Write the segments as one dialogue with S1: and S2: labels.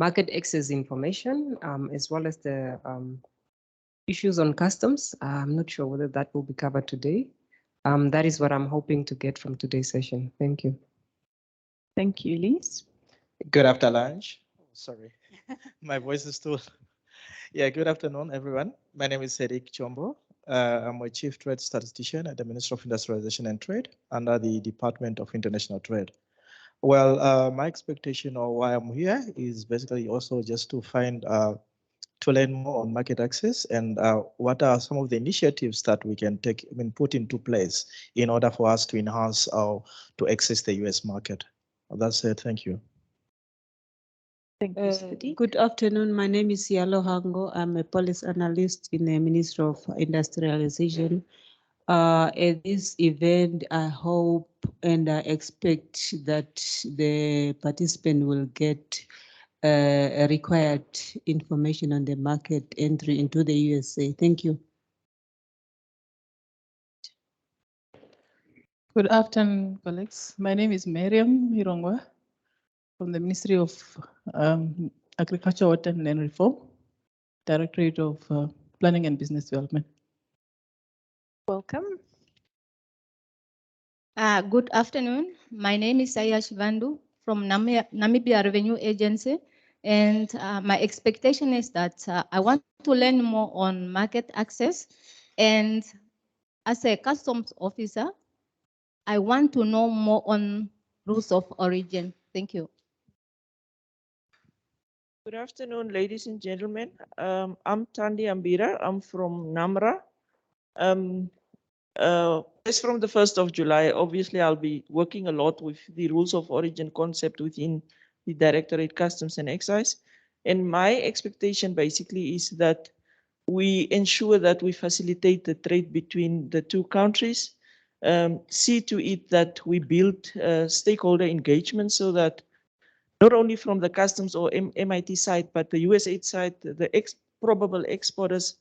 S1: market access information, as well as the issues on customs. I'm not sure whether that will be covered today. That is what I'm hoping to get from today's session. Thank you.
S2: Thank you, Lise.
S3: Good after lunch. Sorry, my voice is still. Yeah, good afternoon, everyone. My name is Eric Chombo. I'm a chief trade statistician at the Ministry of Industrialization and Trade under the Department of International Trade. Well, my expectation or why I'm here is basically also just to find to learn more on market access and what are some of the initiatives that we can take, put into place in order for us to enhance or to access the US market. That's it. Thank you.
S2: Thank you, Sadiq.
S4: Good afternoon. My name is Yalo Hango. I'm a policy analyst in the Ministry of Industrialization. At this event, I hope and I expect that the participant will get required information on the market entry into the USA. Thank you.
S5: Good afternoon, colleagues. My name is Miriam Hirongwa from the Ministry of Agriculture, Water and Land Reform, Directorate of Planning and Business Development.
S2: Welcome.
S6: Good afternoon. My name is Ayash Vandu from Namibia Revenue Agency. And my expectation is that I want to learn more on market access. And as a customs officer, I want to know more on rules of origin. Thank you.
S7: Good afternoon, ladies and gentlemen. I'm Tandi Ambira. I'm from NAMRA. As from the 1st of July, obviously, I'll be working a lot with the rules of origin concept within the Directorate Customs and Excise. And my expectation basically is that we ensure that we facilitate the trade between the two countries, see to it that we build stakeholder engagement so that not only from the customs or MIT side, but the USAID side, the probable exporters,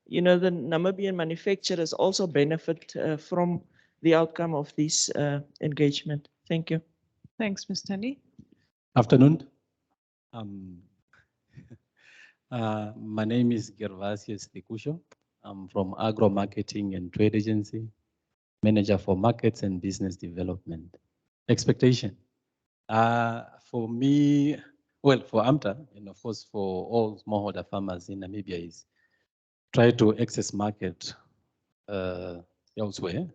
S7: the Namibian manufacturers also benefit from the outcome of this engagement. Thank you.
S2: Thanks, Ms. Tandi.
S8: Afternoon. My name is Gervasius Tikusho. I'm from Agro Marketing and Trade Agency, Manager for Markets and Business Development. Expectation. For me, well, for AMTA, and of course for all smallholder farmers in Namibia is try to access market elsewhere.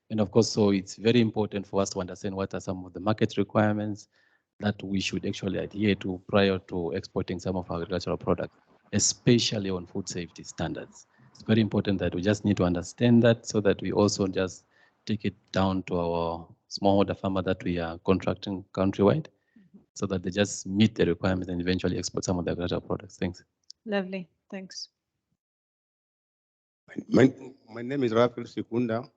S8: And of course, so it's very important for us to understand what are some of the market requirements that we should actually adhere to prior to exporting some of our agricultural products, especially on food safety standards. It's very important that we just need to understand that so that we also just take it down to our smallholder farmer that we are contracting countrywide, so that they just meet the requirements and eventually export some of the agricultural products. Thanks.
S2: Lovely. Thanks.
S9: My name is Rafael Sekunda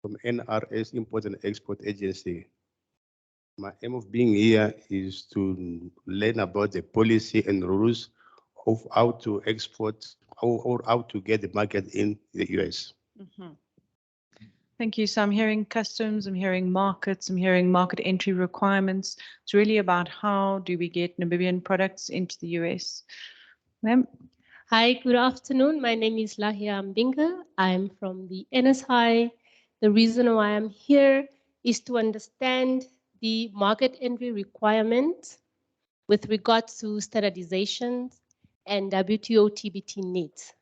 S9: from NRS Import and Export Agency. My aim of being here is to learn about the policy and rules of how to export or how to get the market in the US.
S2: Mm-hmm. Thank you. So I'm hearing customs, I'm hearing markets, I'm hearing market entry requirements. It's really about how do we get Namibian products into the US. Ma'am?
S10: Hi, good afternoon. My name is Lahia Mbinga. I'm from the NSI. The reason why I'm here is to understand the market entry requirements with regards to standardizations and WTO TBT needs.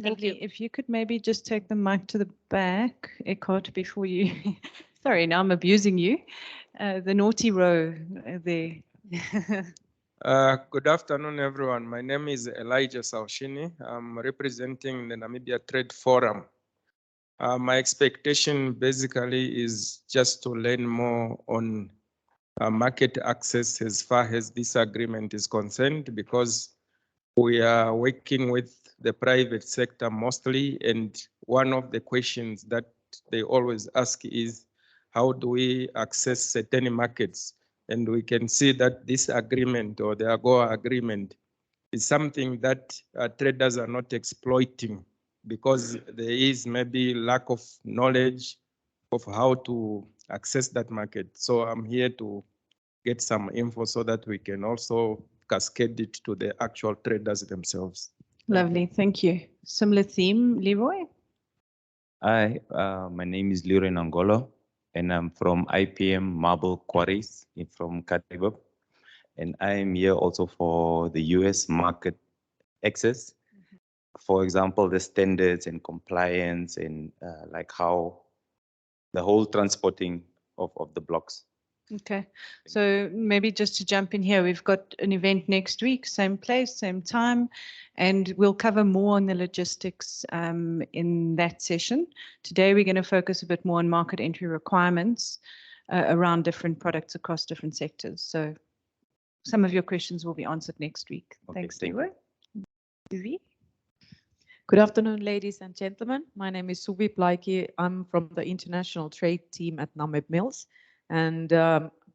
S10: Thank you.
S2: If you could maybe just take the mic to the back, Eckhart, before you, sorry, now I'm abusing you. The naughty row there.
S11: Good afternoon, everyone. My name is Elijah Saushini. I'm representing the Namibia Trade Forum. My expectation basically is just to learn more on market access as far as this agreement is concerned, because we are working with the private sector mostly, and one of the questions that they always ask is, how do we access certain markets? And we can see that this agreement or the AGOA agreement is something that traders are not exploiting, because there is maybe lack of knowledge of how to access that market. So I'm here to get some info so that we can also cascade it to the actual traders themselves.
S2: Lovely, thank you. Similar theme, Leroy?
S12: Hi, my name is Leroy Nangolo, and I'm from IPM Marble Quarries from Karibib. And I am here also for the US market access. For example, the standards and compliance and like how the whole transporting of the blocks.
S2: Okay, so maybe just to jump in here, we've got an event next week, same place, same time, and we'll cover more on the logistics in that session. Today, we're going to focus a bit more on market entry requirements around different products across different sectors. So some of your questions will be answered next week.
S12: Okay,
S2: Thanks,
S12: thank
S2: Leroy. Suvi?
S13: Good afternoon, ladies and gentlemen. My name is Suvi Plaiki. I'm from the international trade team at Namib Mills. And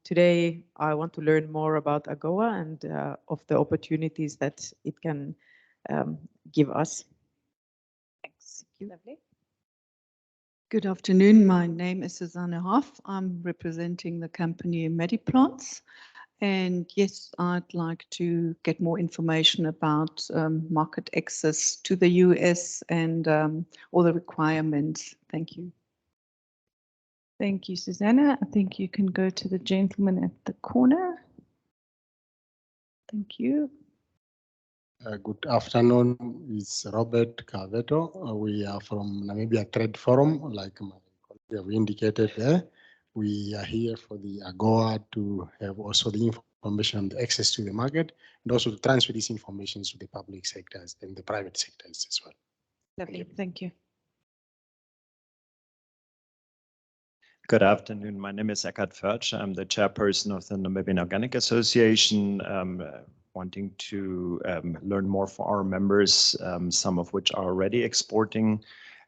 S13: today I want to learn more about AGOA and of the opportunities that it can give us.
S2: Thanks. Lovely.
S14: Good afternoon. My name is Susanne Hoff. I'm representing the company Mediplants. And yes, I'd like to get more information about market access to the US and all the requirements. Thank you.
S2: Thank you, Susanna. I think you can go to the gentleman at the corner. Thank you.
S15: Good afternoon. It's Robert Caveto. We are from Namibia Trade Forum, like my colleague have indicated there. We are here for the AGOA to have also the information and the access to the market, and also to transfer this information to the public sectors and the private sectors as well.
S2: Lovely, thank you.
S16: Good afternoon. My name is Eckhard Förtsch. I'm the chairperson of the Namibian Organic Association, wanting to learn more for our members, some of which are already exporting,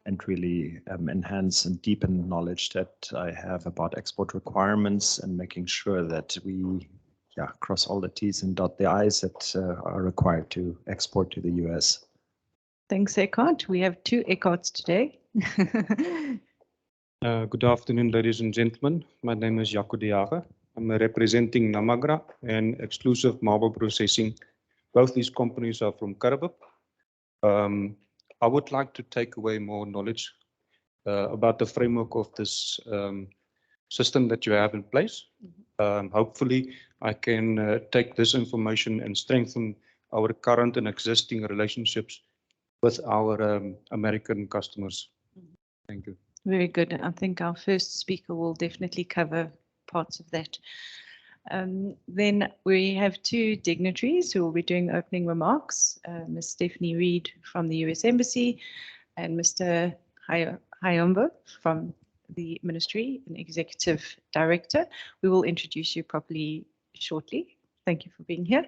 S16: and really enhance and deepen knowledge that I have about export requirements and making sure that we cross all the T's and dot the I's that are required to export to the US.
S2: Thanks, Eckhart. We have two Eckharts today.
S17: Good afternoon, ladies and gentlemen. My name is Jaco de Jager. I'm representing Namagra and Exclusive Marble Processing. Both these companies are from Karibib. I would like to take away more knowledge about the framework of this system that you have in place. Hopefully, I can take this information and strengthen our current and existing relationships with our American customers. Thank you.
S2: Very good. I think our first speaker will definitely cover parts of that. Then we have two dignitaries who will be doing opening remarks, Ms. Stephanie Reed from the US Embassy and Mr. Hayombo from the Ministry, an Executive Director. We will introduce you properly shortly. Thank you for being here.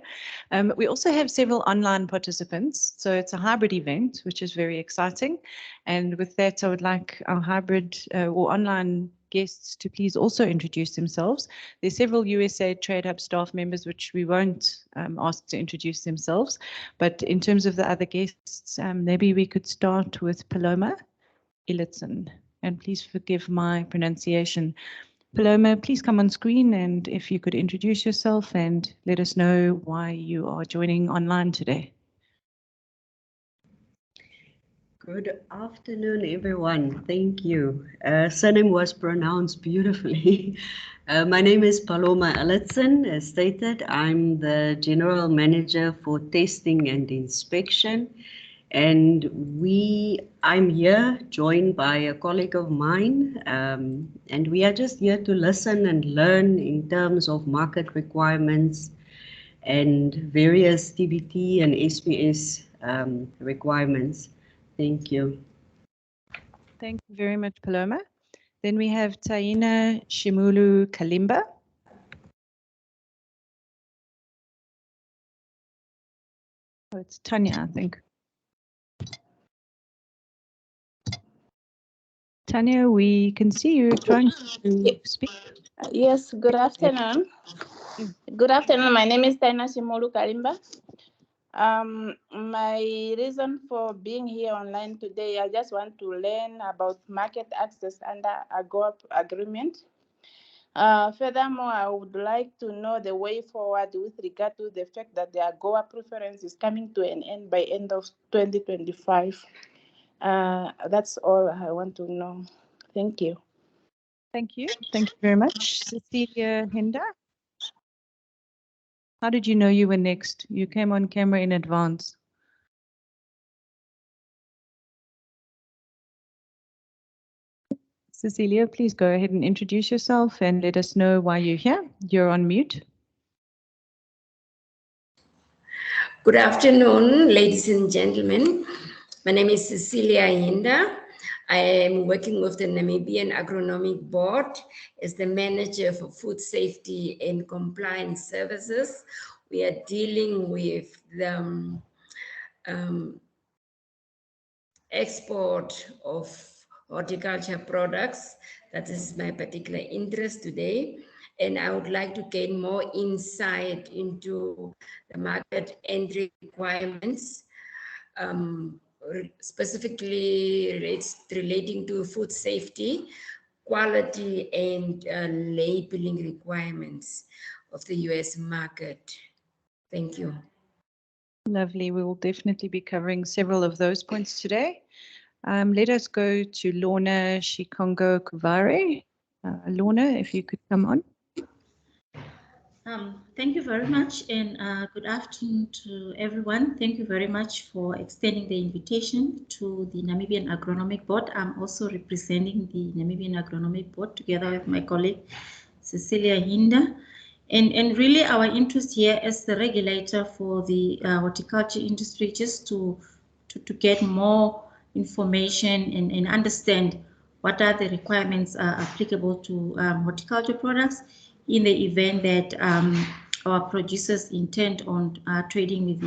S2: We also have several online participants, so it's a hybrid event, which is very exciting. And with that, I would like our hybrid or online guests to please also introduce themselves. There's several USA Trade Hub staff members which we won't ask to introduce themselves, but in terms of the other guests, maybe we could start with Paloma Illitson, and please forgive my pronunciation. Paloma, please come on screen, and if you could introduce yourself and let us know why you are joining online today.
S18: Good afternoon, everyone. Thank you. Surname was pronounced beautifully. My name is Paloma Illitson. As stated, I'm the General Manager for Testing and Inspection. And I'm here joined by a colleague of mine, and we are just here to listen and learn in terms of market requirements and various TBT and SPS requirements. Thank you.
S2: Thank you very much, Paloma. Then we have Taina Shimulu Kalimba. Oh, it's Tanya, I think. Tanya, we can see you trying to speak.
S19: Yes, good afternoon. Good afternoon. My name is Taina Shimulu Kalimba. My reason for being here online today, I just want to learn about market access under AGOA agreement. Furthermore, I would like to know the way forward with regard to the fact that the AGOA preference is coming to an end by end of 2025. That's all I want to know. Thank you.
S2: Thank you. Thank you very much. Cecilia Hinder. How did you know you were next? You came on camera in advance. Cecilia, please go ahead and introduce yourself and let us know why you're here. You're on mute.
S20: Good afternoon, ladies and gentlemen. My name is Cecilia Hinda. I am working with the Namibian Agronomic Board as the manager for food safety and compliance services. We are dealing with the export of horticulture products. That is my particular interest today. And I would like to gain more insight into the market entry requirements, specifically relating to food safety, quality, and labeling requirements of the US market. Thank you.
S2: Lovely. We will definitely be covering several of those points today. Let us go to Lorna Shikongo Kuvare. Lorna, if you could come on.
S21: Thank you very much, and good afternoon to everyone. Thank you very much for extending the invitation to the Namibian Agronomic Board. I'm also representing the Namibian Agronomic Board together with my colleague Cecilia Hinda. And really our interest here as the regulator for the horticulture industry, just to get more information and understand what are the requirements applicable to horticulture products in the event that our producers intend on trading with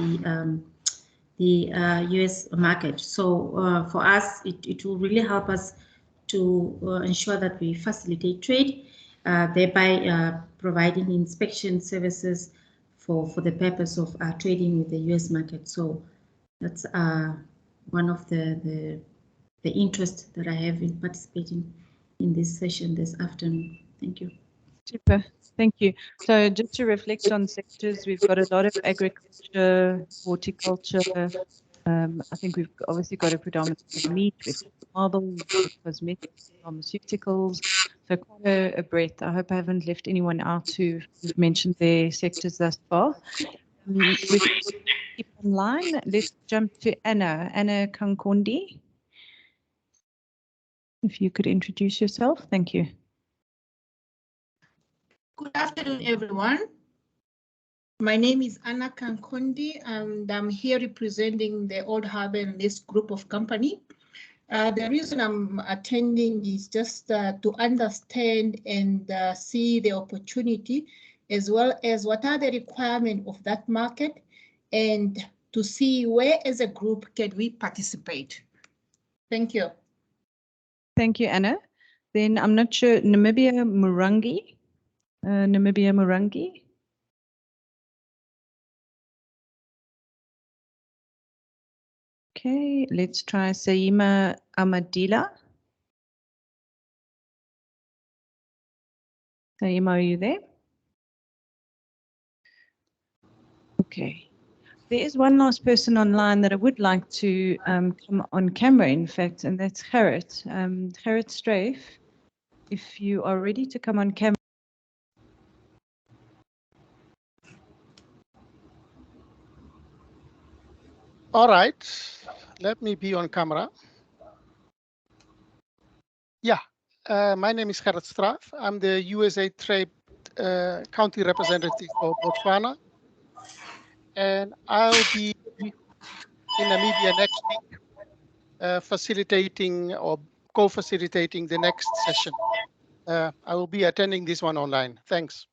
S21: the US market. So for us, it will really help us to ensure that we facilitate trade, thereby providing inspection services for the purpose of trading with the US market. So that's one of the interests that I have in participating in this session this afternoon. Thank you.
S2: Super, thank you. So just to reflect on sectors, we've got a lot of agriculture, horticulture. I think we've obviously got a predominance of meat, we've got marble, we've got cosmetics, pharmaceuticals. So quite a breadth. I hope I haven't left anyone out who've mentioned their sectors thus far. We keep online. Let's jump to Anna Kankondi. If you could introduce yourself, thank you.
S22: Good afternoon, everyone. My name is Anna Kankondi, and I'm here representing the Old Harbour and List group of company. The reason I'm attending is just to understand and see the opportunity, as well as what are the requirements of that market, and to see where as a group can we participate. Thank you.
S2: Thank you, Anna. Then I'm not sure, Namibia Murangi. Namibia Murangi. Okay, let's try Saima Amadila. Saima, are you there? Okay. There is one last person online that I would like to come on camera, in fact, and that's Gerrit. Gerrit Strafe, if you are ready to come on camera.
S23: All right, let me be on camera. Yeah, my name is Gerrit Straaf. I'm the USA Trade County Representative for Botswana. And I'll be in Namibia next week, facilitating or co-facilitating the next session. I will be attending this one online. Thanks.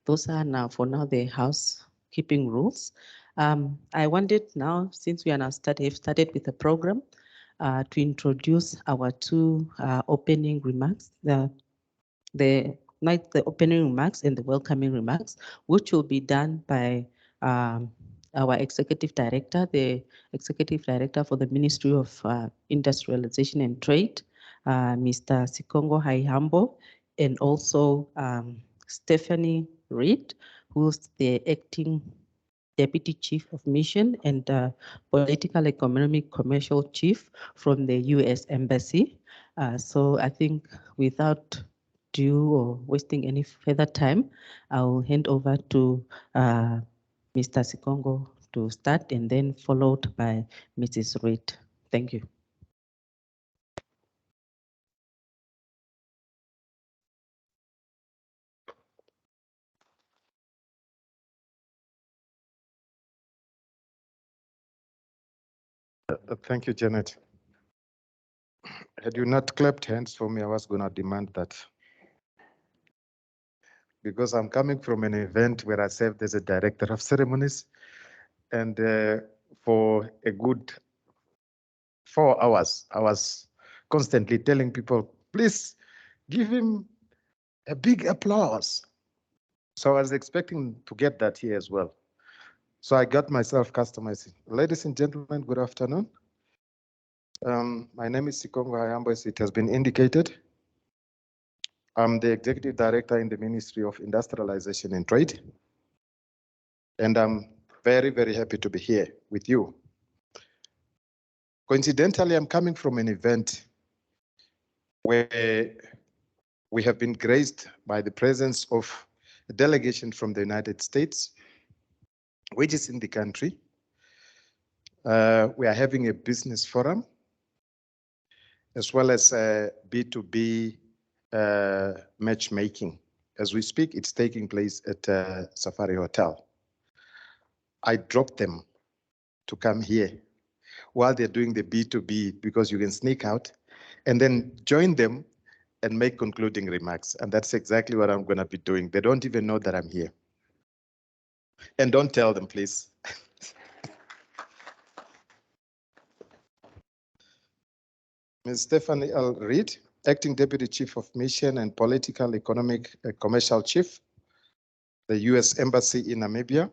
S1: Those are now, for now, the housekeeping rules. I wanted now, since we are now started with the program, to introduce our two opening remarks, the opening remarks and the welcoming remarks, which will be done by our executive director, the executive director for the Ministry of Industrialization and Trade, Mr. Sikongo Haihambo, and also Stephanie Reed, who's the acting Deputy Chief of Mission and Political, Economic, Commercial Chief from the U.S. Embassy. So I think without due or wasting any further time, I'll hand over to Mr. Sikongo to start and then followed by Mrs. Reed. Thank you.
S3: Thank you, Janet. Had you not clapped hands for me, I was going to demand that. Because I'm coming from an event where I served as a director of ceremonies, and for a good 4 hours, I was constantly telling people, please give him a big applause. So I was expecting to get that here as well. So I got myself customizing. Ladies and gentlemen, good afternoon. My name is Sikongo Hayambo, as it has been indicated. I'm the Executive Director in the Ministry of Industrialization and Trade. And I'm very, very happy to be here with you. Coincidentally, I'm coming from an event where we have been graced by the presence of a delegation from the United States, which is in the country. We are having a business forum, as well as B2B matchmaking. As we speak, it's taking place at Safari Hotel. I dropped them to come here while they're doing the B2B, because you can sneak out and then join them and make concluding remarks. And that's exactly what I'm going to be doing. They don't even know that I'm here. And don't tell them, please. Ms. Stephanie L. Reed, Acting Deputy Chief of Mission and Political, Economic, Commercial Chief, the U.S. Embassy in Namibia.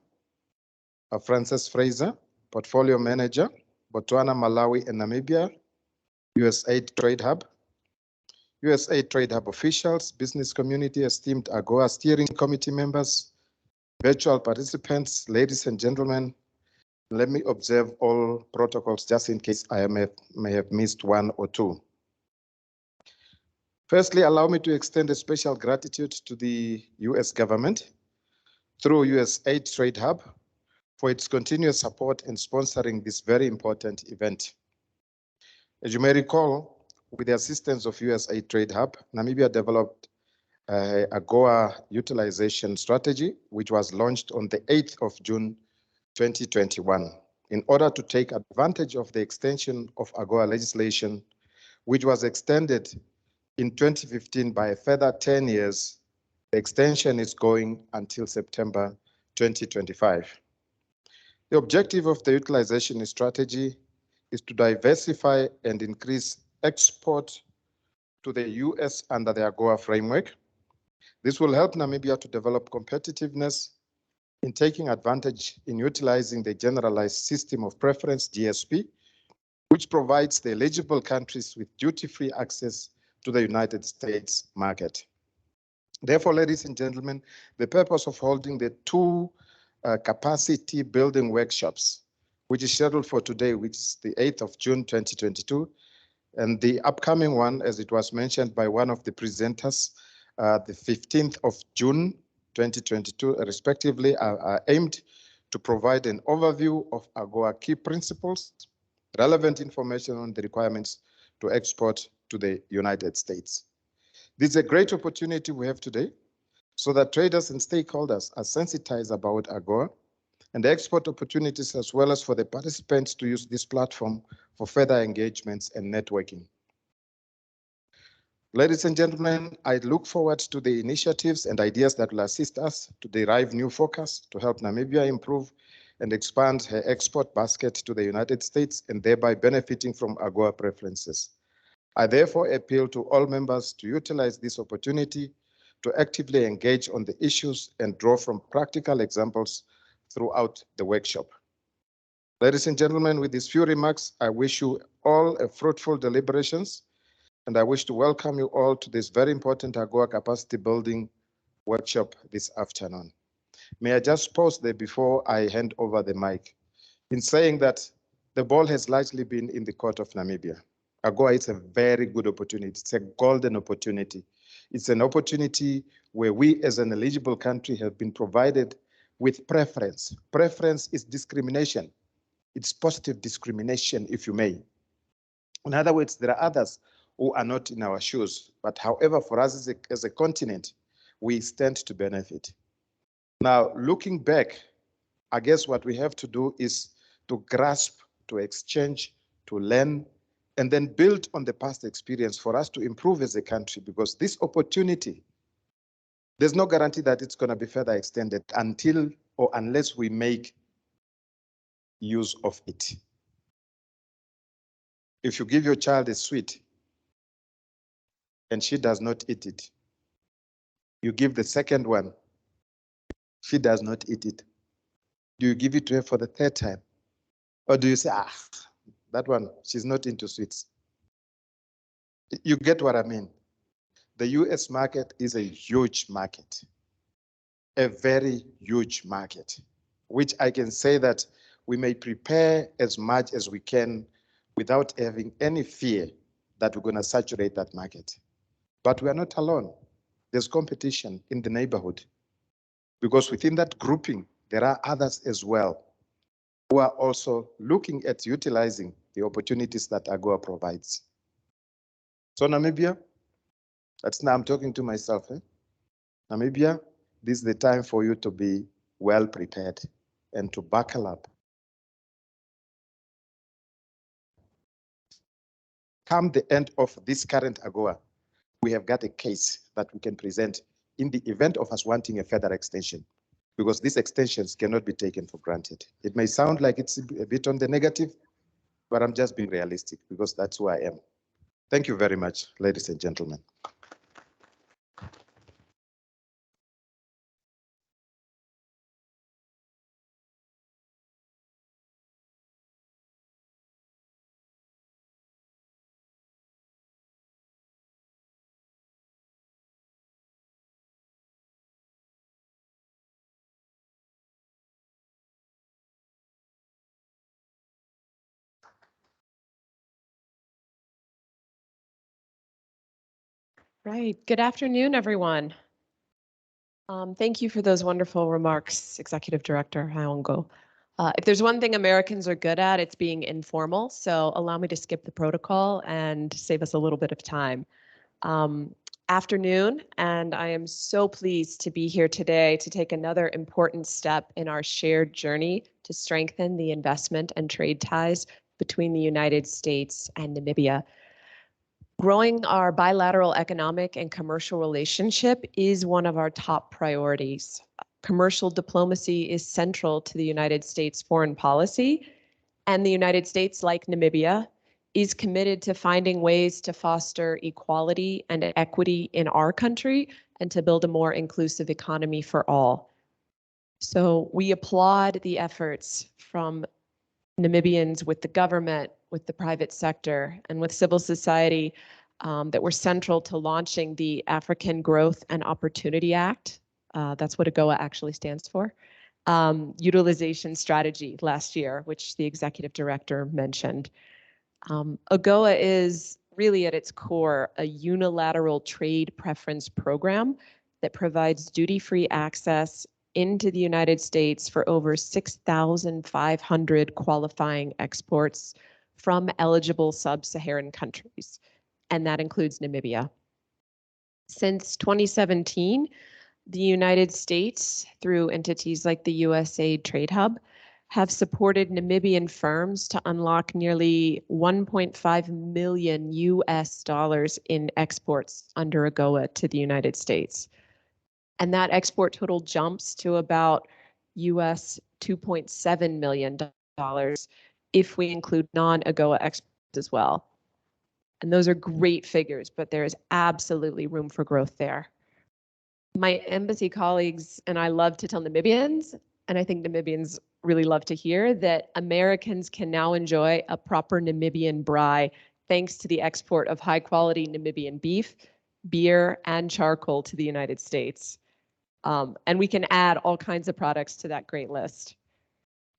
S3: Frances Fraser, Portfolio Manager, Botswana, Malawi, and Namibia, USAID Trade Hub. USAID Trade Hub officials, business community, esteemed AGOA steering committee members, virtual participants, ladies and gentlemen, let me observe all protocols just in case I may have missed one or two. Firstly, allow me to extend a special gratitude to the US government through USAID Trade Hub for its continuous support in sponsoring this very important event. As you may recall, with the assistance of USAID Trade Hub, Namibia developed a AGOA utilization strategy, which was launched on the 8th of June 2021, in order to take advantage of the extension of AGOA legislation, which was extended in 2015 by a further 10 years. The extension is going until September 2025. The objective of the utilization strategy is to diversify and increase export to the US under the AGOA framework. This will help Namibia to develop competitiveness in taking advantage in utilizing the Generalized System of Preference, GSP, which provides the eligible countries with duty-free access to the United States market. Therefore, ladies and gentlemen, the purpose of holding the two capacity building workshops, which is scheduled for today, which is the 8th of June 2022, and the upcoming one, as it was mentioned by one of the presenters, the 15th of June 2022, respectively, are aimed to provide an overview of AGOA key principles, relevant information on the requirements to export to the United States. This is a great opportunity we have today, so that traders and stakeholders are sensitized about AGOA and the export opportunities, as well as for the participants to use this platform for further engagements and networking. Ladies and gentlemen, I look forward to the initiatives and ideas that will assist us to derive new focus to help Namibia improve and expand her export basket to the United States and thereby benefiting from AGOA preferences. I therefore appeal to all members to utilize this opportunity to actively engage on the issues and draw from practical examples throughout the workshop. Ladies and gentlemen, with these few remarks, I wish you all a fruitful deliberations, and I wish to welcome you all to this very important AGOA capacity building workshop this afternoon. May I just pause there before I hand over the mic in saying that the ball has largely been in the court of Namibia. AGOA is a very good opportunity. It's a golden opportunity. It's an opportunity where we as an eligible country have been provided with preference. Preference is discrimination. It's positive discrimination, if you may. In other words, there are others who are not in our shoes. But however, for us as a continent, we stand to benefit. Now, looking back, I guess what we have to do is to grasp, to exchange, to learn, and then build on the past experience for us to improve as a country, because this opportunity, there's no guarantee that it's going to be further extended until or unless we make use of it. If you give your child a sweet and she does not eat it, you give the second one, she does not eat it. Do you give it to her for the third time? Or do you say, that one, she's not into sweets? You get what I mean? The US market is a huge market, a very huge market, which I can say that we may prepare as much as we can without having any fear that we're going to saturate that market. But we are not alone. There's competition in the neighborhood, because within that grouping, there are others as well who are also looking at utilizing the opportunities that AGOA provides. So Namibia, that's now I'm talking to myself. Namibia, this is the time for you to be well prepared and to buckle up. Come the end of this current AGOA, we have got a case that we can present in the event of us wanting a further extension, because these extensions cannot be taken for granted. It may sound like it's a bit on the negative, but I'm just being realistic because that's who I am. Thank you very much, ladies and gentlemen.
S4: Right. Good afternoon, everyone. Thank you for those wonderful remarks, Executive Director Haongo. If there's one thing Americans are good at, it's being informal. So allow me to skip the protocol and save us a little bit of time. Afternoon, and I am so pleased to be here today to take another important step in our shared journey to strengthen the investment and trade ties between the United States and Namibia. Growing our bilateral economic and commercial relationship is one of our top priorities. Commercial diplomacy is central to the United States foreign policy, and the United States, like Namibia, is committed to finding ways to foster equality and equity in our country and to build a more inclusive economy for all. So we applaud the efforts from Namibians with the government, with the private sector, and with civil society that were central to launching the African Growth and Opportunity Act. That's what AGOA actually stands for. Utilization strategy last year, which the executive director mentioned. AGOA is really at its core a unilateral trade preference program that provides duty-free access into the United States for over 6,500 qualifying exports from eligible sub-Saharan countries, and that includes Namibia. Since 2017, the United States, through entities like the USAID Trade Hub, have supported Namibian firms to unlock nearly 1.5 million US dollars in exports under AGOA to the United States. And that export total jumps to about US $2.7 million if we include non-AGOA exports as well. And those are great figures, but there is absolutely room for growth there. My embassy colleagues and I love to tell Namibians, and I think Namibians really love to hear, that Americans can now enjoy a proper Namibian braai thanks to the export of high quality Namibian beef, beer, and charcoal to the United States. And we can add all kinds of products to that great list.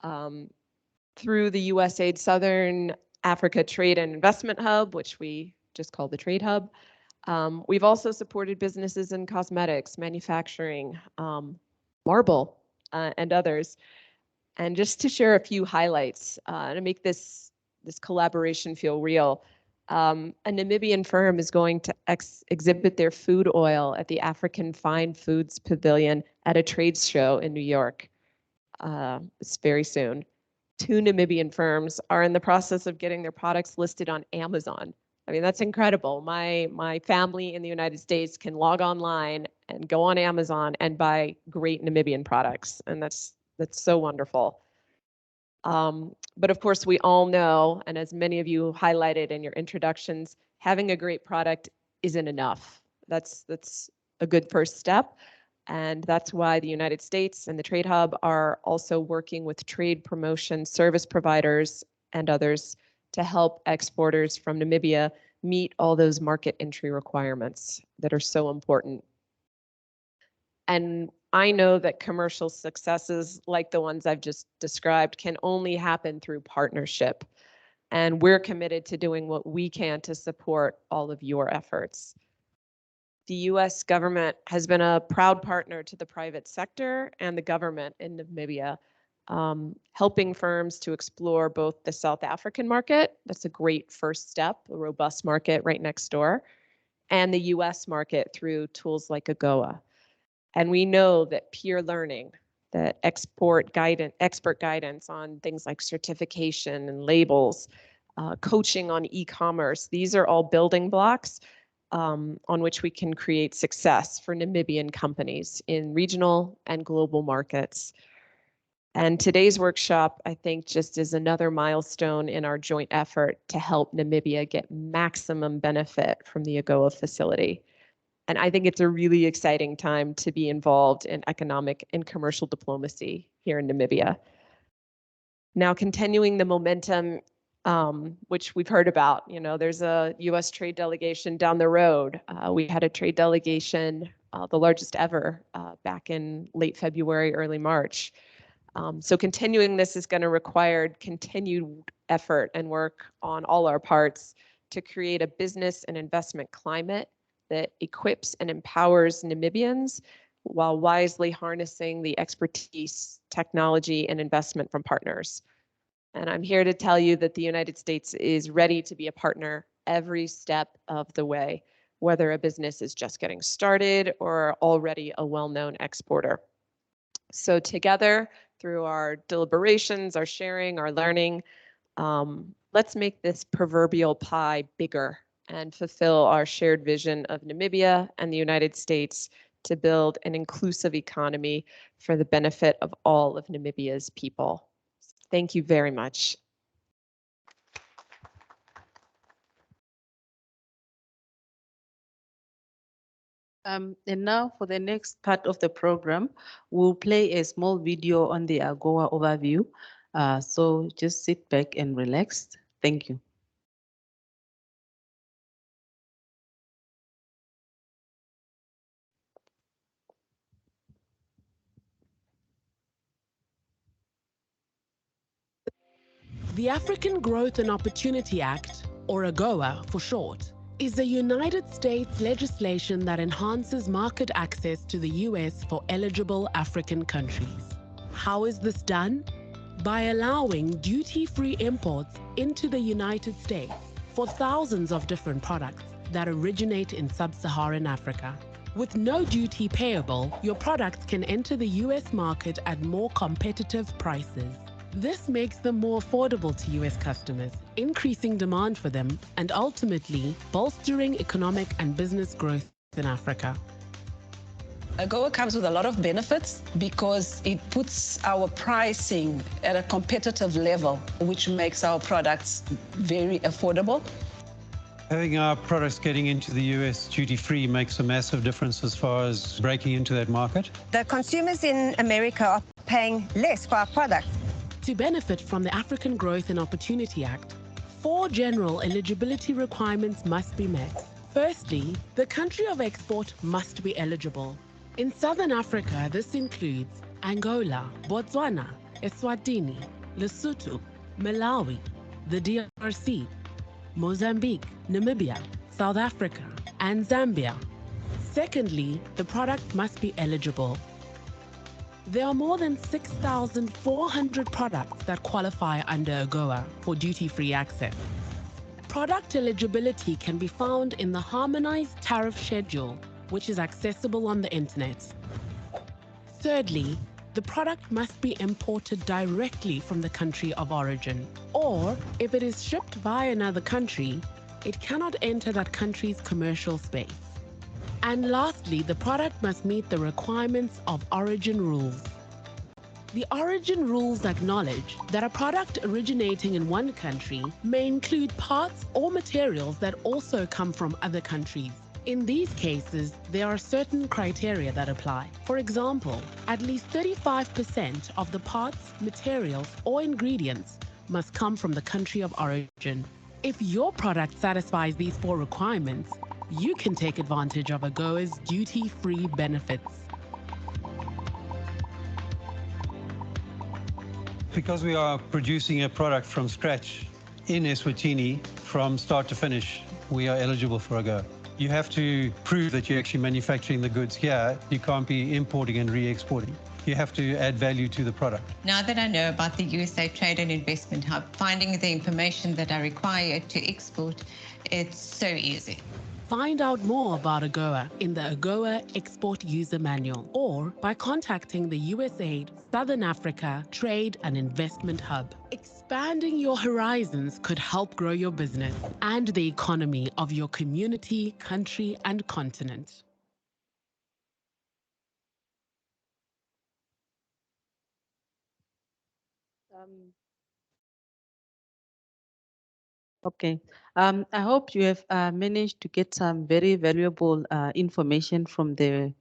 S4: Through the USAID Southern Africa Trade and Investment Hub, which we just call the Trade Hub, we've also supported businesses in cosmetics, manufacturing, marble, and others. And just to share a few highlights to make this collaboration feel real, a Namibian firm is going to exhibit their food oil at the African Fine Foods Pavilion at a trade show in New York. It's very soon. 2 Namibian firms are in the process of getting their products listed on Amazon. I mean, that's incredible. My family in the United States can log online and go on Amazon and buy great Namibian products, and that's so wonderful. But of course, we all know, and as many of you highlighted in your introductions, having a great product isn't enough. That's a good first step. And that's why the United States and the Trade Hub are also working with trade promotion service providers and others to help exporters from Namibia meet all those market entry requirements that are so important. And I know that commercial successes like the ones I've just described can only happen through partnership. And we're committed to doing what we can to support all of your efforts. The US government has been a proud partner to the private sector and the government in Namibia, helping firms to explore both the South African market, that's a great first step, a robust market right next door, and the US market through tools like AGOA. And we know that peer learning, that expert guidance on things like certification and labels, coaching on e-commerce, these are all building blocks on which we can create success for Namibian companies in regional and global markets. And today's workshop, I think, just is another milestone in our joint effort to help Namibia get maximum benefit from the AGOA facility. And I think it's a really exciting time to be involved in economic and commercial diplomacy here in Namibia. Now, continuing the momentum, which we've heard about, there's a US trade delegation down the road. We had a trade delegation, the largest ever, back in late February, early March. So continuing this is going to require continued effort and work on all our parts to create a business and investment climate that equips and empowers Namibians while wisely harnessing the expertise, technology, and investment from partners. And I'm here to tell you that the United States is ready to be a partner every step of the way, whether a business is just getting started or already a well-known exporter. So together, through our deliberations, our sharing, our learning, let's make this proverbial pie bigger and fulfill our shared vision of Namibia and the United States to build an inclusive economy for the benefit of all of Namibia's people. Thank you very much.
S1: And now for the next part of the program, we'll play a small video on the AGOA overview. So just sit back and relax. Thank you.
S5: The African Growth and Opportunity Act, or AGOA for short, is the United States legislation that enhances market access to the US for eligible African countries. How is this done? By allowing duty-free imports into the United States for thousands of different products that originate in sub-Saharan Africa. With no duty payable, your products can enter the US market at more competitive prices. This makes them more affordable to US customers, increasing demand for them and ultimately bolstering economic and business growth in Africa.
S6: AGOA comes with a lot of benefits because it puts our pricing at a competitive level, which makes our products very affordable.
S7: Having our products getting into the US duty-free makes a massive difference as far as breaking into that market.
S8: The consumers in America are paying less for our products.
S5: To benefit from the African Growth and Opportunity Act, 4 general eligibility requirements must be met. Firstly, the country of export must be eligible. In Southern Africa, this includes Angola, Botswana, Eswatini, Lesotho, Malawi, the DRC, Mozambique, Namibia, South Africa, and Zambia. Secondly, the product must be eligible. There are more than 6,400 products that qualify under AGOA for duty-free access. Product eligibility can be found in the Harmonized Tariff Schedule, which is accessible on the internet. Thirdly, the product must be imported directly from the country of origin, or if it is shipped via another country, it cannot enter that country's commercial space. And lastly, the product must meet the requirements of origin rules. The origin rules acknowledge that a product originating in one country may include parts or materials that also come from other countries. In these cases, there are certain criteria that apply. For example, at least 35% of the parts, materials, or ingredients must come from the country of origin. If your product satisfies these 4 requirements, you can take advantage of AGOA's duty-free benefits.
S7: Because we are producing a product from scratch in Eswatini from start to finish, we are eligible for AGOA. You have to prove that you're actually manufacturing the goods here. You can't be importing and re-exporting. You have to add value to the product.
S24: Now that I know about the USA Trade and Investment Hub, finding the information that I require to export, it's so easy.
S5: Find out more about AGOA in the AGOA Export User Manual or by contacting the USAID Southern Africa Trade and Investment Hub. Expanding your horizons could help grow your business and the economy of your community, country, and continent.
S1: Okay. I hope you have managed to get some very valuable information from the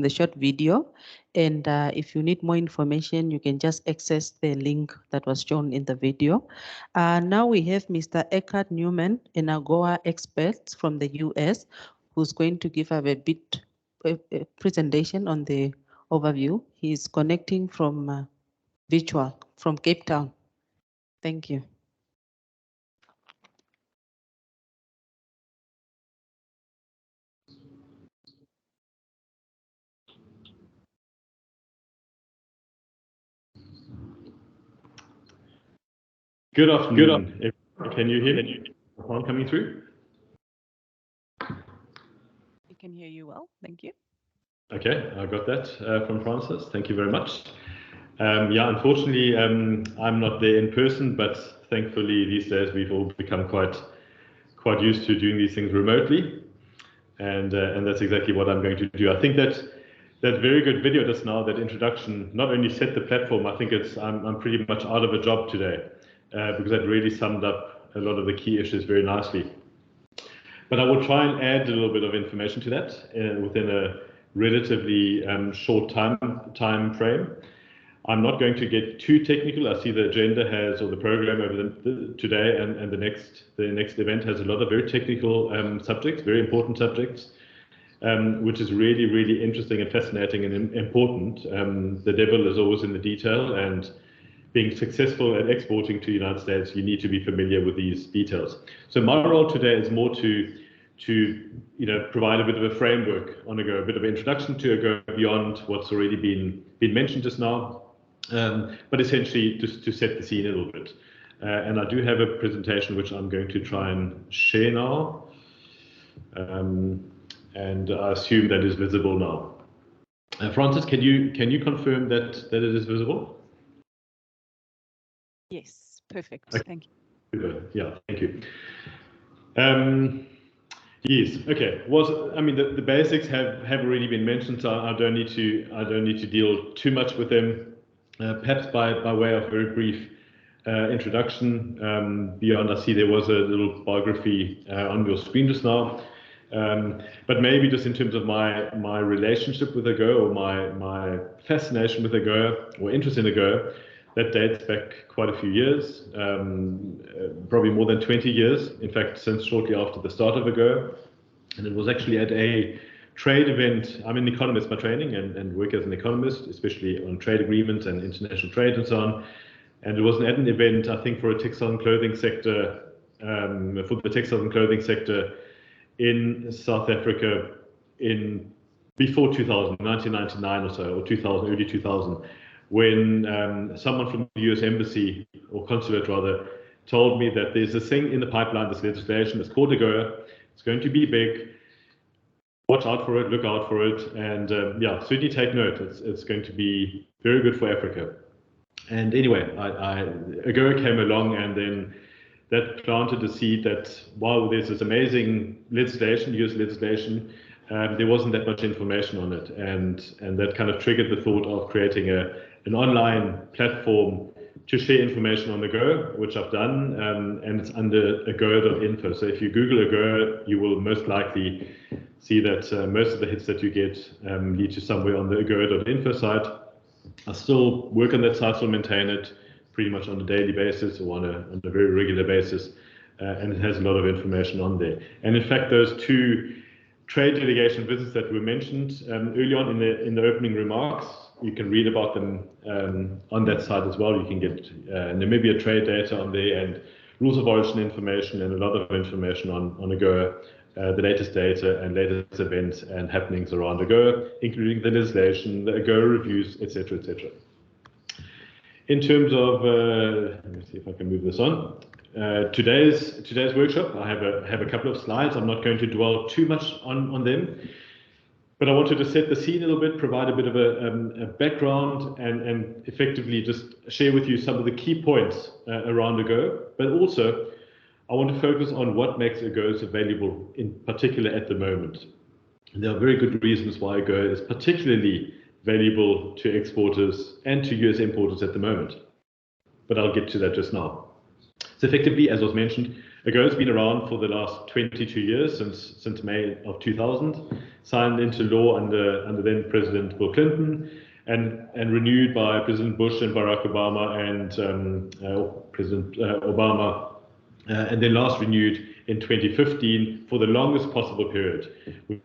S1: short video. And if you need more information, you can just access the link that was shown in the video. Now we have Mr. Eckhard Newman, an AGOA expert from the US, who's going to give us a presentation on the overview. He's connecting from virtual from Cape Town. Thank you.
S25: Good afternoon. Can you hear me? Sound coming through?
S2: We can hear you well. Thank you.
S25: Okay, I got that from Francis. Thank you very much. Yeah, unfortunately, I'm not there in person, but thankfully these days we've all become quite used to doing these things remotely, and that's exactly what I'm going to do. I think that very good video just now, that introduction, not only set the platform. I think I'm pretty much out of a job today because that really summed up a lot of the key issues very nicely. But I will try and add a little bit of information to that within a relatively short time frame. I'm not going to get too technical. I see the agenda has, or the program over today and the next event has a lot of very technical subjects, very important subjects, which is really, really interesting and fascinating and important. The devil is always in the detail, and being successful at exporting to the United States, you need to be familiar with these details. So my role today is more to provide a bit of a framework on AGOA, a bit of introduction to AGOA beyond what's already been mentioned just now, but essentially just to set the scene a little bit. And I do have a presentation which I'm going to try and share now, and I assume that is visible now. Francis, can you confirm that it is visible?
S2: Perfect.
S25: Okay.
S2: Thank you.
S25: Yeah, thank you. Yes. Okay. I mean the basics have already been mentioned, so I don't need to deal too much with them. Perhaps by way of very brief introduction. Beyond, I see there was a little biography on your screen just now. But maybe just in terms of my relationship with AGOA, or my fascination with AGOA, or interest in AGOA, that dates back quite a few years, probably more than 20 years, in fact, since shortly after the start of AGOA. And it was actually at a trade event. I'm an economist by training and work as an economist, especially on trade agreements and international trade and so on. And it was at an event, I think, for a textile and clothing sector, in South Africa before 2000, 1999 or so, or 2000, early 2000, when someone from the US Embassy, or consulate rather, told me that there's this thing in the pipeline, this legislation, it's called AGOA, it's going to be big, watch out for it, look out for it, and yeah, certainly take note, it's going to be very good for Africa. And anyway, AGOA came along, and then that planted the seed that, wow, there's this amazing legislation, US legislation, there wasn't that much information on it, and that kind of triggered the thought of creating an online platform to share information on AGOA, which I've done, and it's under agoa.info. So if you Google AGOA, you will most likely see that most of the hits that you get lead to somewhere on the agoa.info site. I still work on that site, still maintain it pretty much on a daily basis or on a very regular basis, and it has a lot of information on there. And in fact, those two trade delegation visits that were mentioned early on in the opening remarks, you can read about them on that site as well. You can get Namibia trade data on there and rules of origin information and a lot of information on AGOA, the latest data and latest events and happenings around AGOA, including the legislation, the AGOA reviews, etc., etc. In terms of, let me see if I can move this on. Today's workshop, I have a couple of slides. I'm not going to dwell too much on them, but I wanted to set the scene a little bit, provide a bit of a background, and effectively just share with you some of the key points around AGOA, but also I want to focus on what makes AGOA so valuable, in particular at the moment. And there are very good reasons why AGOA is particularly valuable to exporters and to US importers at the moment, but I'll get to that just now. So effectively, as was mentioned, AGOA has been around for the last 22 years, since May of 2000, signed into law under then President Bill Clinton, and renewed by President Bush and Barack Obama and President Obama, and then last renewed in 2015 for the longest possible period, a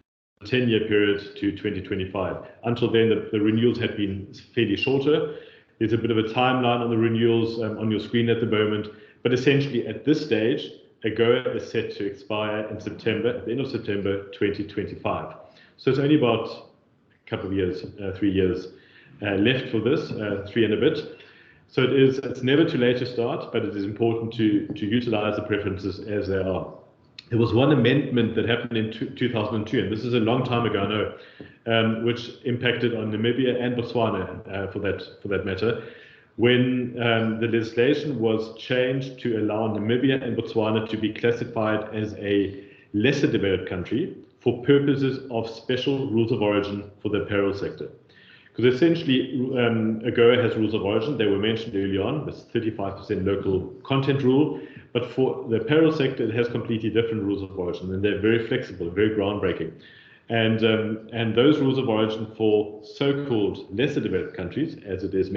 S25: 10-year period to 2025. Until then, the renewals had been fairly shorter. There's a bit of a timeline on the renewals on your screen at the moment, but essentially at this stage, AGOA is set to expire in September, at the end of September 2025. So it's only about a couple of years, 3 years left for this, 3 and a bit. So it's never too late to start, but it is important to utilize the preferences as they are. There was one amendment that happened in 2002, and this is a long time ago, I know, which impacted on Namibia and Botswana for that matter, when the legislation was changed to allow Namibia and Botswana to be classified as a lesser developed country for purposes of special rules of origin for the apparel sector. Because essentially, AGOA has rules of origin. They were mentioned early on, this 35% local content rule. But for the apparel sector, it has completely different rules of origin, and they're very flexible, very groundbreaking. And those rules of origin for so-called lesser developed countries, as it is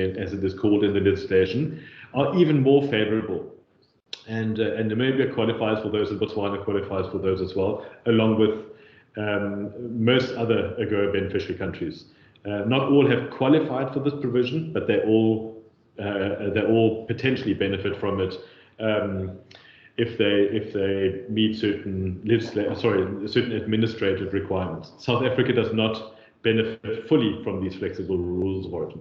S25: called in the legislation, are even more favorable. And Namibia qualifies for those, and Botswana qualifies for those as well, along with most other AGOA beneficiary countries. Not all have qualified for this provision, but they all potentially benefit from it if they meet certain administrative requirements. South Africa does not benefit fully from these flexible rules of origin.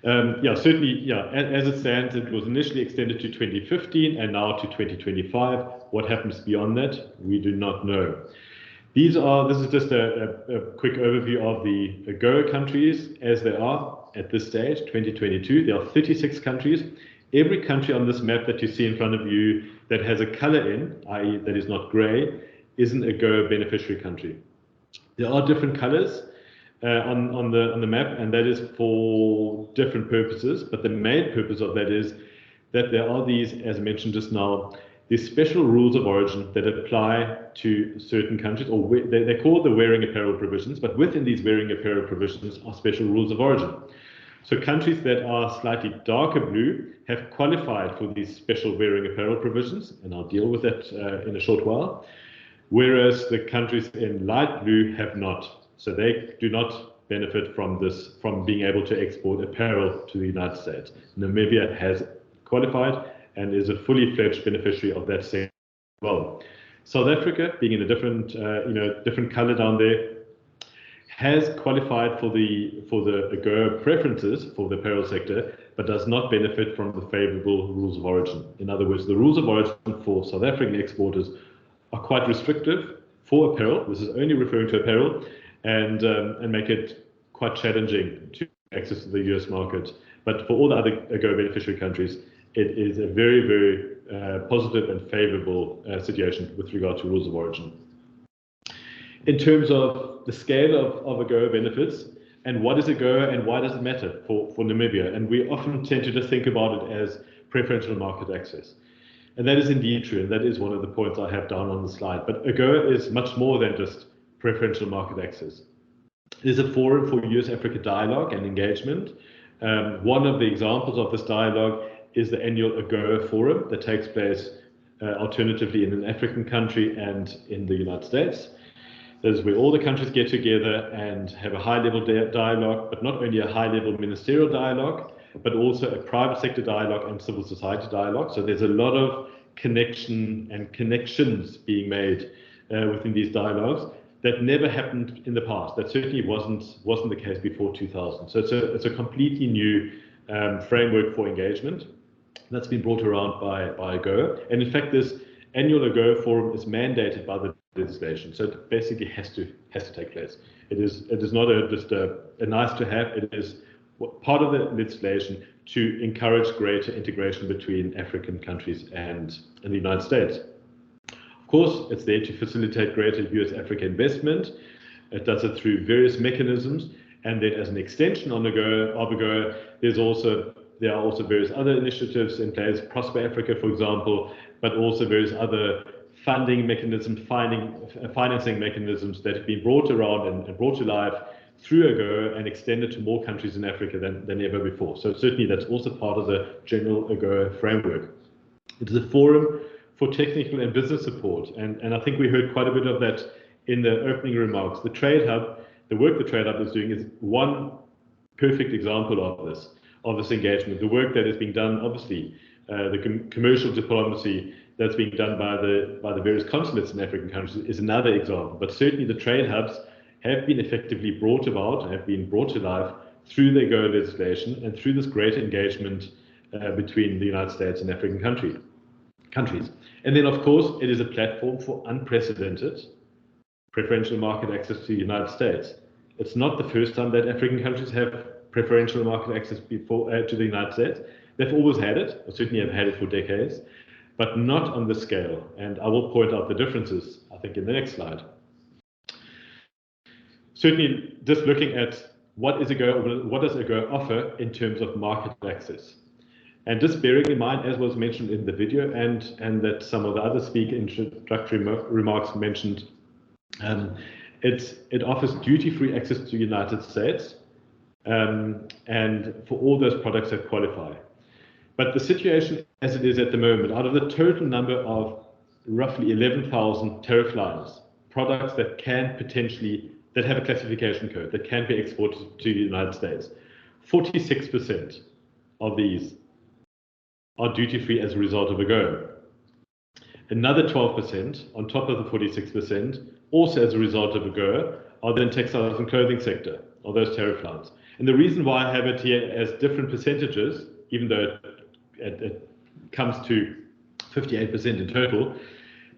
S25: As it stands, it was initially extended to 2015 and now to 2025. What happens beyond that, we do not know. This is just a quick overview of the AGOA countries as they are at this stage, 2022. There are 36 countries. Every country on this map that you see in front of you that has a color in, i.e. that is not gray, is an AGOA beneficiary country. There are different colors on the map, and that is for different purposes, but the main purpose of that is that there are these, as mentioned just now, these special rules of origin that apply to certain countries, or they're called the wearing apparel provisions, but within these wearing apparel provisions are special rules of origin. So countries that are slightly darker blue have qualified for these special wearing apparel provisions, and I'll deal with that in a short while, whereas the countries in light blue have not. So they do not benefit from this, from being able to export apparel to the United States. Namibia has qualified and is a fully fledged beneficiary of that sector as well. South Africa, being in a different, different color down there, has qualified for the AGOA preferences for the apparel sector, but does not benefit from the favorable rules of origin. In other words, the rules of origin for South African exporters are quite restrictive for apparel. This is only referring to apparel, and make it quite challenging to access the US market. But for all the other AGOA beneficiary countries, it is a very, very positive and favorable situation with regard to rules of origin. In terms of the scale of AGOA benefits, and what is AGOA and why does it matter for Namibia? And we often tend to just think about it as preferential market access. And that is indeed true, and that is one of the points I have down on the slide. But AGOA is much more than just preferential market access. It is a forum for US-Africa dialogue and engagement. One of the examples of this dialogue is the annual AGOA forum that takes place alternatively in an African country and in the United States. That is where all the countries get together and have a high-level dialogue, but not only a high-level ministerial dialogue, but also a private sector dialogue and civil society dialogue. So there's a lot of connection and connections being made within these dialogues that never happened in the past. That certainly wasn't the case before 2000. So it's a completely new framework for engagement that's been brought around by AGOA. And in fact, this annual AGOA forum is mandated by the legislation, so it basically has to take place. It is not just a nice to have. It is part of the legislation to encourage greater integration between African countries and the United States. Of course, it's there to facilitate greater US-Africa investment. It does it through various mechanisms, and then as an extension on AGOA, there are also various other initiatives in place, Prosper Africa, for example, but also various other funding mechanisms, financing mechanisms that have been brought around and brought to life through AGOA and extended to more countries in Africa than ever before. So certainly that's also part of the general AGOA framework. It is a forum for technical and business support, and I think we heard quite a bit of that in the opening remarks. The Trade Hub, the work the Trade Hub is doing is one perfect example of this engagement. The work that is being done, obviously, the commercial diplomacy that's being done by the various consulates in African countries is another example. But certainly the trade hubs have been effectively brought about and have been brought to life through the AGOA legislation and through this greater engagement between the United States and African countries. And then, of course, it is a platform for unprecedented preferential market access to the United States. It's not the first time that African countries have preferential market access before to the United States. They've always had it, or certainly have had it for decades, but not on the scale. And I will point out the differences, I think, in the next slide. Certainly, just looking at what does AGOA offer in terms of market access. And just bearing in mind, as was mentioned in the video, and that some of the other speaker introductory remarks mentioned, it offers duty-free access to the United States, and for all those products that qualify. But the situation as it is at the moment, out of the total number of roughly 11,000 tariff lines, products that have a classification code that can be exported to the United States, 46% of these are duty-free as a result of AGOA. Another 12% on top of the 46%, also as a result of AGOA, are then textiles and clothing sector, or those tariff lines. And the reason why I have it here as different percentages, even though it comes to 58% in total,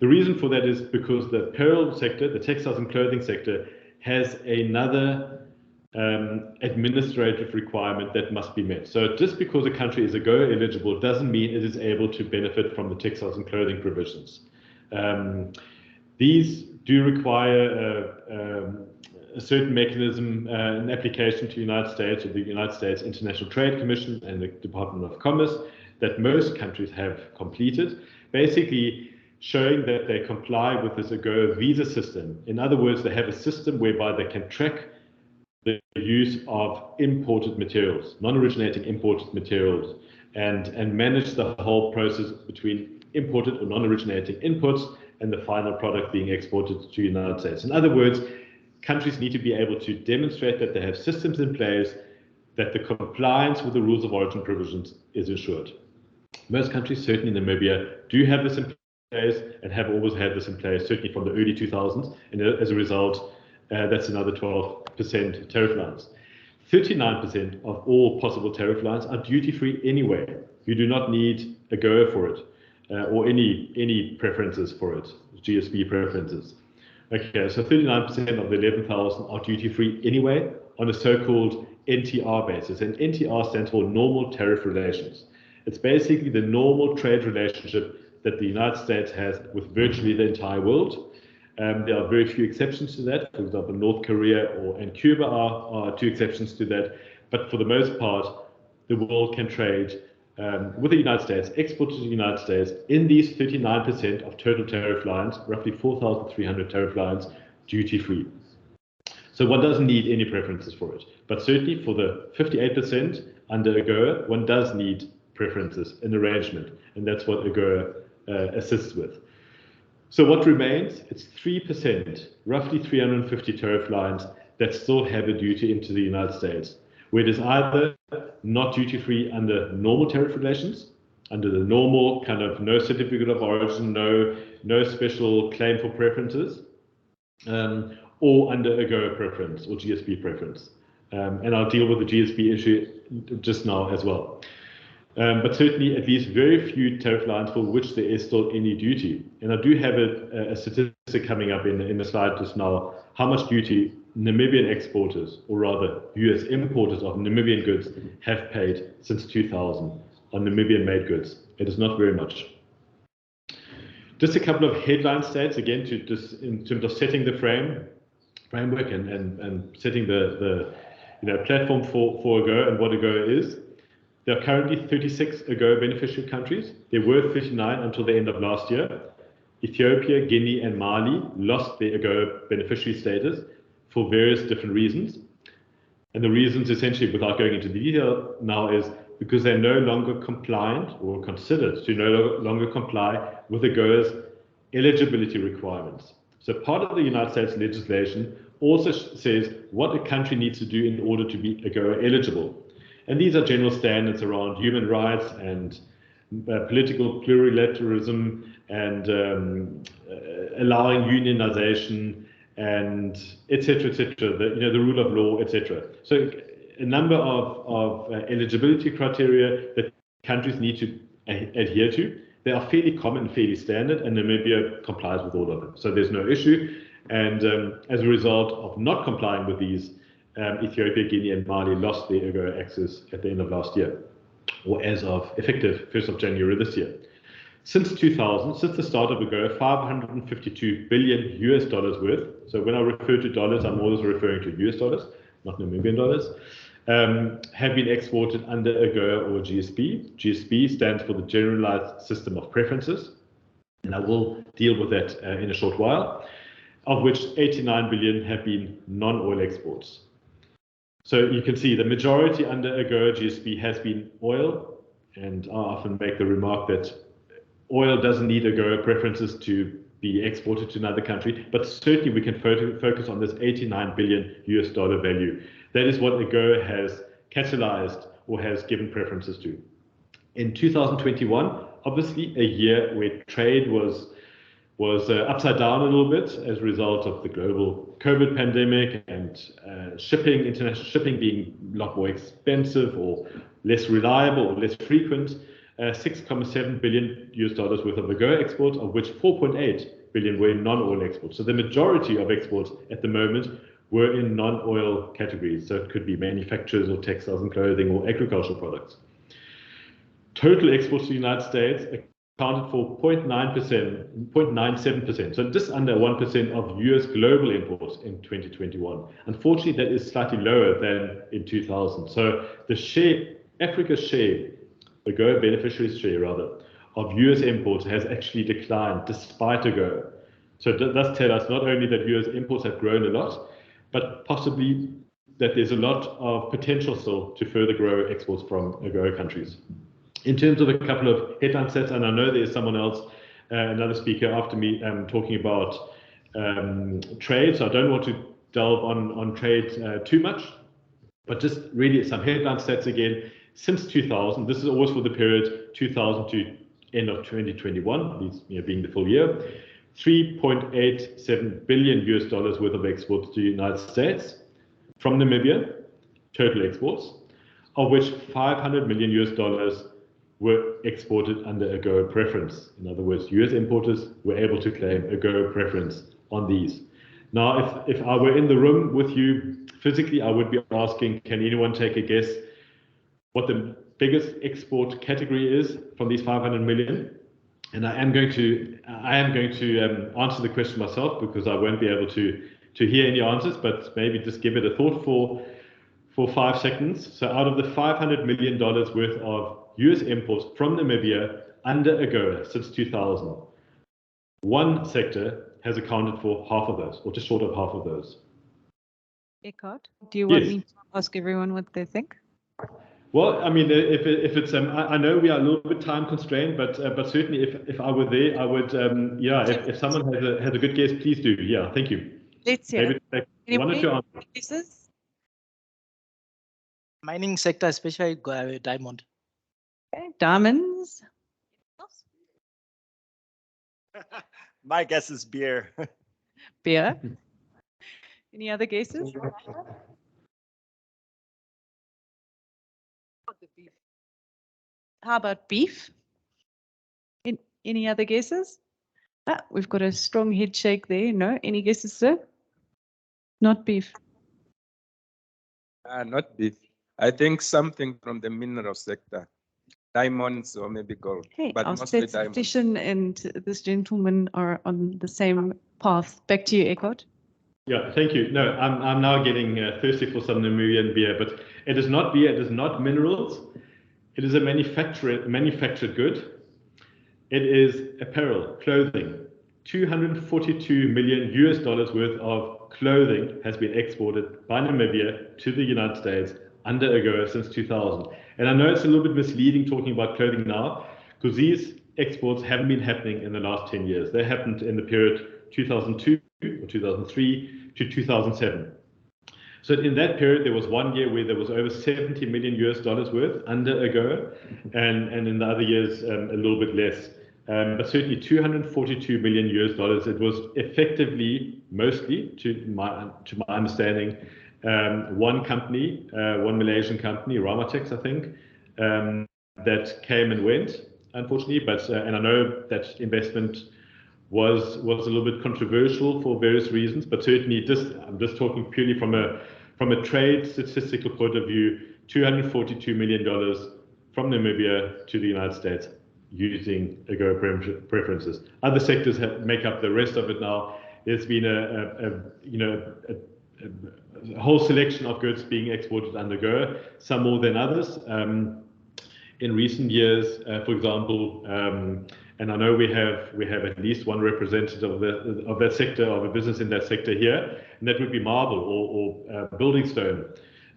S25: the reason for that is because the apparel sector, the textiles and clothing sector, has another administrative requirement that must be met. So just because a country is AGOA eligible doesn't mean it is able to benefit from the textiles and clothing provisions. These do require a certain mechanism, an application to the United States or the United States International Trade Commission and the Department of Commerce that most countries have completed, basically showing that they comply with this AGOA visa system. In other words, they have a system whereby they can track the use of imported materials, non-originating imported materials, and manage the whole process between imported or non-originating inputs and the final product being exported to the United States. In other words, countries need to be able to demonstrate that they have systems in place, that the compliance with the rules of origin provisions is ensured. Most countries, certainly Namibia, do have this in place and have always had this in place, certainly from the early 2000s, and as a result, that's another 12% tariff lines. 39% of all possible tariff lines are duty-free anyway. You do not need AGOA for it, or any preferences for it, GSP preferences. Okay, so 39% of the 11,000 are duty-free anyway on a so-called NTR basis, and NTR stands for normal tariff relations. It's basically the normal trade relationship that the United States has with virtually the entire world. There are very few exceptions to that. For example, North Korea and Cuba are two exceptions to that. But for the most part, the world can trade with the United States, export to the United States in these 39% of total tariff lines, roughly 4,300 tariff lines, duty-free. So one doesn't need any preferences for it. But certainly for the 58% under AGOA, one does need preferences, an arrangement. And that's what AGOA assists with. So what remains? It's 3%, roughly 350 tariff lines that still have a duty into the United States, where it is either not duty-free under normal tariff relations, under the normal kind of no certificate of origin, no special claim for preferences, or under AGOA preference or GSP preference. And I'll deal with the GSP issue just now as well. But certainly at least very few tariff lines for which there is still any duty. And I do have a statistic coming up in the slide just now, how much duty Namibian exporters, or rather US importers of Namibian goods, have paid since 2000 on Namibian-made goods. It is not very much. Just a couple of headline stats, again, to just in terms of setting the framework and setting the platform for AGOA and what AGOA is. There are currently 36 AGOA beneficiary countries. There were 39 until the end of last year. Ethiopia, Guinea, and Mali lost their AGOA beneficiary status for various different reasons. And the reasons, essentially, without going into the detail now, is because they're no longer compliant or considered to no longer comply with AGOA's eligibility requirements. So part of the United States legislation also says what a country needs to do in order to be AGOA eligible. And these are general standards around human rights and political plurilateralism and allowing unionization and et cetera, the rule of law, etc. So a number of eligibility criteria that countries need to adhere to. They are fairly common, fairly standard, and Namibia complies with all of them. So there's no issue. And as a result of not complying with these, Ethiopia, Guinea, and Mali lost their AGOA access at the end of last year, or as of effective 1st of January this year. Since 2000, since the start of AGOA, $552 billion worth. So when I refer to dollars, I'm always referring to US dollars, not Namibian dollars, have been exported under AGOA or GSP. GSP stands for the Generalized System of Preferences, and I will deal with that in a short while, of which 89 billion have been non-oil exports. So you can see the majority under AGOA GSP has been oil, and I often make the remark that oil doesn't need AGOA preferences to be exported to another country, but certainly we can focus on this $89 billion value. That is what AGOA has catalyzed or has given preferences to. In 2021, obviously a year where trade was upside down a little bit as a result of the global COVID pandemic and international shipping being a lot more expensive or less reliable or less frequent. $6.7 billion worth of AGOA exports, of which 4.8 billion were in non-oil exports. So the majority of exports at the moment were in non-oil categories. So it could be manufacturers or textiles and clothing or agricultural products. Total exports to the United States accounted for 0.97%, so just under 1% of US global imports in 2021. Unfortunately, that is slightly lower than in 2000. So the share, Africa's share, the AGOA beneficiaries share rather, of US imports has actually declined despite AGOA. So it does tell us not only that US imports have grown a lot, but possibly that there's a lot of potential still to further grow exports from AGOA countries. In terms of a couple of headline sets, and I know there's someone else, another speaker after me, talking about trade, so I don't want to delve on trade too much, but just really some headline stats again. Since 2000, this is always for the period 2000 to end of 2021, these being the full year, $3.87 billion US worth of exports to the United States from Namibia, total exports, of which $500 million US were exported under AGOA preference. In other words, US importers were able to claim AGOA preference on these. Now, if I were in the room with you physically, I would be asking, can anyone take a guess what the biggest export category is from these 500 million? And I am going to answer the question myself because I won't be able to hear any answers, but maybe just give it a thought for 5 seconds. So out of the $500 million worth of US imports from Namibia under AGOA since 2000, one sector has accounted for half of those, or just short of half of those.
S2: Eckhart, do you want
S25: Yes.
S2: me to ask everyone what they think?
S25: Well, I mean, if it's, I know we are a little bit time constrained, but certainly if I were there, I would, yeah. If someone has a good guess, please do. Yeah, thank you.
S2: Let's hear.
S25: Maybe take one or two answers.
S2: Guesses?
S9: Mining sector, especially diamond.
S2: Okay, diamonds.
S16: My guess is beer.
S2: Beer. Any other guesses? How about beef? Any other guesses? Ah, we've got a strong head shake there. No, any guesses, sir? Not beef.
S10: Not beef. I think something from the mineral sector, diamonds or maybe gold,
S2: Okay,
S10: but
S2: our
S10: mostly diamonds.
S2: statistician and this gentleman are on the same path. Back to you, Eckhart.
S25: Yeah, thank you. No, I'm now getting thirsty for some Namibian beer, but it is not beer, it is not minerals. It is a manufactured good. It is apparel, clothing. $242 million worth of clothing has been exported by Namibia to the United States under AGOA since 2000. And I know it's a little bit misleading talking about clothing now, because these exports haven't been happening in the last 10 years. They happened in the period 2002 or 2003 to 2007. So in that period, there was 1 year where there was over $70 million worth under AGOA, and in the other years, a little bit less. But certainly $242 million. It was effectively, mostly, to my understanding, one company, one Malaysian company, Ramatex, I think, that came and went, unfortunately. But and I know that investment was a little bit controversial for various reasons. But certainly, I'm just talking purely from a trade statistical point of view, $242 million from Namibia to the United States, using AGOA preferences. Other sectors make up the rest of it now. There's been a whole selection of goods being exported under AGOA, some more than others. In recent years, for example, and I know we have at least one representative of that sector, of a business in that sector here, and that would be marble or building stone.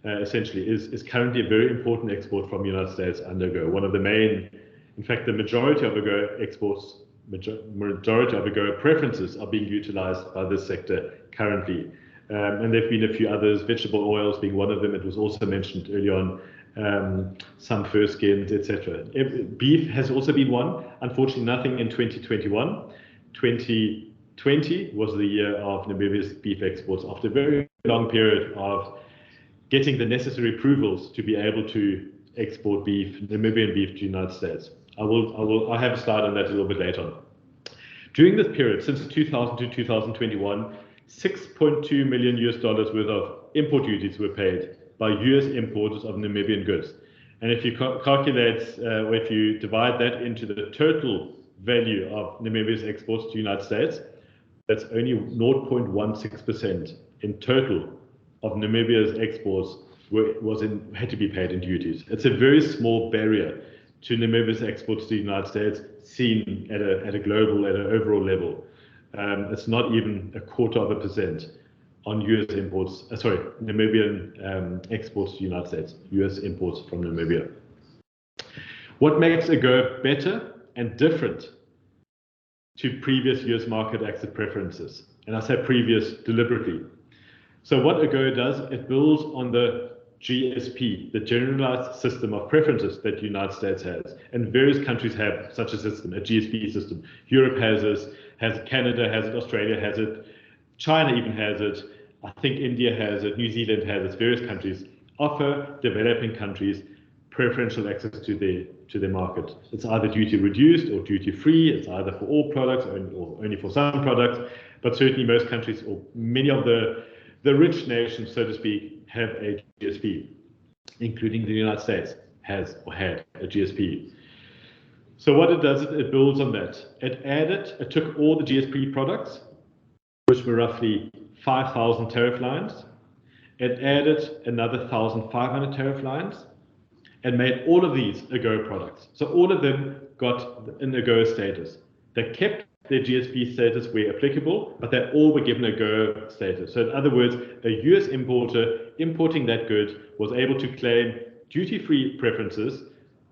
S25: Essentially, is currently a very important export from the United States under AGOA. One of the main, in fact, the majority of AGOA exports, majority of AGOA preferences are being utilized by this sector currently. And there have been a few others, vegetable oils being one of them. It was also mentioned early on, some fur skins, etc. Beef has also been one. Unfortunately, nothing in 2021. 2020 was the year of Namibia's beef exports after a very long period of getting the necessary approvals to be able to export beef, Namibian beef, to the United States. I'll have a slide on that a little bit later on. During this period, since 2000 to 2021, $6.2 million worth of import duties were paid by US importers of Namibian goods. And if you calculate, or if you divide that into the total value of Namibia's exports to the United States, that's only 0.16% in total of Namibia's exports had to be paid in duties. It's a very small barrier to Namibia's exports to the United States, seen at a global, at an overall level. It's not even 0.25% on US imports, Namibian exports to the United States, US imports from Namibia. What makes AGOA better and different to previous US market access preferences? And I say previous deliberately. So what AGOA does, it builds on the GSP, the Generalized System of Preferences that the United States has, and various countries have such a system, a GSP system. Europe has this, Canada has it, Australia has it, China even has it, I think India has it, New Zealand has it, various countries offer developing countries preferential access to their market. It's either duty reduced or duty free, it's either for all products or only for some products, but certainly most countries, or many of the rich nations, so to speak, have a GSP, including the United States has or had a GSP. So what it does, it builds on that. It took all the GSP products, which were roughly 5,000 tariff lines. It added another 1,500 tariff lines and made all of these AGOA products. So all of them got an AGOA status. They kept their GSP status where applicable, but they all were given AGOA status. So in other words, a US importer importing that good was able to claim duty-free preferences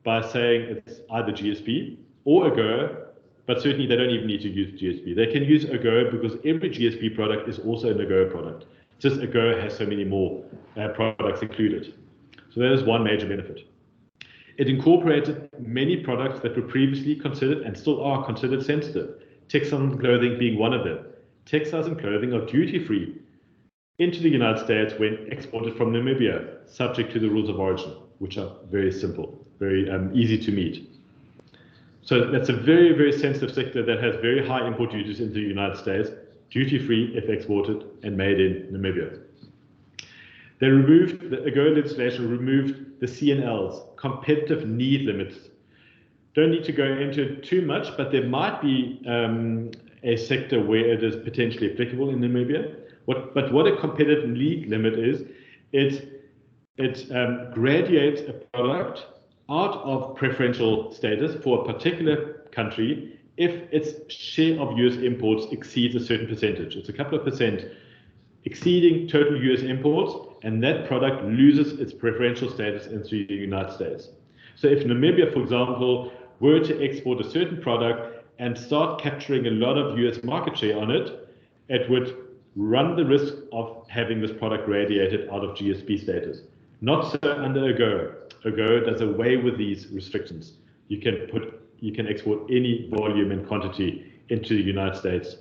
S25: by saying it's either GSP or AGOA, but certainly they don't even need to use GSP. They can use AGOA because every GSP product is also an AGOA product. Just AGOA has so many more products included. So that is one major benefit. It incorporated many products that were previously considered and still are considered sensitive, textiles and clothing being one of them. Textiles and clothing are duty-free into the United States when exported from Namibia, subject to the rules of origin, which are very simple, very easy to meet. So that's a very, very sensitive sector that has very high import duties into the United States, duty-free if exported and made in Namibia. They removed, the AGOA legislation removed the CNLs, competitive need limits. Don't need to go into it too much, but there might be a sector where it is potentially applicable in Namibia. But what a competitive need limit is, it graduates a product out of preferential status for a particular country if its share of US imports exceeds a certain percentage. It's a couple of percent exceeding total US imports, and that product loses its preferential status into the United States. So if Namibia, for example, were to export a certain product and start capturing a lot of US market share on it, it would run the risk of having this product radiated out of GSP status. Not so under AGOA. AGOA does away with these restrictions. You can export any volume and quantity into the United States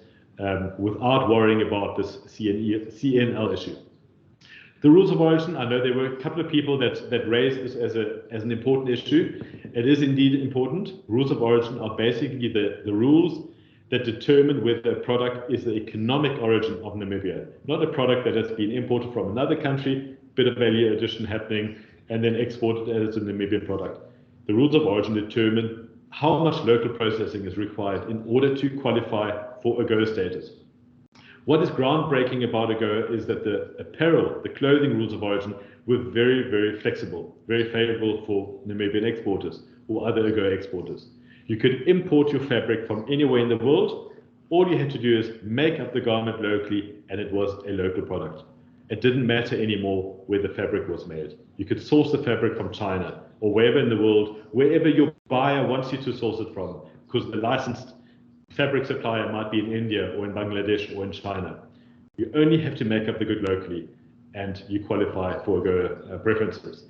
S25: without worrying about this CNL issue. The rules of origin, I know there were a couple of people that raised this as an important issue. It is indeed important. Rules of origin are basically the rules that determine whether a product is the economic origin of Namibia, not a product that has been imported from another country, bit of value addition happening, and then exported as a Namibian product. The rules of origin determine how much local processing is required in order to qualify for AGOA status. What is groundbreaking about AGOA is that the apparel, the clothing rules of origin were very, very flexible, very favorable for Namibian exporters or other AGOA exporters. You could import your fabric from anywhere in the world. All you had to do is make up the garment locally, and it was a local product. It didn't matter anymore where the fabric was made. You could source the fabric from China or wherever in the world, wherever your buyer wants you to source it from, because the licensed fabric supplier might be in India or in Bangladesh or in China. You only have to make up the good locally, and you qualify for AGOA preferences.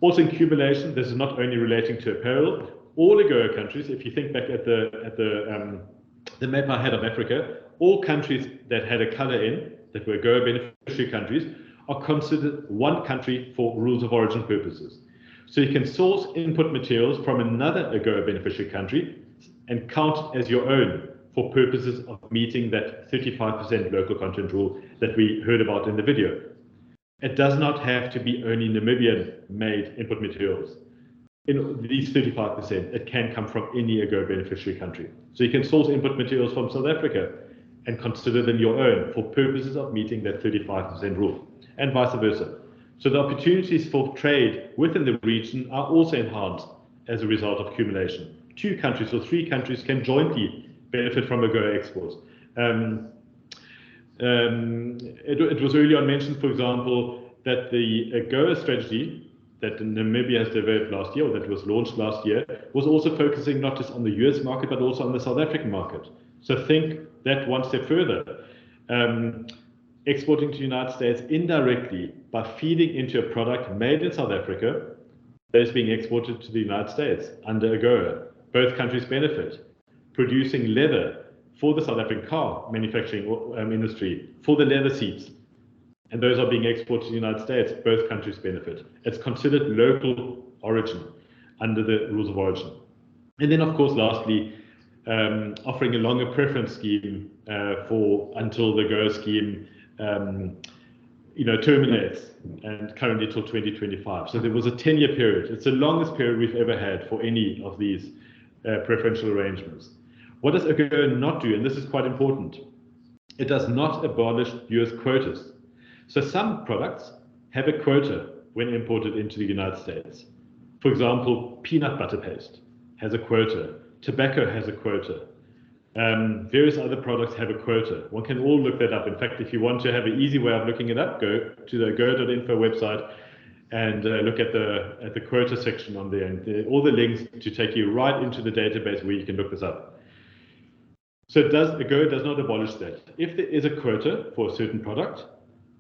S25: Also in accumulation, this is not only relating to apparel. All AGOA countries, if you think back at the map I had of Africa, all countries that had a color in, that were AGOA beneficiary countries, are considered one country for rules of origin purposes. So you can source input materials from another AGOA beneficiary country and count as your own for purposes of meeting that 35% local content rule that we heard about in the video. It does not have to be only Namibian-made input materials. In these 35%, it can come from any AGOA beneficiary country. So you can source input materials from South Africa and consider them your own for purposes of meeting that 35% rule, and vice versa. So the opportunities for trade within the region are also enhanced as a result of accumulation. 2 countries or 3 countries can jointly benefit from AGOA exports. It was earlier on mentioned, for example, that the AGOA strategy that Namibia has developed last year, or that was launched last year, was also focusing not just on the US market, but also on the South African market. So think that one step further. Exporting to the United States indirectly by feeding into a product made in South Africa that is being exported to the United States under AGOA. Both countries benefit. Producing leather for the South African car manufacturing industry, for the leather seats, and those are being exported to the United States, both countries benefit. It's considered local origin under the rules of origin. And then, of course, lastly, offering a longer preference scheme until the AGOA scheme terminates, and currently till 2025. So there was a 10-year period. It's the longest period we've ever had for any of these preferential arrangements. What does AGOA not do? And this is quite important. It does not abolish US quotas. So some products have a quota when imported into the United States. For example, peanut butter paste has a quota. Tobacco has a quota. Various other products have a quota. One can all look that up. In fact, if you want to have an easy way of looking it up, go to the AGOA.info website and look at the quota section on there, and all the links to take you right into the database where you can look this up. So AGOA does not abolish that. If there is a quota for a certain product,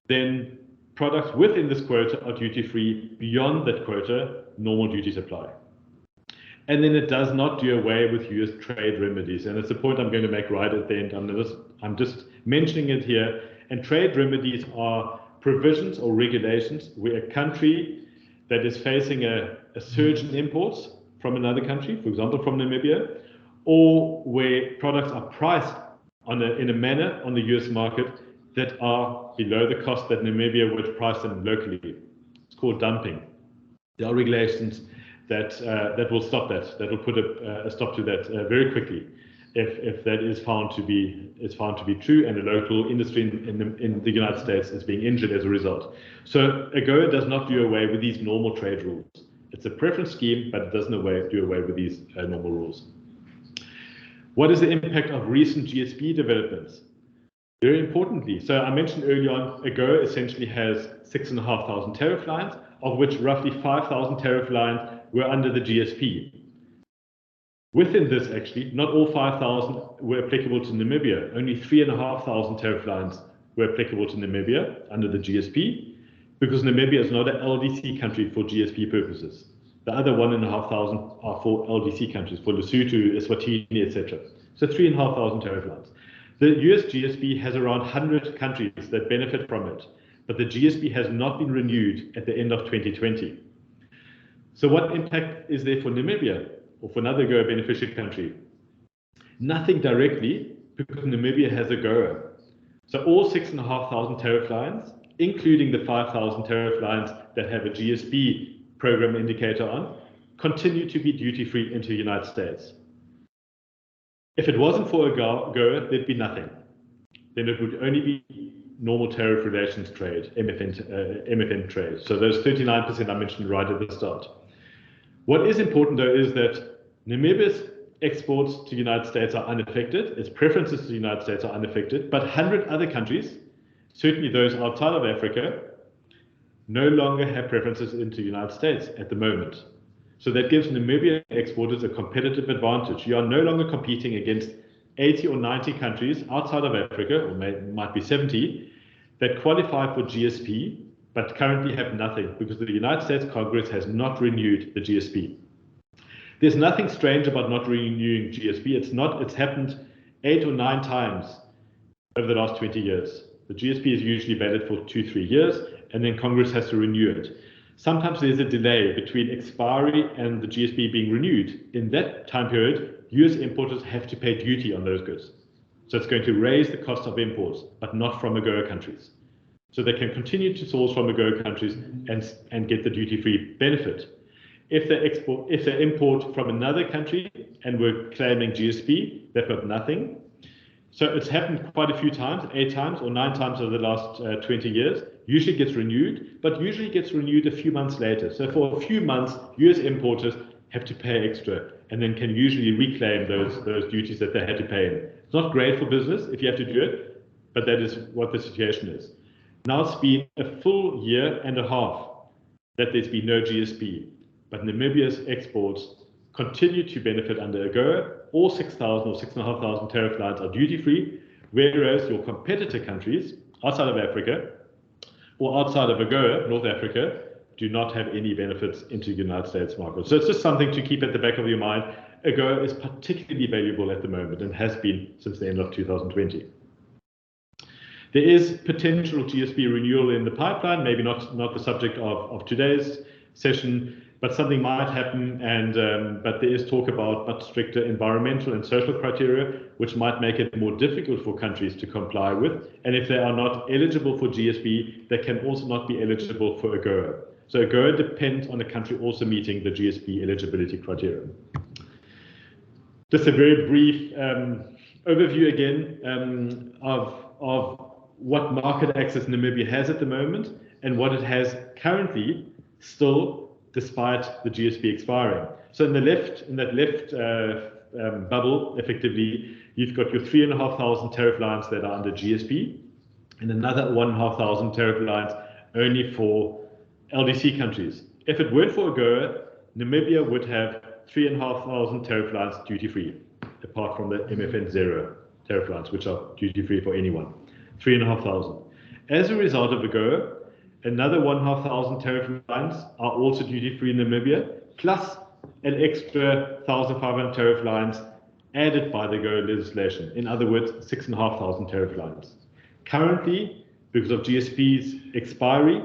S25: then products within this quota are duty-free. Beyond that quota, normal duties apply. And then it does not do away with US trade remedies. And it's a point I'm going to make right at the end. I'm just mentioning it here. And trade remedies are provisions or regulations where a country that is facing a surge in imports from another country, for example, from Namibia, or where products are priced in a manner on the US market that are below the cost that Namibia would price them locally. It's called dumping. There are regulations that will stop that. That will put a stop to that very quickly, if that is found to be true, and the local industry in the United States is being injured as a result. So AGOA does not do away with these normal trade rules. It's a preference scheme, but it doesn't do away with these normal rules. What is the impact of recent GSP developments? Very importantly, so I mentioned earlier on, AGOA essentially has 6,500 tariff lines, of which roughly 5,000 tariff lines were under the GSP. Within this, actually, not all 5,000 were applicable to Namibia. Only 3,500 tariff lines were applicable to Namibia under the GSP, because Namibia is not an LDC country for GSP purposes. The other 1,500 are for LDC countries, for Lesotho, Eswatini, etc. So 3,500 tariff lines. The US GSP has around 100 countries that benefit from it, but the GSP has not been renewed at the end of 2020. So what impact is there for Namibia or for another AGOA beneficiary country? Nothing directly, because Namibia has AGOA. So all 6,500 tariff lines, including the 5,000 tariff lines that have a GSP program indicator on, continue to be duty-free into the United States. If it wasn't for AGOA, there'd be nothing. Then it would only be normal tariff relations trade, MFN trade. So those 39% I mentioned right at the start. What is important, though, is that Namibia's exports to the United States are unaffected. Its preferences to the United States are unaffected. But 100 other countries, certainly those outside of Africa, no longer have preferences into the United States at the moment. So that gives Namibian exporters a competitive advantage. You are no longer competing against 80 or 90 countries outside of Africa, or might be 70, that qualify for GSP, but currently have nothing, because the United States Congress has not renewed the GSP. There's nothing strange about not renewing GSP. It's happened 8 or 9 times over the last 20 years. The GSP is usually valid for 2-3 years, and then Congress has to renew it. Sometimes there's a delay between expiry and the GSP being renewed. In that time period, US importers have to pay duty on those goods. So it's going to raise the cost of imports, but not from AGOA countries. So they can continue to source from AGOA countries and get the duty-free benefit. If they import from another country and we're claiming GSP, they've got nothing. So it's happened quite a few times, 8 times or 9 times over the last 20 years. Usually gets renewed, but usually gets renewed a few months later. So for a few months, US importers have to pay extra and then can usually reclaim those duties that they had to pay in. It's not great for business if you have to do it, but that is what the situation is. Now it's been a full year and a half that there's been no GSP, but Namibia's exports continue to benefit under AGOA. All 6,000 or 6,500 tariff lines are duty-free, whereas your competitor countries outside of Africa or outside of AGOA, North Africa, do not have any benefits into the United States market. So it's just something to keep at the back of your mind. AGOA is particularly valuable at the moment and has been since the end of 2020. There is potential GSP renewal in the pipeline, maybe not the subject of today's session, but something might happen, but there is talk about much stricter environmental and social criteria, which might make it more difficult for countries to comply with. And if they are not eligible for GSP, they can also not be eligible for AGOA. So AGOA depends on a country also meeting the GSP eligibility criteria. Just a very brief overview again of what market access Namibia has at the moment and what it has currently still, despite the GSP expiring. So in that left bubble, effectively, you've got your 3,500 tariff lines that are under GSP and another 1,500 tariff lines only for LDC countries. If it weren't for AGOA, Namibia would have 3,500 tariff lines duty-free, apart from the MFN 0 tariff lines, which are duty-free for anyone. 3,500. As a result of AGOA, another 1,500 tariff lines are also duty-free in Namibia, plus an extra 1,500 tariff lines added by the AGOA legislation. In other words, 6,500 tariff lines. Currently, because of GSP's expiry,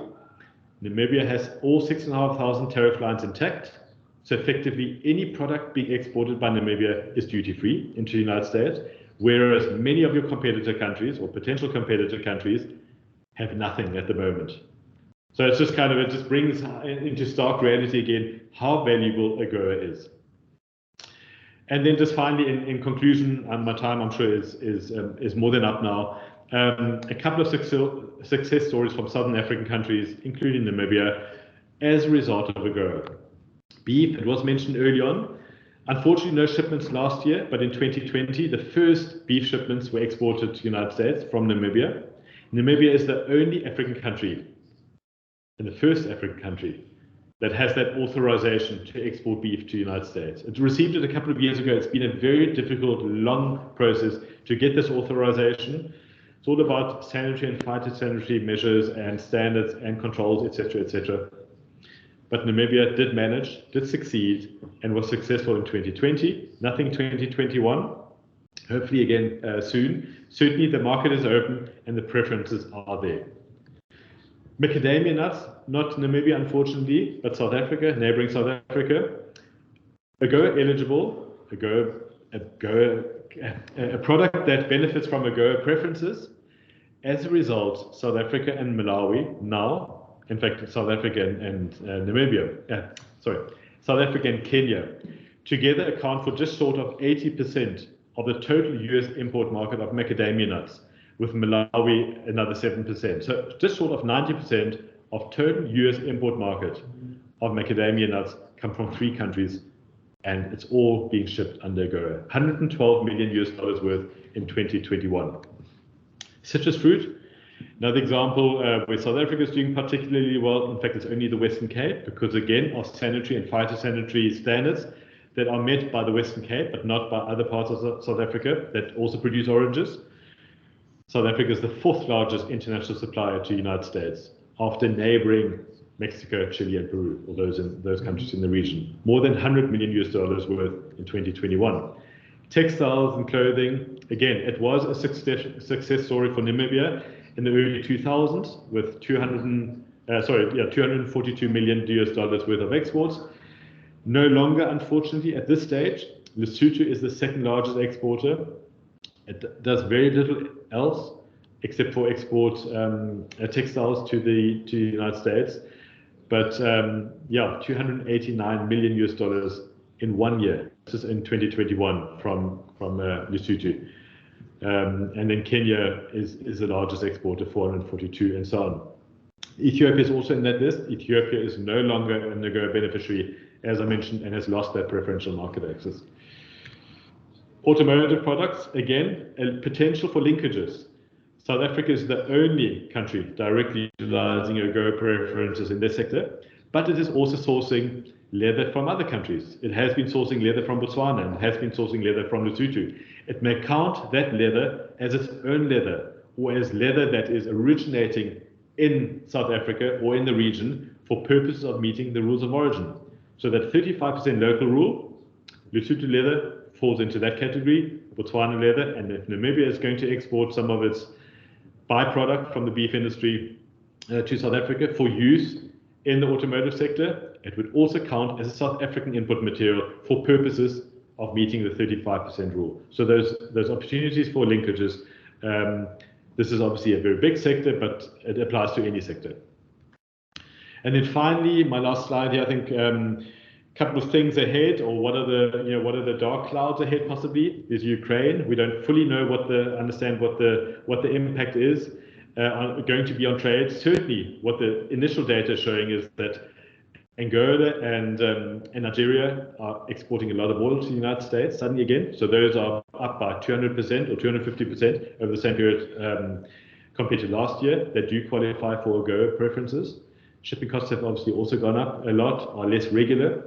S25: Namibia has all 6,500 tariff lines intact. So effectively, any product being exported by Namibia is duty-free into the United States, whereas many of your competitor countries or potential competitor countries have nothing at the moment. So it's just it just brings into stark reality again how valuable AGOA is. And then just finally, in conclusion, my time I'm sure is more than up now. A couple of success stories from Southern African countries, including Namibia, as a result of AGOA. Beef, it was mentioned early on. Unfortunately, no shipments last year, but in 2020, the first beef shipments were exported to the United States from Namibia. Namibia is the only African country, and the first African country, that has that authorization to export beef to the United States. It received it a couple of years ago. It's been a very difficult, long process to get this authorization. It's all about sanitary and phytosanitary measures and standards and controls, etc., etc. But Namibia did manage, did succeed, and was successful in 2020. Nothing 2021. Hopefully again soon. Certainly the market is open and the preferences are there. Macadamia nuts, not Namibia unfortunately, but South Africa, neighboring South Africa. AGOA eligible, a product that benefits from AGOA preferences. As a result, South Africa and Malawi now, in fact, South Africa and Namibia, South Africa and Kenya, together account for just short of 80% of the total US import market of macadamia nuts, with Malawi another 7%. So just short of 90% of total US import market of macadamia nuts come from 3 countries, and it's all being shipped under AGOA. $112 million worth in 2021. Citrus fruit, another example where South Africa is doing particularly well. In fact, it's only the Western Cape, because again, of sanitary and phytosanitary standards that are met by the Western Cape, but not by other parts of South Africa that also produce oranges. South Africa is the 4th largest international supplier to the United States, after neighboring Mexico, Chile, and Peru, or those countries in the region. More than $100 million worth in 2021. Textiles and clothing, again, it was a success story for Namibia in the early 2000s with $242 million worth of exports. No longer, unfortunately, at this stage. Lesotho is the 2nd largest exporter It does very little else except for export textiles to the United States. But yeah, $289 million in 1 year. This is in 2021 from Lesotho. And then Kenya is the largest exporter, 442, and so on. Ethiopia is also in that list. Ethiopia is no longer an AGOA beneficiary, as I mentioned, and has lost that preferential market access. Automotive products, again, a potential for linkages. South Africa is the only country directly utilizing AGOA preferences in this sector, but it is also sourcing leather from other countries. It has been sourcing leather from Botswana and has been sourcing leather from Lesotho. It may count that leather as its own leather or as leather that is originating in South Africa or in the region for purposes of meeting the rules of origin. So that 35% local rule, Lesotho leather falls into that category, Botswana leather, and if Namibia is going to export some of its byproduct from the beef industry to South Africa for use in the automotive sector, it would also count as a South African input material for purposes of meeting the 35% rule. So those opportunities for linkages, this is obviously a very big sector, but it applies to any sector. And then finally, my last slide here, I think a couple of things ahead, or what are the dark clouds ahead possibly, is Ukraine. We don't fully know understand what the impact is going to be on trade. Certainly what the initial data is showing is that Angola and Nigeria are exporting a lot of oil to the United States suddenly again. So those are up by 200% or 250% over the same period compared to last year, that do qualify for AGOA preferences. Shipping costs have obviously also gone up a lot, are less regular.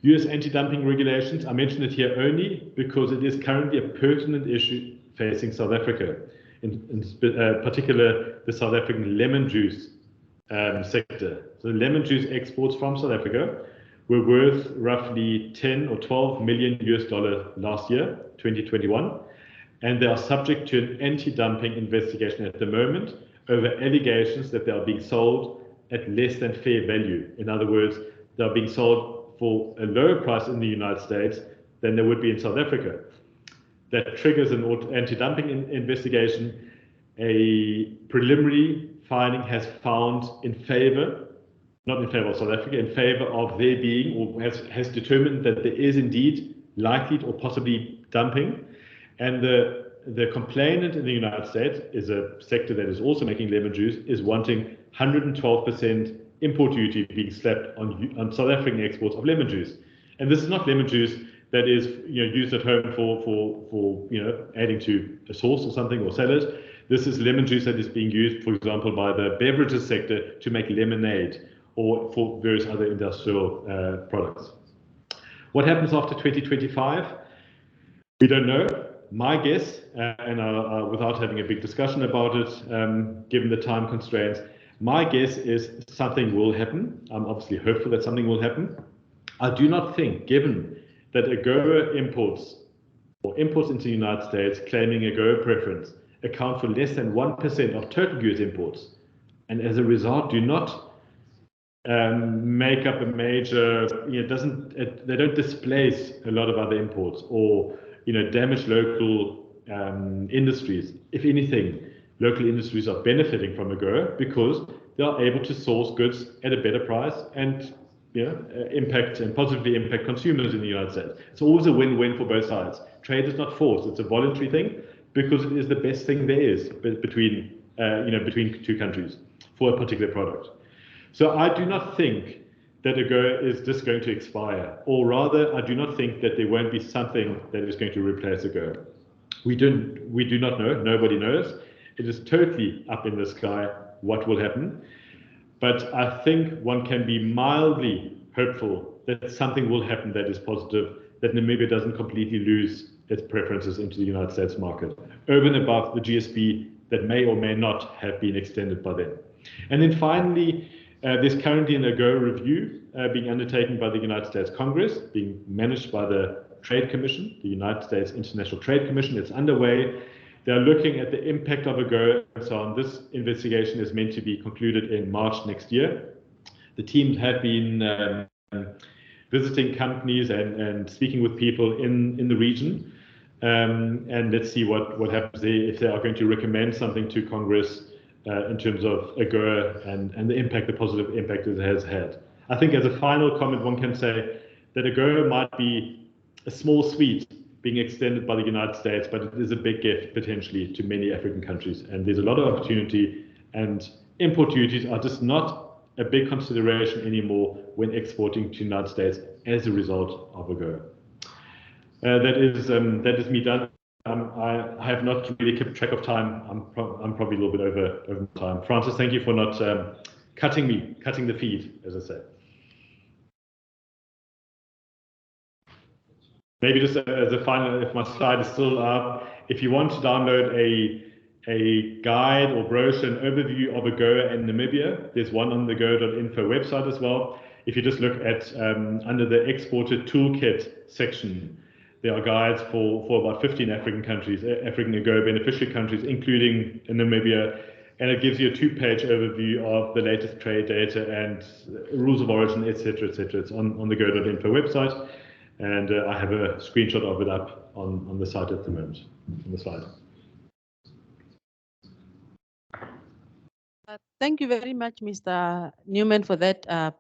S25: US anti-dumping regulations, I mention it here only because it is currently a pertinent issue facing South Africa, in particular the South African lemon juice sector. So lemon juice exports from South Africa were worth roughly 10 or 12 million US dollars last year, 2021, and they are subject to an anti-dumping investigation at the moment over allegations that they are being sold at less than fair value. In other words, they are being sold for a lower price in the United States than they would be in South Africa. That triggers an anti-dumping investigation. A preliminary finding has found in favor, not in favor of South Africa, in favor of there being, or has determined that there is indeed likely or possibly dumping. And the complainant in the United States is a sector that is also making lemon juice, is wanting 112% import duty being slapped on South African exports of lemon juice. And this is not lemon juice that is used at home for adding to a sauce or something or salad. This is lemon juice that is being used, for example, by the beverages sector to make lemonade or for various other industrial products. What happens after 2025? We don't know. My guess, and without having a big discussion about it, given the time constraints, my guess is something will happen. I'm obviously hopeful that something will happen. I do not think, given that AGOA imports or imports into the United States claiming AGOA preference account for less than 1% of total US imports, and as a result do not make up a major, they don't displace a lot of other imports or damage local industries. If anything, local industries are benefiting from AGOA because they are able to source goods at a better price and impact and positively impact consumers in the United States. It's always a win-win for both sides. Trade is not forced; it's a voluntary thing because it is the best thing there is between two countries for a particular product. So I do not think that AGOA is just going to expire, or rather, I do not think that there won't be something that is going to replace AGOA. We do not know. Nobody knows. It is totally up in the sky what will happen. But I think one can be mildly hopeful that something will happen that is positive, that Namibia doesn't completely lose its preferences into the United States market, over and above the GSP that may or may not have been extended by then. And then finally, there's currently an AGOA review being undertaken by the United States Congress, being managed by the Trade Commission, the United States International Trade Commission. It's underway. They're looking at the impact of AGOA and so on. This investigation is meant to be concluded in March next year. The teams have been visiting companies and speaking with people in the region. And let's see what happens there, if they are going to recommend something to Congress in terms of AGOA and the impact, the positive impact it has had. I think as a final comment, one can say that AGOA might be a small sweet being extended by the United States, but it is a big gift potentially to many African countries. And there's a lot of opportunity, and import duties are just not a big consideration anymore when exporting to the United States as a result of AGOA. That is me done. I have not really kept track of time. I'm probably a little bit over time. Francis, thank you for not cutting the feed, as I say. Maybe just as a final, if my slide is still up, if you want to download a guide or brochure, an overview of AGOA and Namibia, there's one on the AGOA.info website as well. If you just look at under the Exporter Toolkit section, there are guides for about 15 African countries, African AGOA beneficiary countries, including Namibia, and it gives you a 2-page overview of the latest trade data and rules of origin, etc., etc. It's on the AGOA.info website, and I have a screenshot of it up on the site at the moment, on the slide.
S1: Thank you very much, Mr. Newman, for that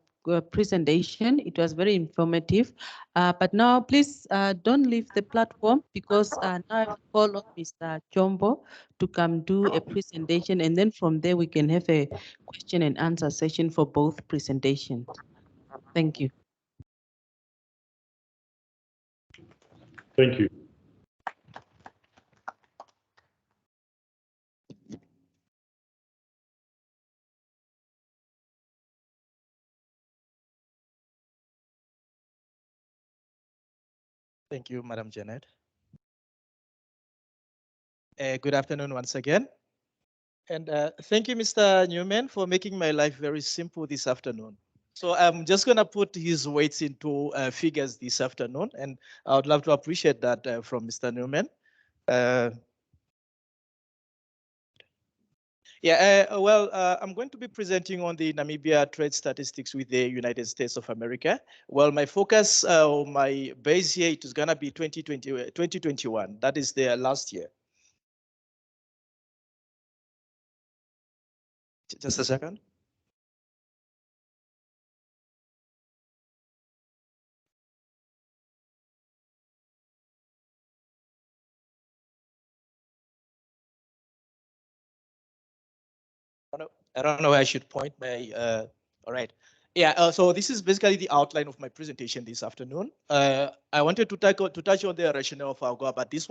S1: presentation. It was very informative. But now, please don't leave the platform, because now I call on Mr. Chombo to come do a presentation, and then from there we can have a question and answer session for both presentations. Thank you.
S25: Thank you.
S9: Thank you, Madam Janet. Good afternoon once again. And thank you, Mr. Newman, for making my life very simple this afternoon. So I'm just going to put his weights into figures this afternoon, and I would love to appreciate that from Mr. Newman. I'm going to be presenting on the Namibia trade statistics with the United States of America. Well, my focus, my base here, it is going to be 2021. That is the last year. Just a second. I don't know where I should point my, all right. Yeah, so this is basically the outline of my presentation this afternoon. I wanted to touch on the rationale of AGOA, but this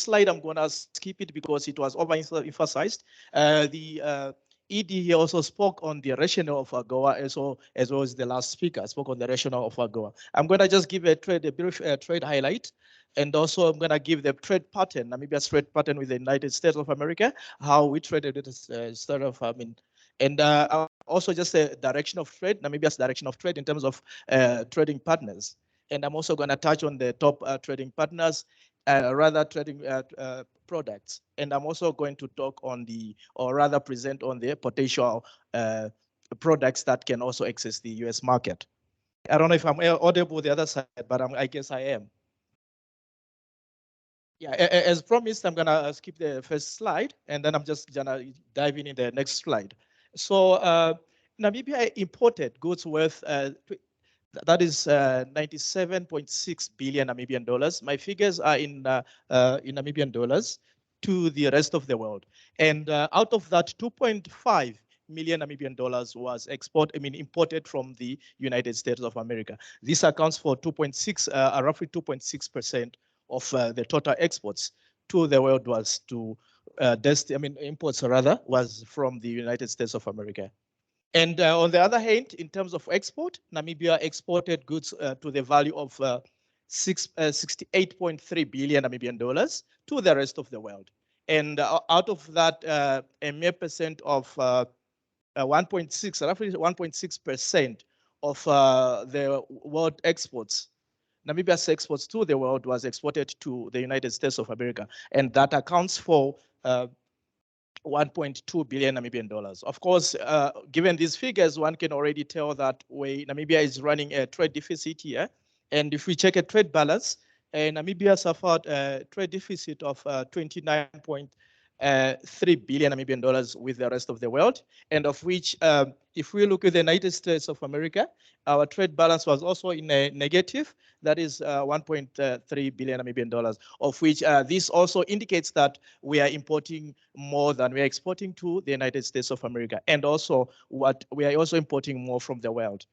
S9: slide, I'm gonna skip it because it was overemphasized. The ED here also spoke on the rationale of AGOA, as well as the last speaker spoke on the rationale of AGOA. I'm gonna just give a brief trade highlight. And also, I'm going to give the trade pattern, Namibia's trade pattern with the United States of America, how we traded it instead of, and also just the direction of trade, Namibia's direction of trade in terms of trading partners. And I'm also going to touch on the top trading partners, rather trading products. And I'm also going to talk on or rather present on the potential products that can also access the US market. I don't know if I'm audible the other side, but I guess I am. Yeah, as promised, I'm gonna skip the first slide, and then I'm just gonna dive in the next slide. So Namibia imported goods worth, that is 97.6 billion Namibian dollars. My figures are in Namibian dollars to the rest of the world. And out of that, 2.5 million Namibian dollars was imported from the United States of America. This accounts for roughly 2.6% of the total exports to the world was imports rather was from the United States of America. And on the other hand, in terms of export, Namibia exported goods to the value of 68.3 billion Namibian dollars to the rest of the world. And out of that, a mere percent of 1.6, roughly 1.6% of the world exports, Namibia's exports to the world was exported to the United States of America, and that accounts for 1.2 billion Namibian dollars. Of course, given these figures, one can already tell that Namibia is running a trade deficit here. And if we check a trade balance, Namibia suffered a trade deficit of 29.3 billion Namibian dollars with the rest of the world, and of which, if we look at the United States of America, our trade balance was also in a negative, that is 1.3 billion Namibian dollars, of which this also indicates that we are importing more than we are exporting to the United States of America, and also what we are also importing more from the world.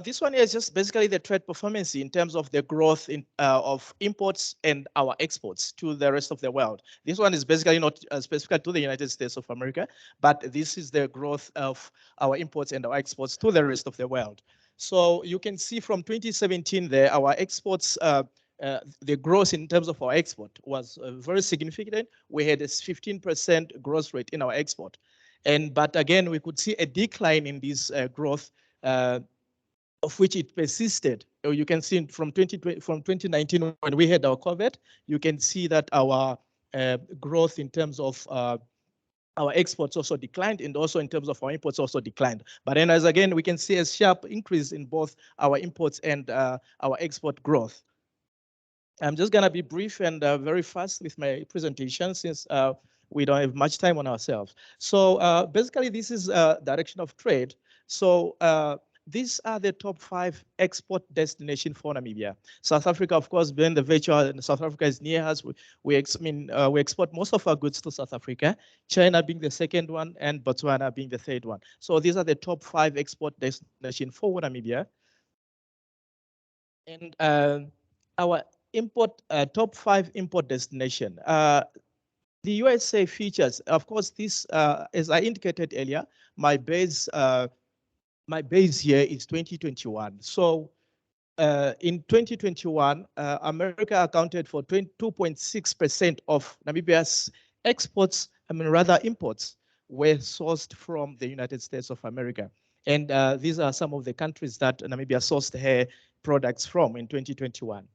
S9: This one is just basically the trade performance in terms of the growth of imports and our exports to the rest of the world. This one is basically not specific to the United States of America, but this is the growth of our imports and our exports to the rest of the world. So you can see from 2017 there, our exports, the growth in terms of our export was very significant. We had a 15% growth rate in our export. But again, we could see a decline in this growth of which it persisted. You can see from 2019 when we had our COVID, you can see that our growth in terms of our exports also declined, and also in terms of our imports also declined. But then as again, we can see a sharp increase in both our imports and our export growth. I'm just gonna be brief and very fast with my presentation since we don't have much time on ourselves. So basically this is direction of trade. So these are the top 5 export destinations for Namibia. South Africa, of course, being the virtual, and South Africa is near us. We export most of our goods to South Africa, China being the second one, and Botswana being the third one. So these are the top 5 export destinations for Namibia. And our top 5 import destination. The USA features, of course, this, as I indicated earlier, my base year is 2021. So in 2021, America accounted for 22.6% of Namibia's exports, rather imports, were sourced from the United States of America. And these are some of the countries that Namibia sourced her products from in 2021.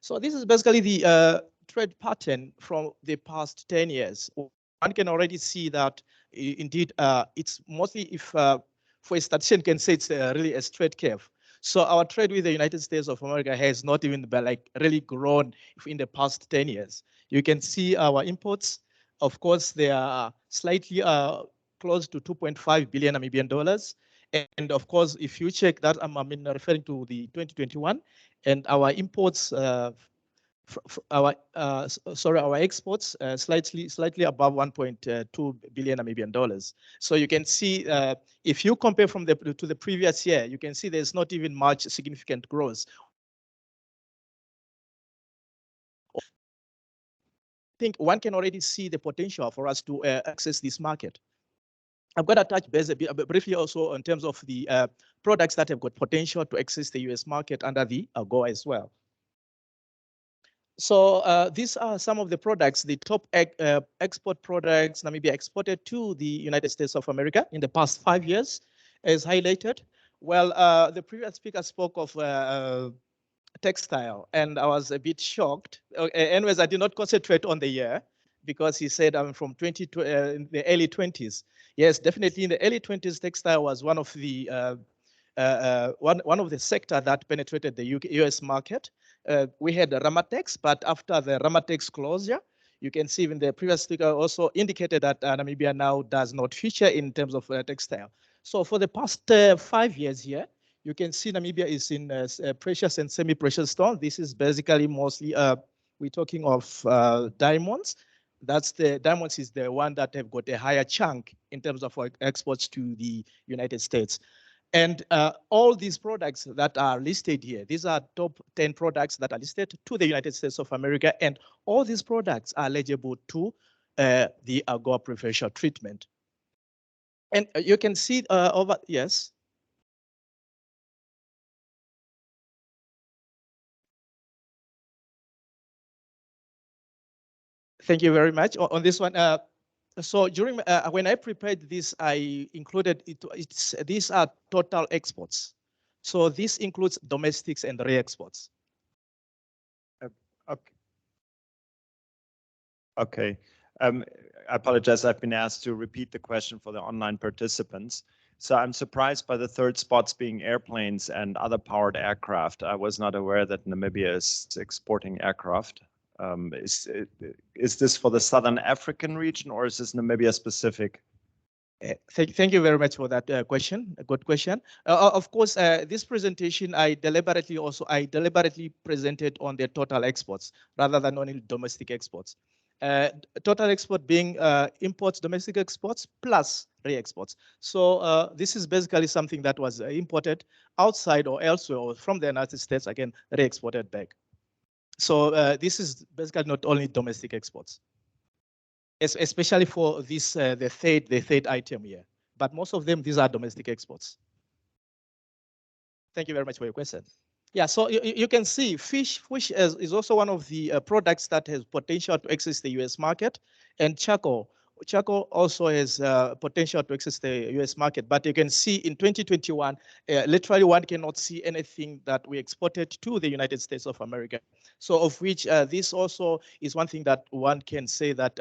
S9: So this is basically the trade pattern from the past 10 years. One can already see that indeed it's mostly, if for a statistician can say, it's really a straight curve. So our trade with the United States of America has not even really grown in the past 10 years. You can see our imports, of course, they are slightly close to 2.5 billion Namibian dollars. And of course, if you check that, I'm referring to the 2021, and our imports, our exports slightly above 1.2 billion Namibian dollars. So you can see, if you compare from to the previous year, you can see there's not even much significant growth. I think one can already see the potential for us to access this market. I'm going to touch base a bit briefly also in terms of the products that have got potential to access the US market under the AGOA as well. So these are some of the products, the top export products Namibia exported to the United States of America in the past 5 years, as highlighted. Well, the previous speaker spoke of textile, and I was a bit shocked. Anyways, I did not concentrate on the year because he said I'm from in the early 20s. Yes, definitely in the early 20s, textile was one of the one of the sector that penetrated the US market. We had the Ramatex, but after the Ramatex closure, you can see even the previous speaker also indicated that Namibia now does not feature in terms of textile. So for the past 5 years here, you can see Namibia is in precious and semi-precious stone. This is basically mostly, we're talking of diamonds. That's the diamonds is the one that have got a higher chunk in terms of exports to the United States. And all these products that are listed here, these are top 10 products that are listed to the United States of America, and all these products are eligible to the AGOA preferential treatment. And you can see over, yes. Thank you very much. On this one, so during when I prepared this, I included these are total exports. So this includes domestics and re-exports.
S16: Okay. I apologize. I've been asked to repeat the question for the online participants. So I'm surprised by the third spots being airplanes and other powered aircraft. I was not aware that Namibia is exporting aircraft. Is this for the Southern African region or is this Namibia specific?
S9: Thank you very much for that question. A good question. Of course, this presentation I deliberately presented on the total exports rather than only domestic exports. Total export being imports, domestic exports plus re-exports. So this is basically something that was imported outside or elsewhere or from the United States, again, re-exported back. So this is basically not only domestic exports, especially for this the third item here. But most of them, these are domestic exports. Thank you very much for your question. Yeah, so you can see fish is also one of the products that has potential to access the US market, and charcoal. Charcoal also has potential to access the US market, but you can see in 2021, literally one cannot see anything that we exported to the United States of America. So of which this also is one thing that one can say that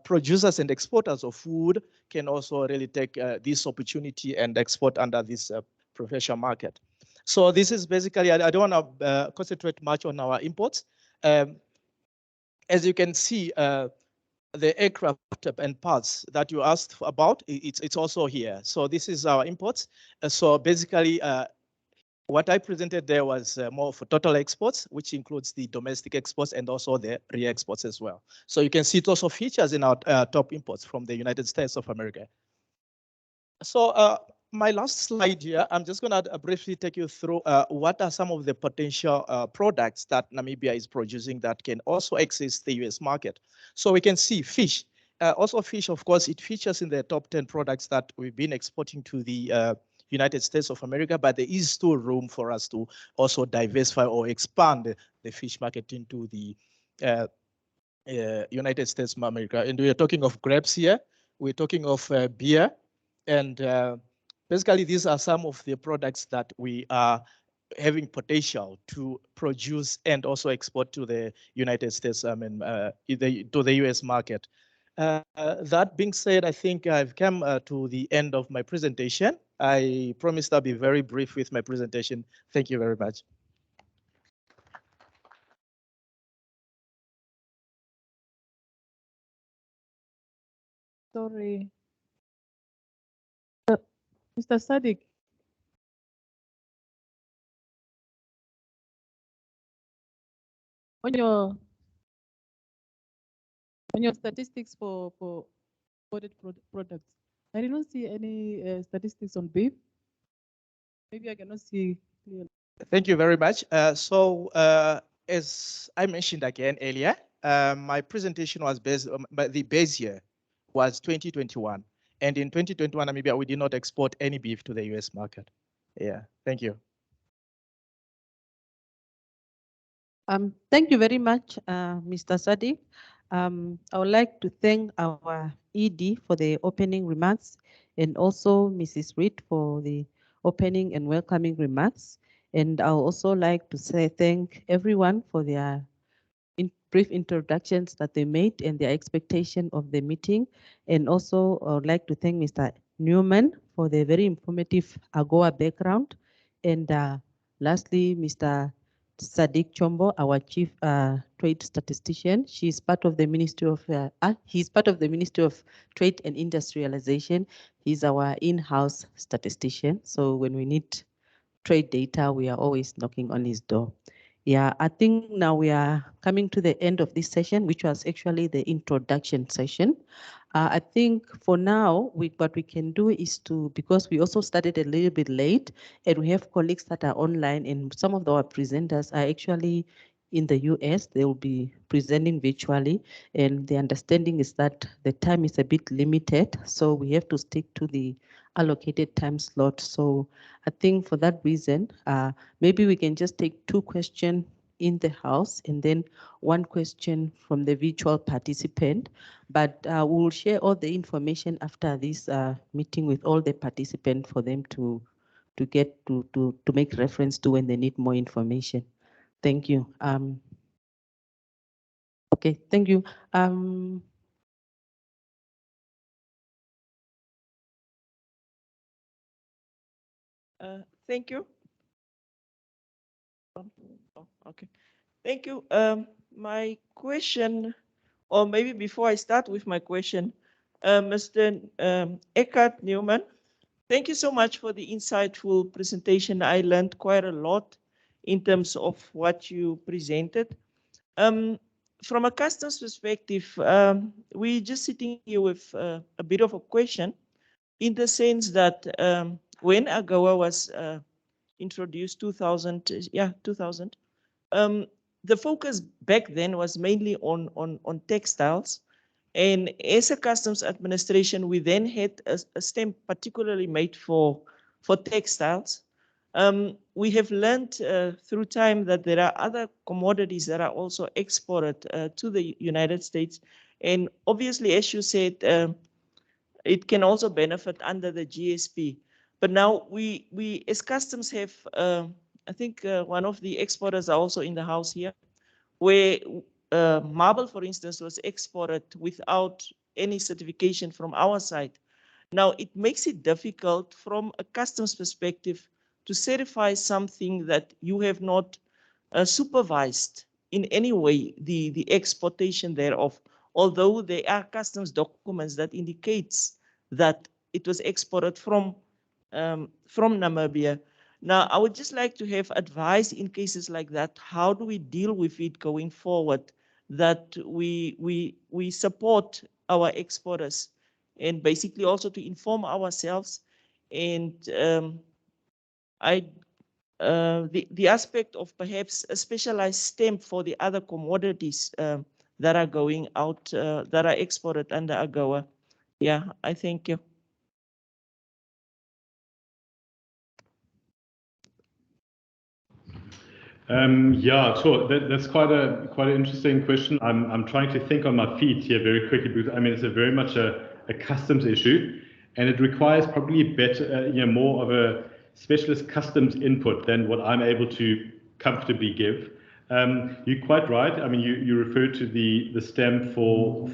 S9: producers and exporters of food can also really take this opportunity and export under this preferential market. So this is basically, I don't want to concentrate much on our imports. As you can see, the aircraft and parts that you asked about, it's also here. So this is our imports. So basically, what I presented there was more for total exports, which includes the domestic exports and also the re-exports as well. So you can see it also features in our top imports from the United States of America. So my last slide here, I'm just going to briefly take you through what are some of the potential products that Namibia is producing that can also access the US market. So we can see fish. Also fish, of course, it features in the top 10 products that we've been exporting to the United States of America, but there is still room for us to also diversify or expand the fish market into the United States of America. And we are talking of grapes here. We're talking of beer. And basically, these are some of the products that we are having potential to produce and also export to the United States, to the US market. That being said, I think I've come to the end of my presentation. I promised I'll be very brief with my presentation. Thank you very much.
S2: Sorry. Mr. Sadiq. On your statistics for imported products, I did not see any statistics on beef. Maybe I cannot see clearly.
S9: Thank you very much. As I mentioned again earlier, my presentation was based on the base year was 2021. And in 2021, Namibia, we did not export any beef to the US market. Yeah, thank you.
S1: Thank you very much, Mr. Sadiq. I would like to thank our ED for the opening remarks and also Mrs. Reed for the opening and welcoming remarks. And I would also like to say thank everyone for their brief introductions that they made and their expectation of the meeting. And also I would like to thank Mr. Newman for the very informative AGOA background. And lastly, Mr. Sadiq Chombo, our chief trade statistician. She's part of the Ministry of, he's part of the Ministry of Trade and Industrialization. He's our in-house statistician. So when we need trade data, we are always knocking on his door. Yeah, I think now we are coming to the end of this session, which was actually the introduction session. I think for now, what we can do is to, because we also started a little bit late and we have colleagues that are online and some of our presenters are actually in the US, they will be presenting virtually. And the understanding is that the time is a bit limited, so we have to stick to the allocated time slot. So I think for that reason, maybe we can just take 2 questions in the house and then 1 question from the virtual participant. But we will share all the information after this meeting with all the participants for them to get to make reference to when they need more information. Thank you. Okay, thank you.
S11: Thank you. Oh, okay. Thank you. My question, or maybe before I start with my question, Mr. Eckhart Newman, thank you so much for the insightful presentation. I learned quite a lot in terms of what you presented. From a customs perspective, we're just sitting here with a bit of a question in the sense that when AGOA was introduced 2000, the focus back then was mainly on textiles. And as a customs administration, we then had a stamp particularly made for textiles. We have learned through time that there are other commodities that are also exported to the United States. And obviously, as you said, it can also benefit under the GSP. But now we as customs have, I think one of the exporters are also in the house here, where marble, for instance, was exported without any certification from our side. Now, it makes it difficult from a customs perspective to certify something that you have not supervised in any way, the exportation thereof, although there are customs documents that indicates that it was exported from Namibia. Now, I would just like to have advice in cases like that. How do we deal with it going forward, that we support our exporters and basically also to inform ourselves? And the aspect of perhaps a specialized stamp for the other commodities that are going out, that are exported under AGOA. Yeah, I thank you.
S25: Yeah, sure. That's quite an interesting question. I'm trying to think on my feet here very quickly because I mean it's very much a customs issue, and it requires probably better, more of a specialist customs input than what I'm able to comfortably give. You're quite right. I mean, you referred to the stamp for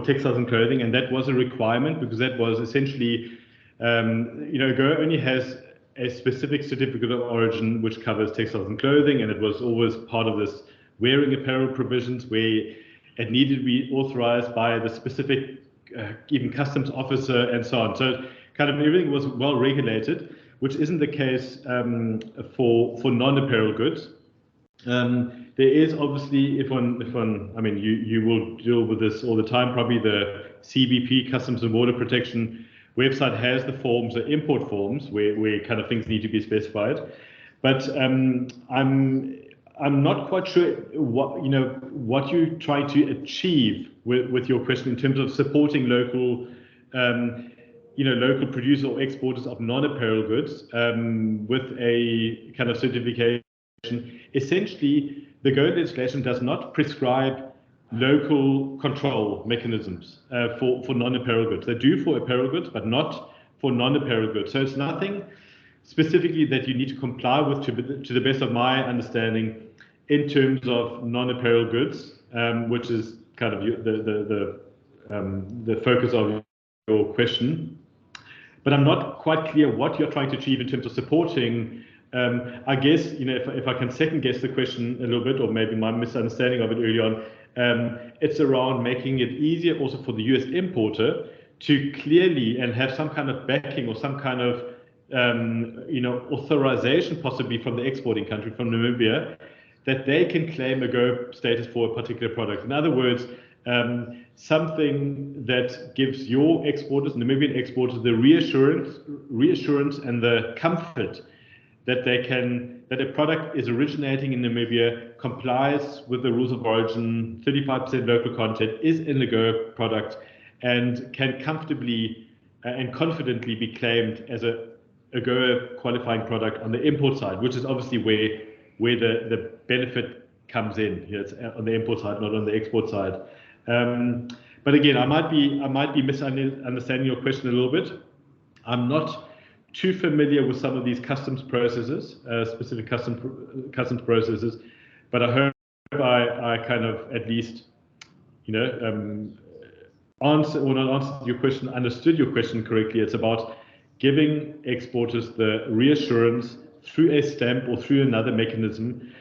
S25: textiles and clothing, and that was a requirement because that was essentially, AGOA only has a specific certificate of origin which covers textiles and clothing, and it was always part of this wearing apparel provisions where it needed to be authorized by the specific even customs officer and so on. So kind of everything was well regulated, which isn't the case for non-apparel goods. There is obviously, I mean, you will deal with this all the time, probably the CBP, Customs and Border Protection website has the forms, the import forms, where kind of things need to be specified. But I'm not quite sure what you're trying to achieve with your question in terms of supporting local, local producers or exporters of non-apparel goods with a kind of certification. Essentially, the AGOA legislation does not prescribe local control mechanisms for non-apparel goods. They do for apparel goods, but not for non-apparel goods. So it's nothing specifically that you need to comply with, to the best of my understanding, in terms of non-apparel goods, which is kind of the focus of your question. But I'm not quite clear what you're trying to achieve in terms of supporting. I guess, if I can second guess the question a little bit, or maybe my misunderstanding of it early on, it's around making it easier also for the US importer to clearly and have some kind of backing or some kind of authorization possibly from the exporting country, from Namibia, that they can claim a AGOA status for a particular product. In other words, something that gives your exporters, Namibian exporters, the reassurance and the comfort that that a product is originating in Namibia, complies with the rules of origin, 35% local content, is in the AGOA product, and can comfortably and confidently be claimed as a AGOA qualifying product on the import side, which is obviously where the benefit comes in. It's on the import side, not on the export side. But again, I might be misunderstanding your question a little bit. I'm not too familiar with some of these customs processes, specific customs processes, but I hope I kind of at least, answered your question, understood your question correctly. It's about giving exporters the reassurance through a stamp or through another mechanism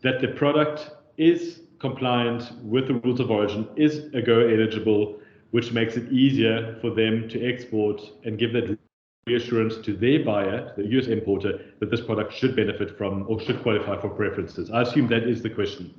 S25: that the product is compliant with the rules of origin, is AGOA eligible, which makes it easier for them to export and give that reassurance to their buyer, the US importer, that this product should benefit from or should qualify for preferences. I assume that is the question.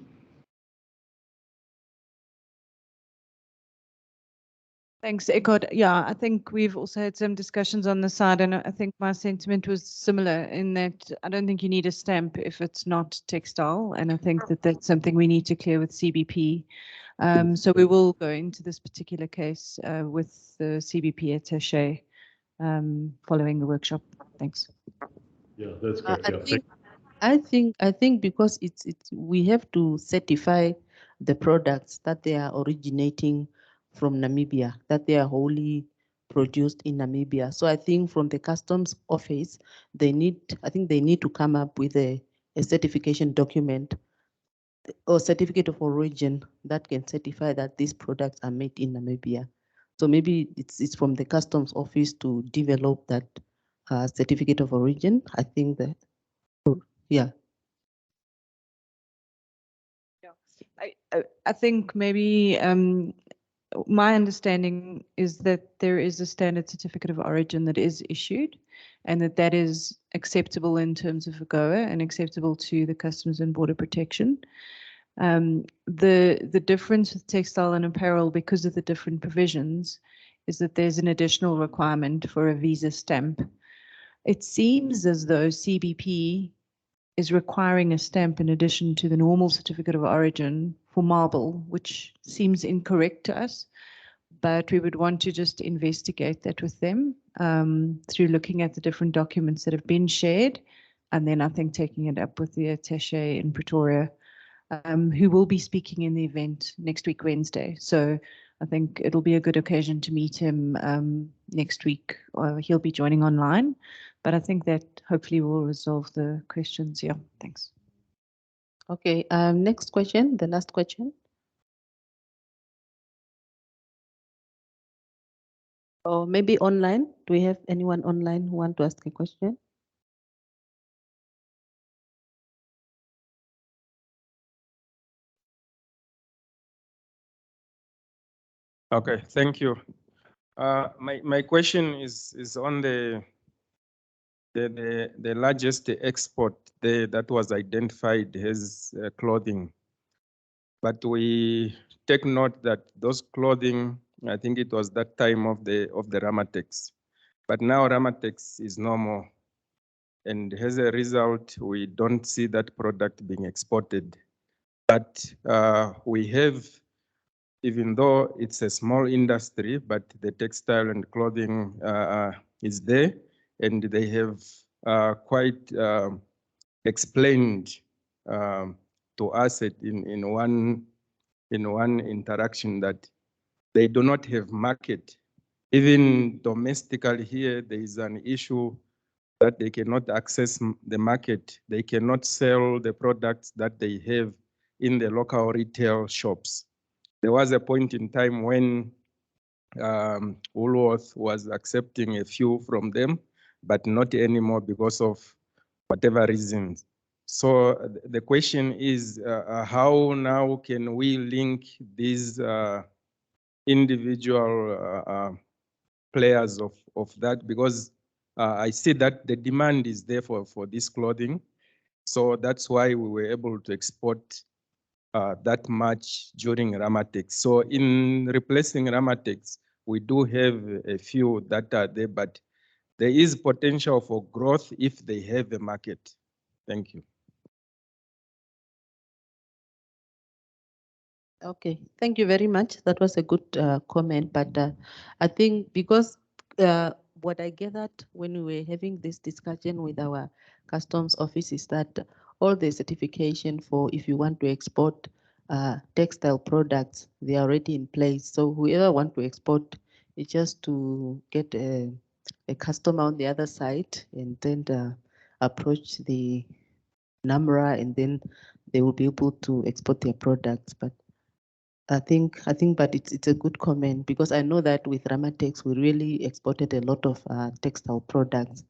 S2: Thanks, Eckhard. Yeah, I think we've also had some discussions on the side, and I think my sentiment was similar in that I don't think you need a stamp if it's not textile, and I think that that's something we need to clear with CBP. So we will go into this particular case with the CBP attaché following the workshop. Thanks.
S25: Yeah, that's correct.
S1: I think because we have to certify the products that they are originating from Namibia, that they are wholly produced in Namibia. So I think from the customs office, they need to come up with a certification document or certificate of origin that can certify that these products are made in Namibia. So maybe it's from the customs office to develop that certificate of origin. I think that, yeah.
S2: I think maybe my understanding is that there is a standard certificate of origin that is issued and that is acceptable in terms of AGOA and acceptable to the Customs and Border Protection. The difference with textile and apparel, because of the different provisions, is that there's an additional requirement for a visa stamp. It seems as though CBP is requiring a stamp in addition to the normal certificate of origin for marble, which seems incorrect to us, but we would want to just investigate that with them through looking at the different documents that have been shared, and then I think taking it up with the attaché in Pretoria, who will be speaking in the event next week, Wednesday. So I think it'll be a good occasion to meet him next week. He'll be joining online, but I think that hopefully will resolve the questions. Yeah, thanks.
S1: Okay, next question, the last question. Or maybe online. Do we have anyone online who want to ask a question?
S10: Okay, thank you. My question is on the largest export that was identified as clothing, but we take note that those clothing, I think it was that time of the Ramatex, but now Ramatex is no more, and as a result, we don't see that product being exported. But we have, even though it's a small industry, but the textile and clothing is there, and they have quite explained to us in one interaction that they do not have market. Even domestically here, there is an issue that they cannot access the market. They cannot sell the products that they have in the local retail shops. There was a point in time when Woolworth was accepting a few from them, but not anymore because of whatever reasons. So the question is, how now can we link these individual players of that? Because I see that the demand is there for this clothing. So that's why we were able to export that much during Ramatex. So in replacing Ramatex, we do have a few that are there, but there is potential for growth if they have a market. Thank you.
S1: Okay, thank you very much. That was a good comment, but I think because what I gathered when we were having this discussion with our customs office is that all the certification for if you want to export textile products, they are already in place. So whoever want to export, it's just to get a customer on the other side and then approach the NAMRA, and then they will be able to export their products. But I think, but it's a good comment because I know that with Ramatex, we really exported a lot of textile products.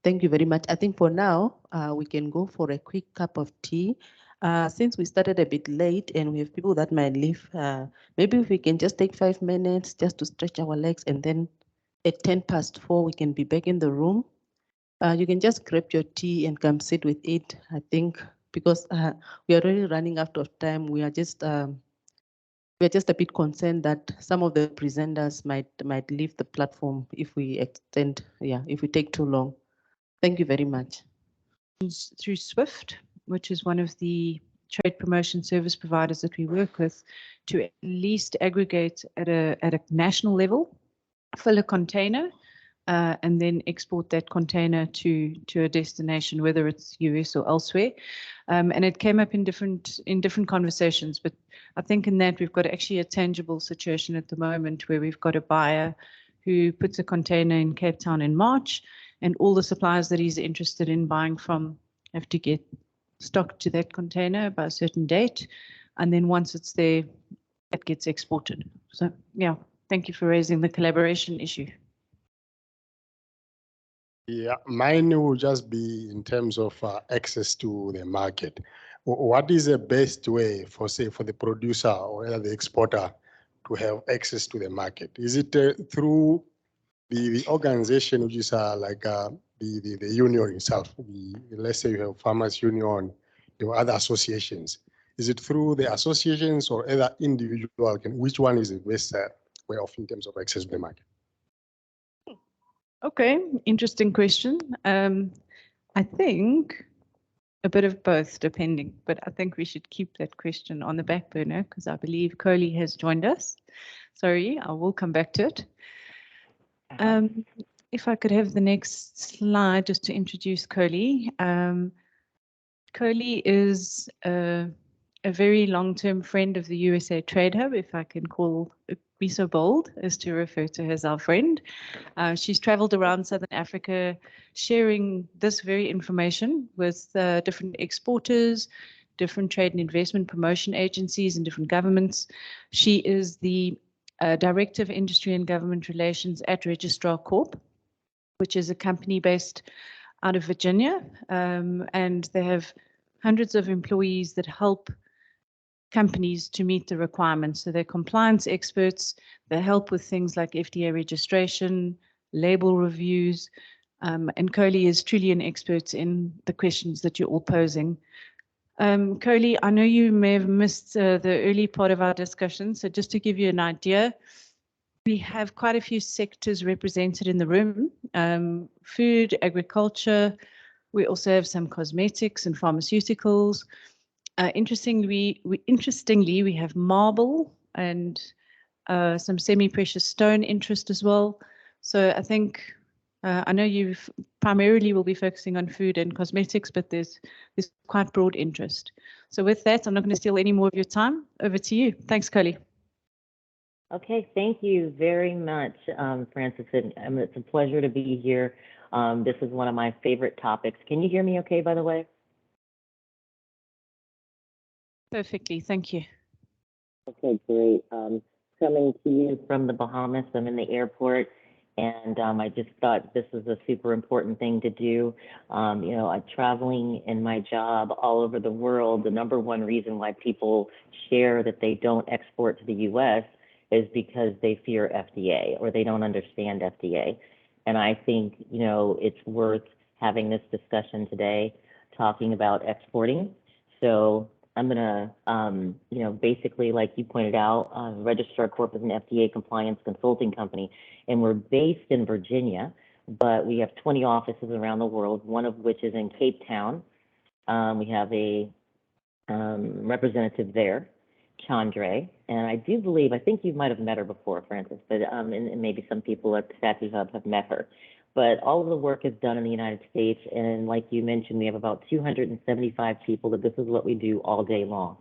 S1: Thank you very much. I think for now, we can go for a quick cup of tea. Since we started a bit late and we have people that might leave, maybe if we can just take 5 minutes just to stretch our legs, and then at 4:10, we can be back in the room. You can just grab your tea and come sit with it, I think, because we are already running out of time. We are just a bit concerned that some of the presenters might leave the platform if we if we take too long. Thank you very much.
S2: Through SWIFT, which is one of the trade promotion service providers that we work with, to at least aggregate at a national level, fill a container, and then export that container to a destination, whether it's US or elsewhere. And it came up in different conversations, but I think in that we've got actually a tangible situation at the moment where we've got a buyer who puts a container in Cape Town in March, and all the suppliers that he's interested in buying from have to get stock to that container by a certain date. And then once it's there, it gets exported. So yeah, thank you for raising the collaboration issue.
S12: Yeah, mine will just be in terms of access to the market. What is the best way for, say, for the producer or the exporter to have access to the market? Is it through the organization, which is like the union itself? Let's say you have farmers union, your other associations. Is it through the associations or other individual? Which one is the best way of in terms of access to the market?
S2: Okay, interesting question. I think a bit of both, depending, but I think we should keep that question on the back burner because I believe Coley has joined us. Sorry, I will come back to it. If I could have the next slide just to introduce Coley. Coley is a very long-term friend of the USA Trade Hub, if I can be so bold as to refer to her as our friend. She's traveled around Southern Africa sharing this very information with different exporters, different trade and investment promotion agencies and different governments. She is the Director of Industry and Government Relations at Registrar Corp, which is a company based out of Virginia, and they have hundreds of employees that help companies to meet the requirements. So they're compliance experts. They help with things like FDA registration, label reviews, and Coley is truly an expert in the questions that you're all posing. Coley, I know you may have missed the early part of our discussion, so just to give you an idea, we have quite a few sectors represented in the room, food, agriculture. We also have some cosmetics and pharmaceuticals. Interestingly, we have marble and some semi-precious stone interest as well. So I think, I know you primarily will be focusing on food and cosmetics, but there's quite broad interest. So with that, I'm not going to steal any more of your time. Over to you. Thanks, Coley.
S13: Okay, thank you very much, Francis. And it's a pleasure to be here. This is one of my favorite topics. Can you hear me okay, by the way?
S2: Perfectly, thank you.
S13: Okay, great. Coming to you from the Bahamas. I'm in the airport, and I just thought this was a super important thing to do. I'm traveling in my job all over the world. The number one reason why people share that they don't export to the U.S. is because they fear FDA or they don't understand FDA. And I think, it's worth having this discussion today, talking about exporting. So I'm going to, basically, like you pointed out, Registrar Corp is an FDA compliance consulting company, and we're based in Virginia, but we have 20 offices around the world, one of which is in Cape Town. We have a representative there, Chandra, and I think you might have met her before, Francis, but and maybe some people at the Statue Hub have met her. But all of the work is done in the United States, and like you mentioned, we have about 275 people that this is what we do all day long.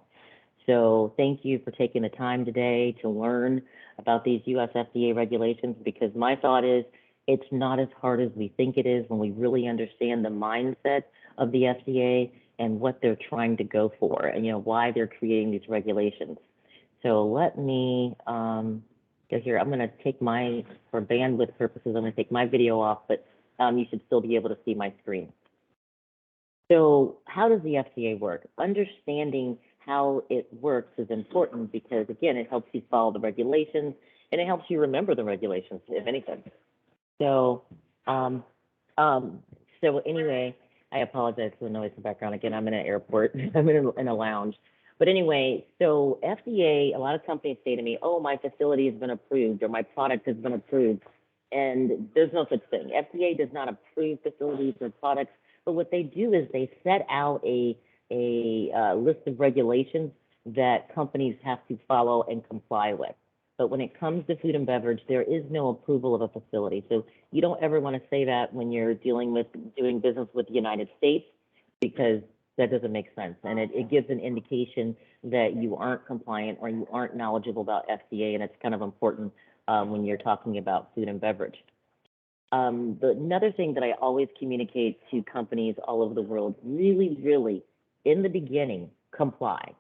S13: So thank you for taking the time today to learn about these US FDA regulations, because my thought is it's not as hard as we think it is when we really understand the mindset of the FDA and what they're trying to go for and why they're creating these regulations. So let me go here. I'm going to take for bandwidth purposes, I'm going to take my video off, but you should still be able to see my screen. So how does the FDA work? Understanding how it works is important because, again, it helps you follow the regulations and it helps you remember the regulations, if anything. So, so anyway, I apologize for the noise in the background. Again, I'm in an airport. I'm in a lounge. But anyway, so FDA, a lot of companies say to me, oh, my facility has been approved or my product has been approved. And there's no such thing. FDA does not approve facilities or products, but what they do is they set out a list of regulations that companies have to follow and comply with. But when it comes to food and beverage, there is no approval of a facility. So you don't ever want to say that when you're doing business with the United States, because that doesn't make sense. And it gives an indication that you aren't compliant or you aren't knowledgeable about FDA, and it's kind of important when you're talking about food and beverage. Another thing that I always communicate to companies all over the world, really, really, in the beginning, comply.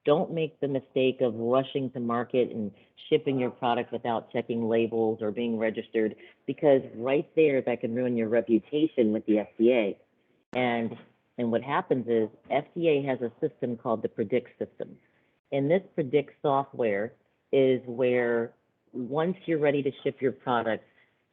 S13: Don't make the mistake of rushing to market and shipping your product without checking labels or being registered, because right there, that can ruin your reputation with the FDA. And what happens is FDA has a system called the Predict system. And this Predict software is where once you're ready to ship your product,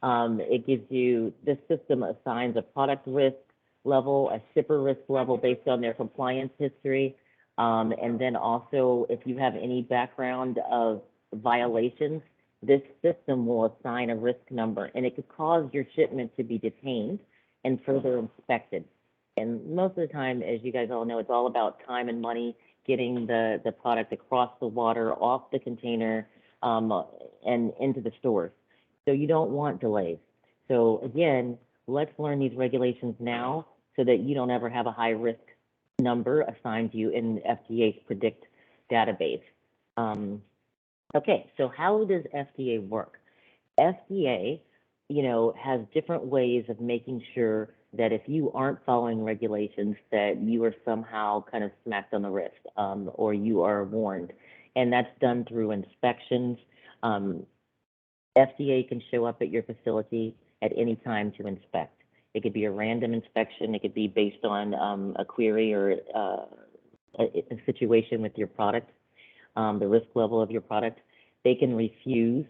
S13: it gives you, this system assigns a product risk level, a shipper risk level based on their compliance history. And then also, if you have any background of violations, this system will assign a risk number, and it could cause your shipment to be detained and further inspected. And most of the time, as you guys all know, it's all about time and money, getting the product across the water, off the container, and into the stores. So you don't want delays. So again, let's learn these regulations now so that you don't ever have a high risk number assigned to you in FDA's Predict database. Okay, so how does FDA work? FDA, has different ways of making sure that if you aren't following regulations, that you are somehow kind of smacked on the wrist, or you are warned. And that's done through inspections. FDA can show up at your facility at any time to inspect. It could be a random inspection. It could be based on a query or a situation with your product, the risk level of your product. They can refuse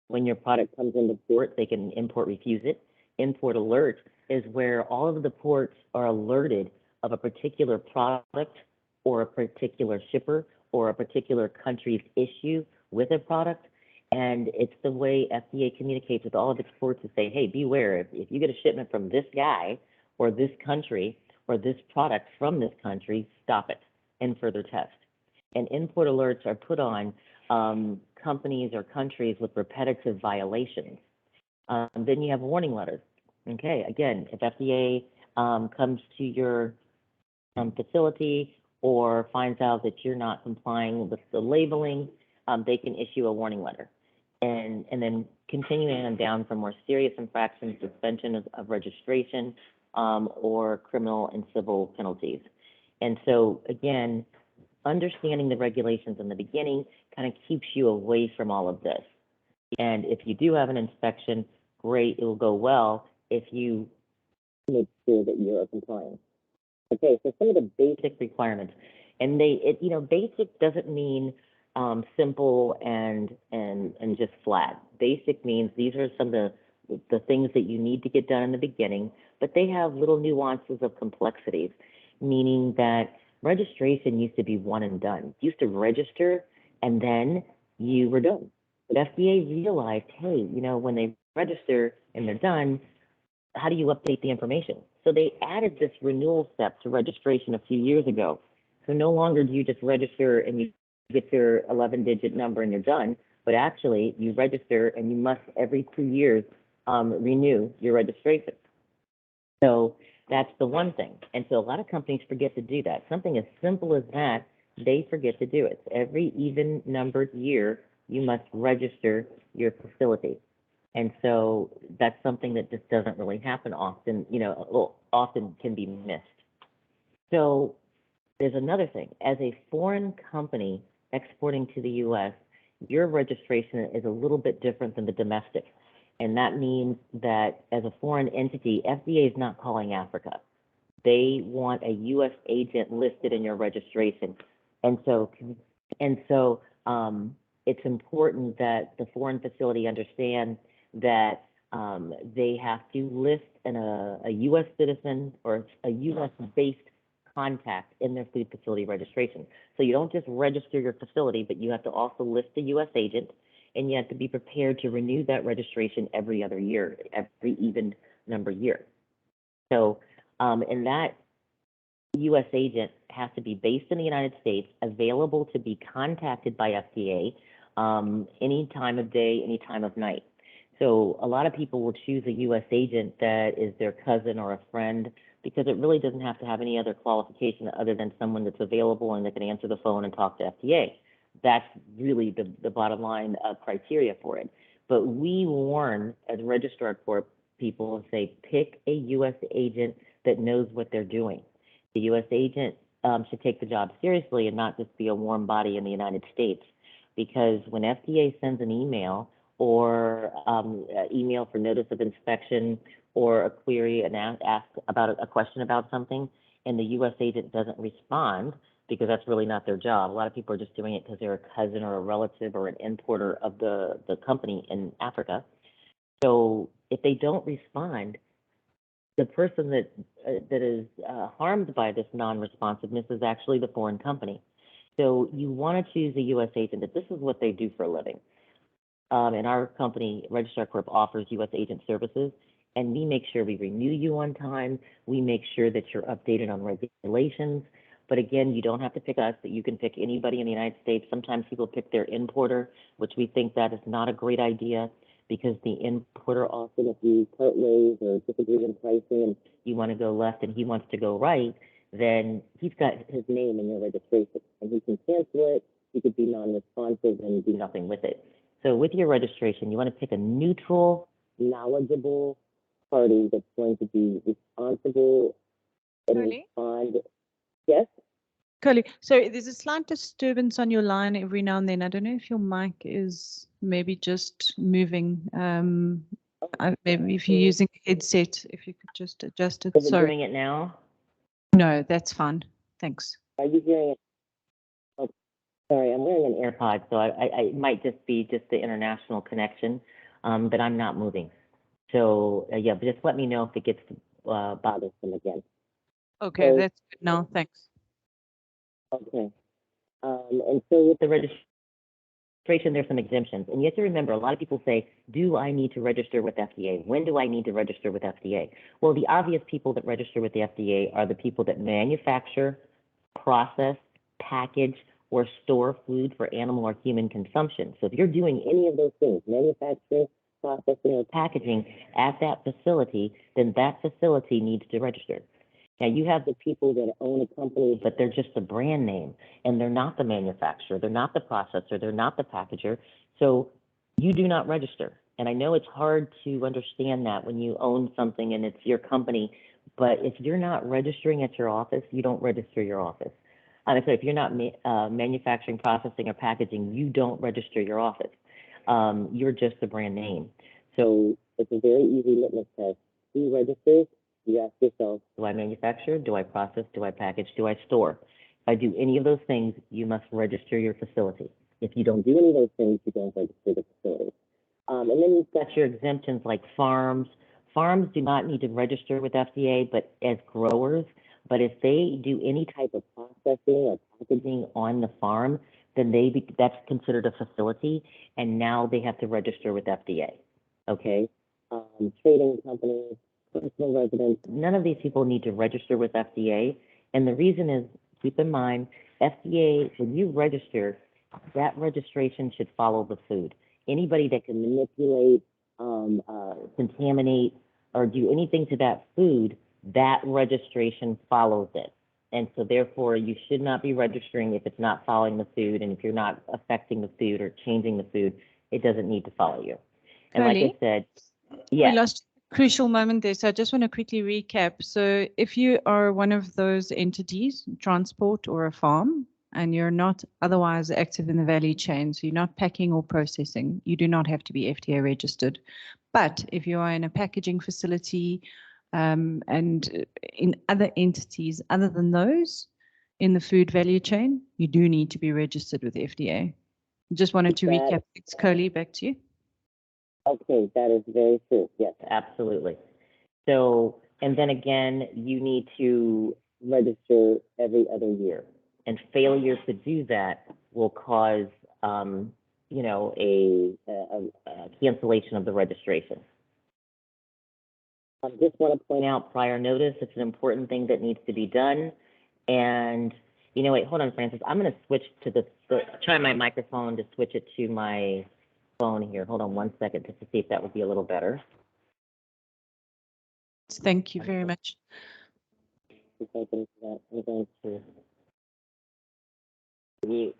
S13: when your product comes into port. They can import refuse it. Import alert is where all of the ports are alerted of a particular product or a particular shipper or a particular country's issue with a product. And it's the way FDA communicates with all of its ports to say, hey, beware, if you get a shipment from this guy or this country or this product from this country, stop it and further test. And import alerts are put on companies or countries with repetitive violations. Then you have warning letters. Okay, again, if FDA comes to your facility or finds out that you're not complying with the labeling, they can issue a warning letter. And then continuing on down for more serious infractions, suspension of registration, or criminal and civil penalties. And so again, understanding the regulations in the beginning kind of keeps you away from all of this. And if you do have an inspection, great, it will go well if you make sure that you're compliant. Okay, so some of the basic requirements, and basic doesn't mean simple and just flat. Basic means these are some of the things that you need to get done in the beginning, but they have little nuances of complexities, meaning that registration used to be one and done. You used to register and then you were done. But FDA realized, hey, when they register and they're done, how do you update the information? So they added this renewal step to registration a few years ago. So no longer do you just register and you get your 11-digit number and you're done, but actually you register and you must every 2 years renew your registration. So that's the one thing. And so a lot of companies forget to do that. Something as simple as that, they forget to do it. Every even numbered year, you must register your facility. And so that's something that just doesn't really happen often, often can be missed. So there's another thing. As a foreign company exporting to the US, your registration is a little bit different than the domestic. And that means that as a foreign entity, FDA is not calling Africa. They want a US agent listed in your registration. And so it's important that the foreign facility understand that they have to list a US citizen or a US based contact in their food facility registration. So you don't just register your facility, but you have to also list a US agent, and you have to be prepared to renew that registration every other year, every even number year. So, and that US agent has to be based in the United States, available to be contacted by FDA any time of day, any time of night. So a lot of people will choose a US agent that is their cousin or a friend, because it really doesn't have to have any other qualification other than someone that's available and that can answer the phone and talk to FDA. That's really the bottom line criteria for it. But we warn as registrar corp people and say, pick a US agent that knows what they're doing. The US agent should take the job seriously and not just be a warm body in the United States. Because when FDA sends an email or email for notice of inspection or a query and ask about a question about something, and the US agent doesn't respond, because that's really not their job. A lot of people are just doing it because they're a cousin or a relative or an importer of the company in Africa. So if they don't respond, the person that is harmed by this non-responsiveness is actually the foreign company. So you want to choose a US agent that this is what they do for a living. And our company, Registrar Corp, offers US agent services, and we make sure we renew you on time. We make sure that you're updated on regulations. But again, you don't have to pick us, but you can pick anybody in the United States. Sometimes people pick their importer, which we think that is not a great idea, because the importer often, if you part ways or disagree in pricing and you want to go left and he wants to go right, then he's got his name in your registration and he can cancel it. He could be non-responsive and do nothing with it. So with your registration, you want to pick a neutral, knowledgeable party that's going to be responsible and respond. Yes?
S2: Curly, sorry, there's a slight disturbance on your line every now and then. I don't know if your mic is maybe just moving. Maybe if you're using a headset, if you could just adjust it.
S13: Is it
S2: Sorry.
S13: doing it now?
S2: No, that's fine. Thanks.
S13: Are you hearing it? Oh, sorry, I'm wearing an AirPod, so I it might just be just the international connection, but I'm not moving. So yeah, but just let me know if it gets bothersome again.
S2: Okay,
S13: So,
S2: that's good now. Thanks.
S13: Okay. And so with the registration, there's some exemptions. And you have to remember, a lot of people say, do I need to register with FDA? When do I need to register with FDA? Well, the obvious people that register with the FDA are the people that manufacture, process, package, or store food for animal or human consumption. So if you're doing any of those things, manufacturing, processing, or packaging at that facility, then that facility needs to register. Now, you have the people that own a company, but they're just a brand name, and they're not the manufacturer, they're not the processor, they're not the packager, so you do not register. And I know it's hard to understand that when you own something and it's your company, but if you're not registering at your office, you don't register your office. So if you're not manufacturing, processing, or packaging, you don't register your office. You're just a brand name. So it's a very easy litmus test. Who registers? You ask yourself, do I manufacture? Do I process? Do I package? Do I store? If I do any of those things, you must register your facility. If you don't do any of those things, you don't register the facility. And then you've got your exemptions like farms. Farms do not need to register with FDA, but as growers. But if they do any type of processing or packaging on the farm, then that's considered a facility, and now they have to register with FDA. Okay? Trading companies, personal residents, none of these people need to register with FDA. And the reason is, keep in mind, FDA, when you register, that registration should follow the food. Anybody that can manipulate, contaminate, or do anything to that food, that registration follows it. And so therefore, you should not be registering if it's not following the food, and if you're not affecting the food or changing the food, it doesn't need to follow you. And
S2: Curly,
S13: like I said, yeah.
S2: we lost a crucial moment there, so I just want to quickly recap. So if you are one of those entities, transport or a farm, and you're not otherwise active in the value chain, so you're not packing or processing, you do not have to be FDA registered. But if you are in a packaging facility and in other entities other than those in the food value chain, you do need to be registered with FDA. Just wanted to recap. Thanks, Coley, back to you.
S13: Okay, that is very true. Yes, absolutely. So, and then again, you need to register every other year, and failure to do that will cause, you know, a cancellation of the registration. I just want to point out prior notice. It's an important thing that needs to be done. And, you know, wait, hold on, Francis. I'm going to switch to try my microphone to switch it to my phone here. Hold on 1 second just to see if that would be a little better.
S2: Thank you very much.
S13: I'm going to mute.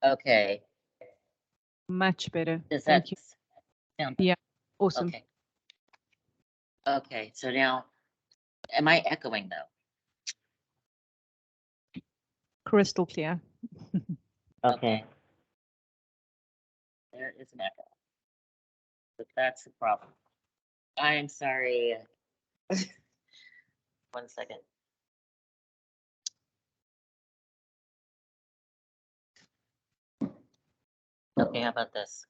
S13: Okay.
S2: Much better.
S13: Does
S2: Thank
S13: that
S2: you.
S13: sound
S2: Yeah, awesome.
S13: okay? Okay, so now, am I echoing though?
S2: Crystal clear.
S13: Okay. There is an echo. But that's the problem. I am sorry. 1 second. Okay, how about this?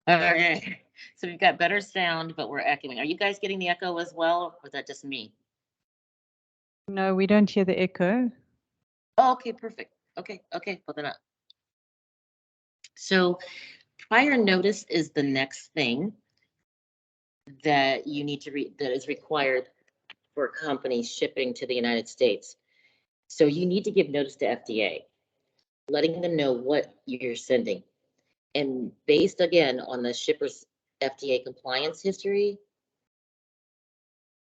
S13: Okay, so we've got better sound, but we're echoing. Are you guys getting the echo as well, or is that just me?
S2: No, we don't hear the echo.
S13: Oh, okay, perfect. Okay, well then. So prior notice is the next thing that you need to that is required for companies shipping to the United States. So you need to give notice to FDA, letting them know what you're sending. And based again on the shipper's FDA compliance history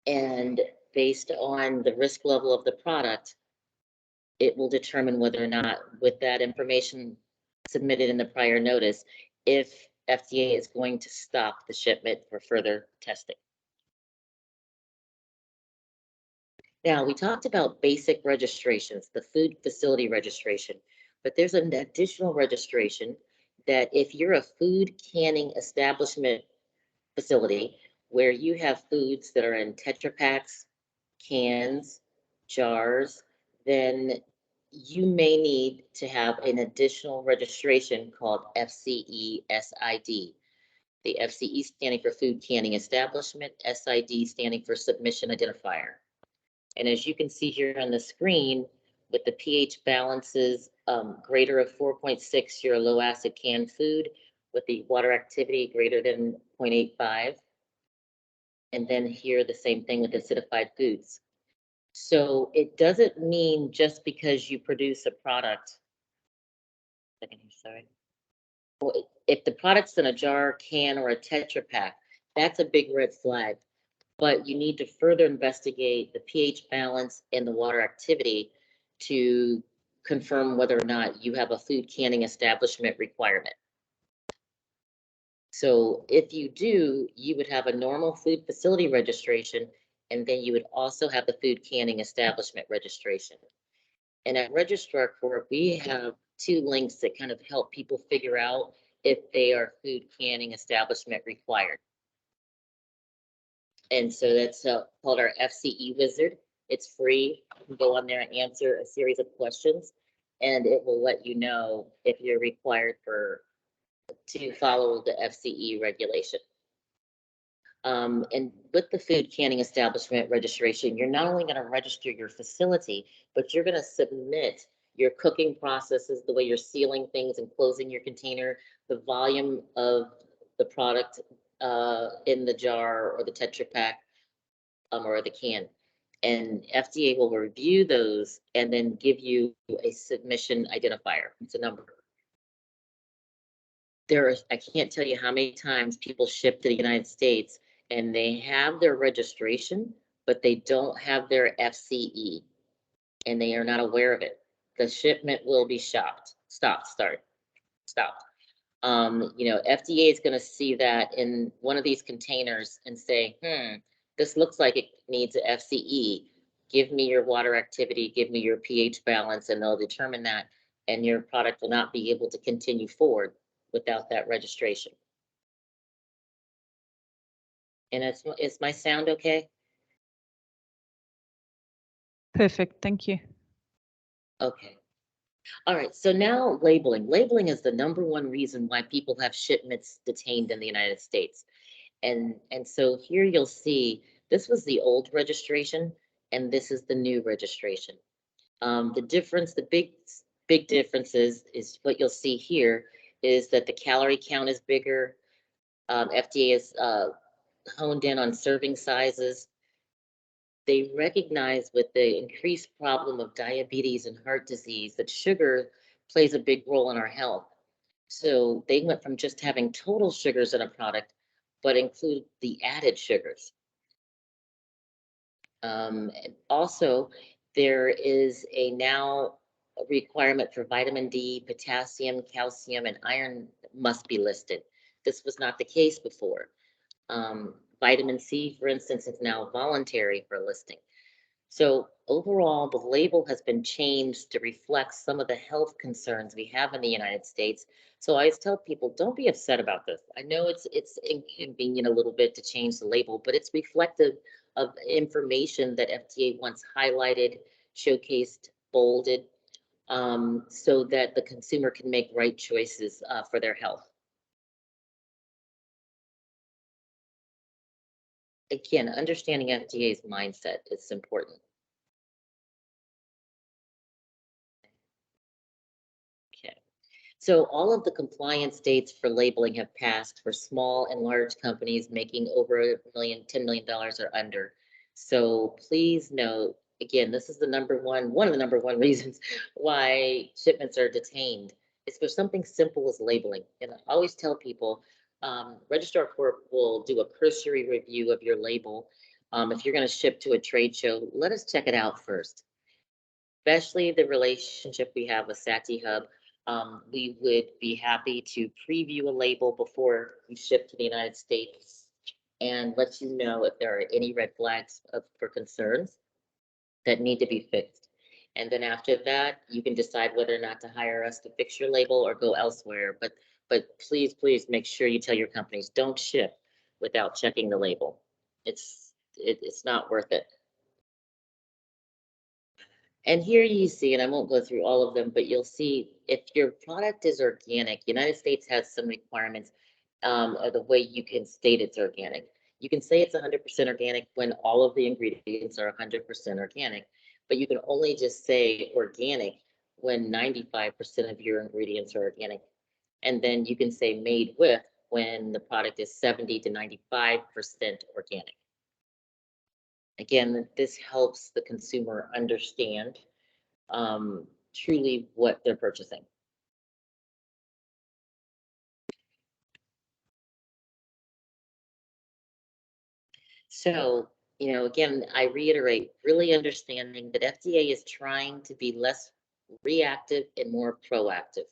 S13: and based on the risk level of the product, it will determine whether or not, with that information submitted in the prior notice, if FDA is going to stop the shipment for further testing. Now, we talked about basic registrations, the food facility registration, but there's an additional registration that if you're a food canning establishment facility where you have foods that are in Tetra Paks, cans, jars, then you may need to have an additional registration called FCE SID. The FCE standing for Food Canning Establishment, SID standing for Submission Identifier. And as you can see here on the screen, with the pH balances greater of 4.6, you're a low acid canned food with the water activity greater than 0.85. And then here, the same thing with acidified foods. So it doesn't mean just because you produce a product, sorry. Well, if the product's in a jar, can, or a Tetra Pak, that's a big red flag. But you need to further investigate the pH balance and the water activity to confirm whether or not you have a food canning establishment requirement. So if you do, you would have a normal food facility registration, and then you would also have the food canning establishment registration. And at Registrar Corp, we have 2 links that kind of help people figure out if they are food canning establishment required. And so that's called our FCE Wizard. It's free. You can go on there and answer a series of questions, and it will let you know if you're required to follow the FCE regulation. And with the food canning establishment registration, you're not only going to register your facility, but you're going to submit your cooking processes, the way you're sealing things and closing your container, the volume of the product in the jar or the Tetra Pak or the can. And FDA will review those and then give you a submission identifier. It's a number. I can't tell you how many times people ship to the United States and they have their registration, but they don't have their FCE, and they are not aware of it. The shipment will be stopped. You know, FDA is going to see that in one of these containers and say, this looks like it needs a FCE. Give me your water activity, give me your pH balance, and they'll determine that, and your product will not be able to continue forward without that registration. And is my sound okay?
S2: Perfect, thank you.
S13: Okay. All right, so now labeling. Labeling is the #1 reason why people have shipments detained in the United States. And so here you'll see, this was the old registration, and this is the new registration. The difference, the big difference is what you'll see here is that the calorie count is bigger. FDA is honed in on serving sizes. They recognize with the increased problem of diabetes and heart disease that sugar plays a big role in our health. So they went from just having total sugars in a product, but include the added sugars. Also, there is now a requirement for vitamin D, potassium, calcium, and iron must be listed. This was not the case before. Vitamin C, for instance, is now voluntary for listing. So overall, the label has been changed to reflect some of the health concerns we have in the United States. So I always tell people, don't be upset about this. I know it's inconvenient a little bit to change the label, but it's reflective of information that FDA wants highlighted, showcased, bolded, so that the consumer can make right choices for their health. Again, understanding FDA's mindset is important. Okay. So all of the compliance dates for labeling have passed for small and large companies making over $1 million, $10 million or under. So please note, again, this is the one of the #1 reasons why shipments are detained. It's for something simple as labeling. And I always tell people, Registrar Corp will do a cursory review of your label. If you're going to ship to a trade show, let us check it out first. Especially the relationship we have with Sati Hub. We would be happy to preview a label before you ship to the United States and let you know if there are any red flags for concerns that need to be fixed. And then after that, you can decide whether or not to hire us to fix your label or go elsewhere. But please, please make sure you tell your companies, don't ship without checking the label. It's not worth it. And here you see, and I won't go through all of them, but you'll see if your product is organic, United States has some requirements of the way you can state it's organic. You can say it's 100% organic when all of the ingredients are 100% organic, but you can only just say organic when 95% of your ingredients are organic. And then you can say made with when the product is 70 to 95% organic. Again, this helps the consumer understand truly what they're purchasing. So, you know, again, I reiterate, really understanding that FDA is trying to be less reactive and more proactive.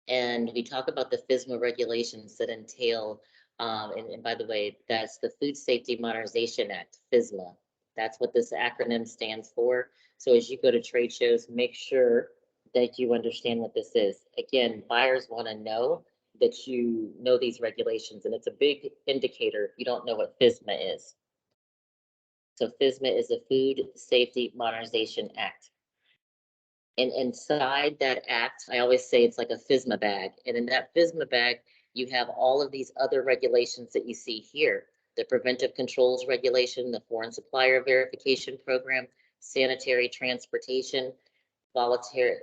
S13: And we talk about the FSMA regulations that entail, and by the way, that's the Food Safety Modernization Act, FSMA. That's what this acronym stands for. So as you go to trade shows, make sure that you understand what this is. Again, buyers want to know that you know these regulations, and it's a big indicator if you don't know what FSMA is. So FSMA is the Food Safety Modernization Act. And inside that act, I always say it's like a FSMA bag. And in that FSMA bag, you have all of these other regulations that you see here. The Preventive Controls Regulation, the Foreign Supplier Verification Program, Sanitary Transportation, Voluntary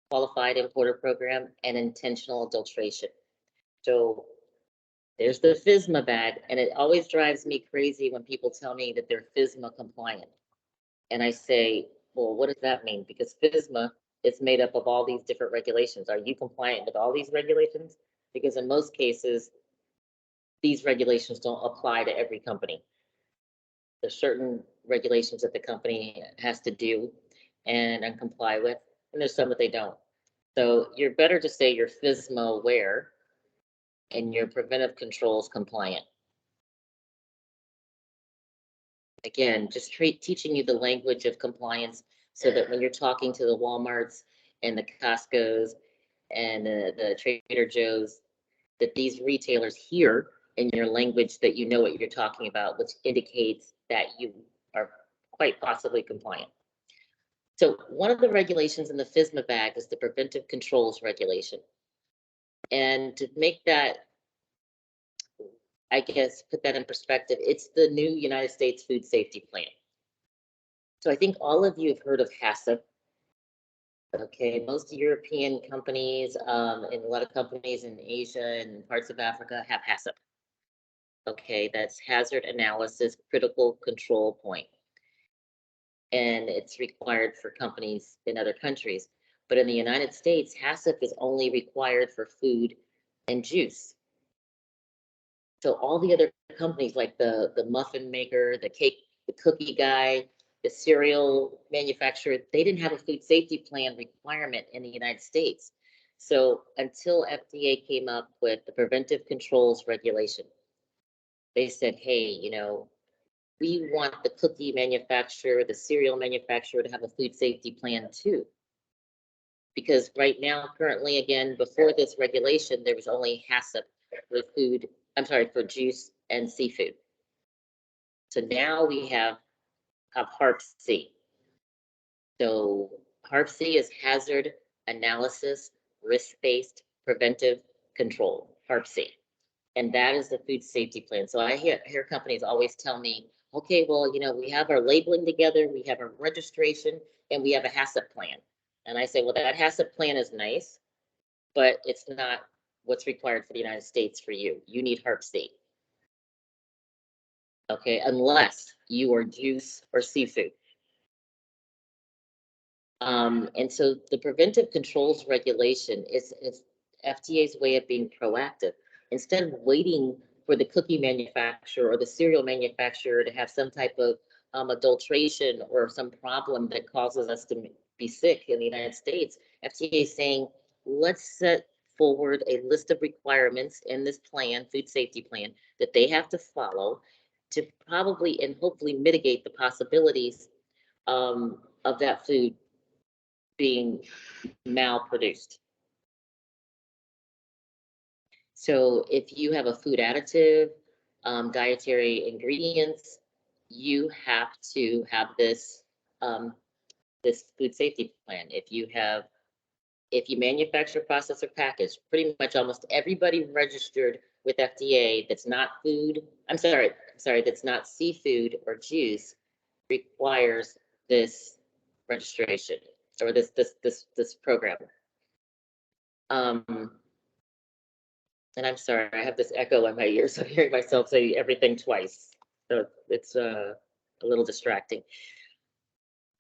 S13: Qualified Importer Program, and Intentional Adulteration. So there's the FSMA bag, and it always drives me crazy when people tell me that they're FSMA compliant. And I say, well, what does that mean? Because FSMA is made up of all these different regulations. Are you compliant with all these regulations? Because in most cases, these regulations don't apply to every company. There's certain regulations that the company has to do and comply with, and there's some that they don't. So you're better to say you're FSMA aware and your preventive controls compliant. Again, just teaching you the language of compliance so that when you're talking to the Walmarts and the Costco's and the Trader Joe's, that these retailers hear in your language that you know what you're talking about, which indicates that you are quite possibly compliant. So one of the regulations in the FSMA bag is the preventive controls regulation. And to make that, I guess, put that in perspective, it's the new United States Food Safety Plan. So I think all of you have heard of HACCP. Okay, most European companies and a lot of companies in Asia and parts of Africa have HACCP. Okay, that's Hazard Analysis Critical Control Point. And it's required for companies in other countries. But in the United States, HACCP is only required for food and juice. So all the other companies like the muffin maker, the cookie guy, the cereal manufacturer, they didn't have a food safety plan requirement in the United States. So until FDA came up with the preventive controls regulation, they said, hey, you know, we want the cookie manufacturer, the cereal manufacturer to have a food safety plan too. Because right now, currently, again, before this regulation, there was only HACCP for food, I'm sorry, for juice and seafood. So now we have HARP-C. So HARP-C is Hazard Analysis Risk-Based Preventive Control, HARP-C. And that is the food safety plan. So I hear companies always tell me, okay, well, you know, we have our labeling together, we have our registration, and we have a HACCP plan. And I say, well, that HACCP plan is nice, but it's not what's required for the United States for you. You need HARP-C. Okay, unless you are juice or seafood. And so the preventive controls regulation is FDA's way of being proactive. Instead of waiting for the cookie manufacturer or the cereal manufacturer to have some type of adulteration or some problem that causes us to be sick in the United States, FDA is saying, let's set forward a list of requirements in this plan, food safety plan, that they have to follow to probably and hopefully mitigate the possibilities of that food being malproduced. So if you have a food additive, dietary ingredients, you have to have this this food safety plan. If you manufacture, process, or package, pretty much almost everybody registered with FDA that's not food, I'm sorry, that's not seafood or juice requires this registration or this program. And I'm sorry, I have this echo in my ears, so I'm hearing myself say everything twice. So it's a little distracting.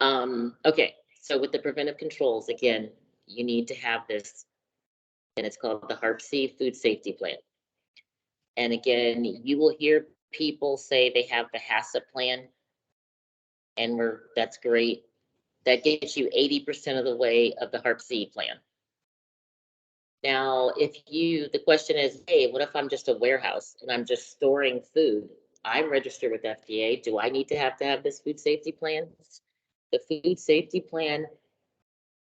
S13: Okay, so with the preventive controls, again, you need to have this, and it's called the HARP-C Food Safety Plan. And again, you will hear people say they have the HACCP plan, and that's great. That gets you 80% of the way of the HARP-C plan. Now, the question is, hey, what if I'm just a warehouse and I'm just storing food? I'm registered with FDA. Do I need to have this food safety plan? The food safety plan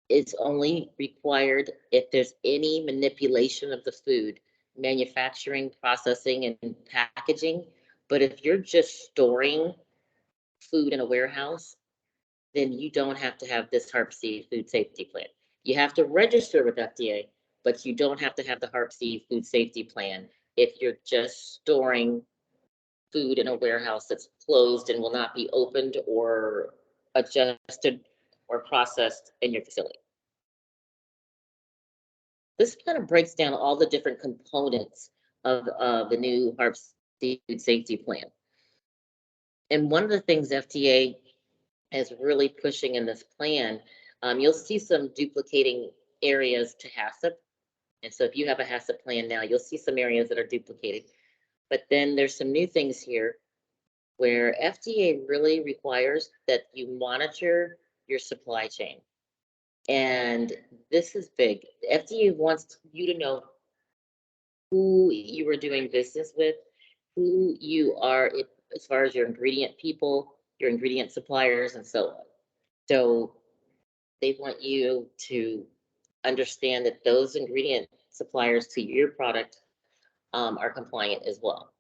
S13: is only required if there's any manipulation of the food, manufacturing, processing, and packaging. But if you're just storing food in a warehouse, then you don't have to have this HARP-C food safety plan. You have to register with FDA, but you don't have to have the HARP-C food safety plan if you're just storing food in a warehouse that's closed and will not be opened or adjusted or processed in your facility. This kind of breaks down all the different components of the new HARP-C food safety plan. And one of the things FDA is really pushing in this plan, you'll see some duplicating areas to HACCP. And so if you have a HACCP plan now, you'll see some areas that are duplicated. But then there's some new things here where FDA really requires that you monitor your supply chain. And this is big. FDA wants you to know who you are doing business with, who you are as far as your ingredient people, your ingredient suppliers, and so on. So they want you to understand that those ingredient suppliers to your product are compliant as well.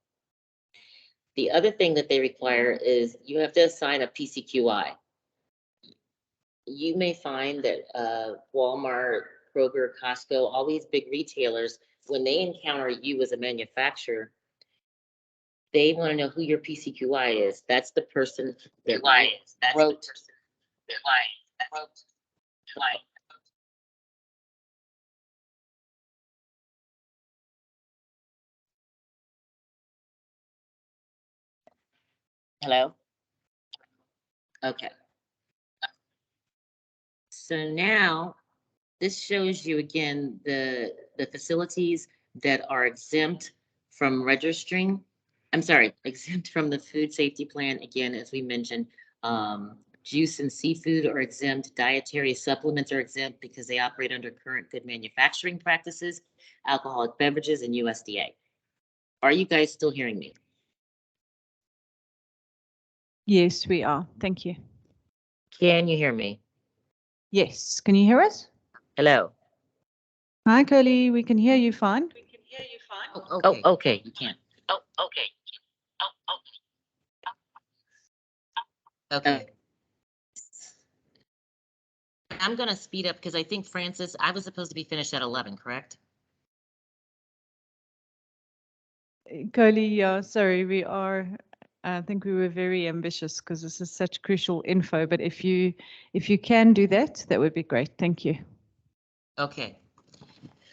S13: The other thing that they require is you have to assign a PCQI. You may find that Walmart, Kroger, Costco, all these big retailers, when they encounter you as a manufacturer, they want to know who your PCQI is. That's the person that wrote. Hello? Okay. So now this shows you again the facilities that are exempt from registering. I'm sorry, exempt from the food safety plan. Again, as we mentioned, juice and seafood are exempt. Dietary supplements are exempt because they operate under current good manufacturing practices, alcoholic beverages, and USDA. Are you guys still hearing me?
S2: Yes, we are. Thank you.
S13: Can you hear me?
S2: Yes. Can you hear us?
S13: Hello.
S2: Hi, Curly. We can hear you fine.
S13: Oh, okay. You can't. Okay. I'm going to speed up because I think, Francis, I was supposed to be finished at 11, correct?
S2: Curly, yeah, sorry, we are. I think we were very ambitious because this is such crucial info. But if you can do that, that would be great. Thank you.
S13: Okay.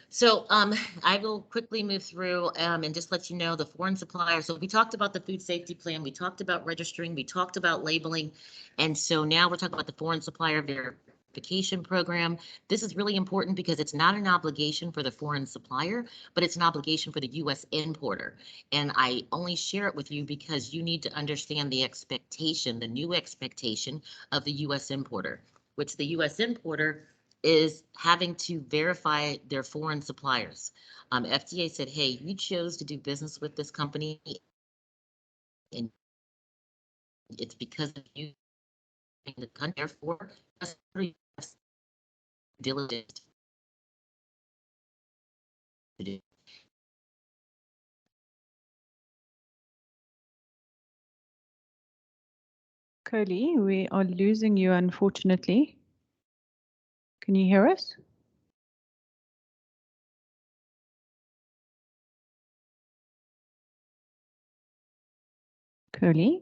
S13: So I will quickly move through and just let you know the foreign suppliers. So we talked about the food safety plan. We talked about registering. We talked about labeling. And so now we're talking about the foreign supplier verification program. This is really important because it's not an obligation for the foreign supplier, but it's an obligation for the U.S. importer. And I only share it with you because you need to understand the expectation, the new expectation of the U.S. importer, which the U.S. importer is having to verify their foreign suppliers. FDA said, hey, you chose to do business with this company and it's because of you in the country, therefore, diligent to do.
S2: Curly, we are losing you, unfortunately. Can you hear us? Curly?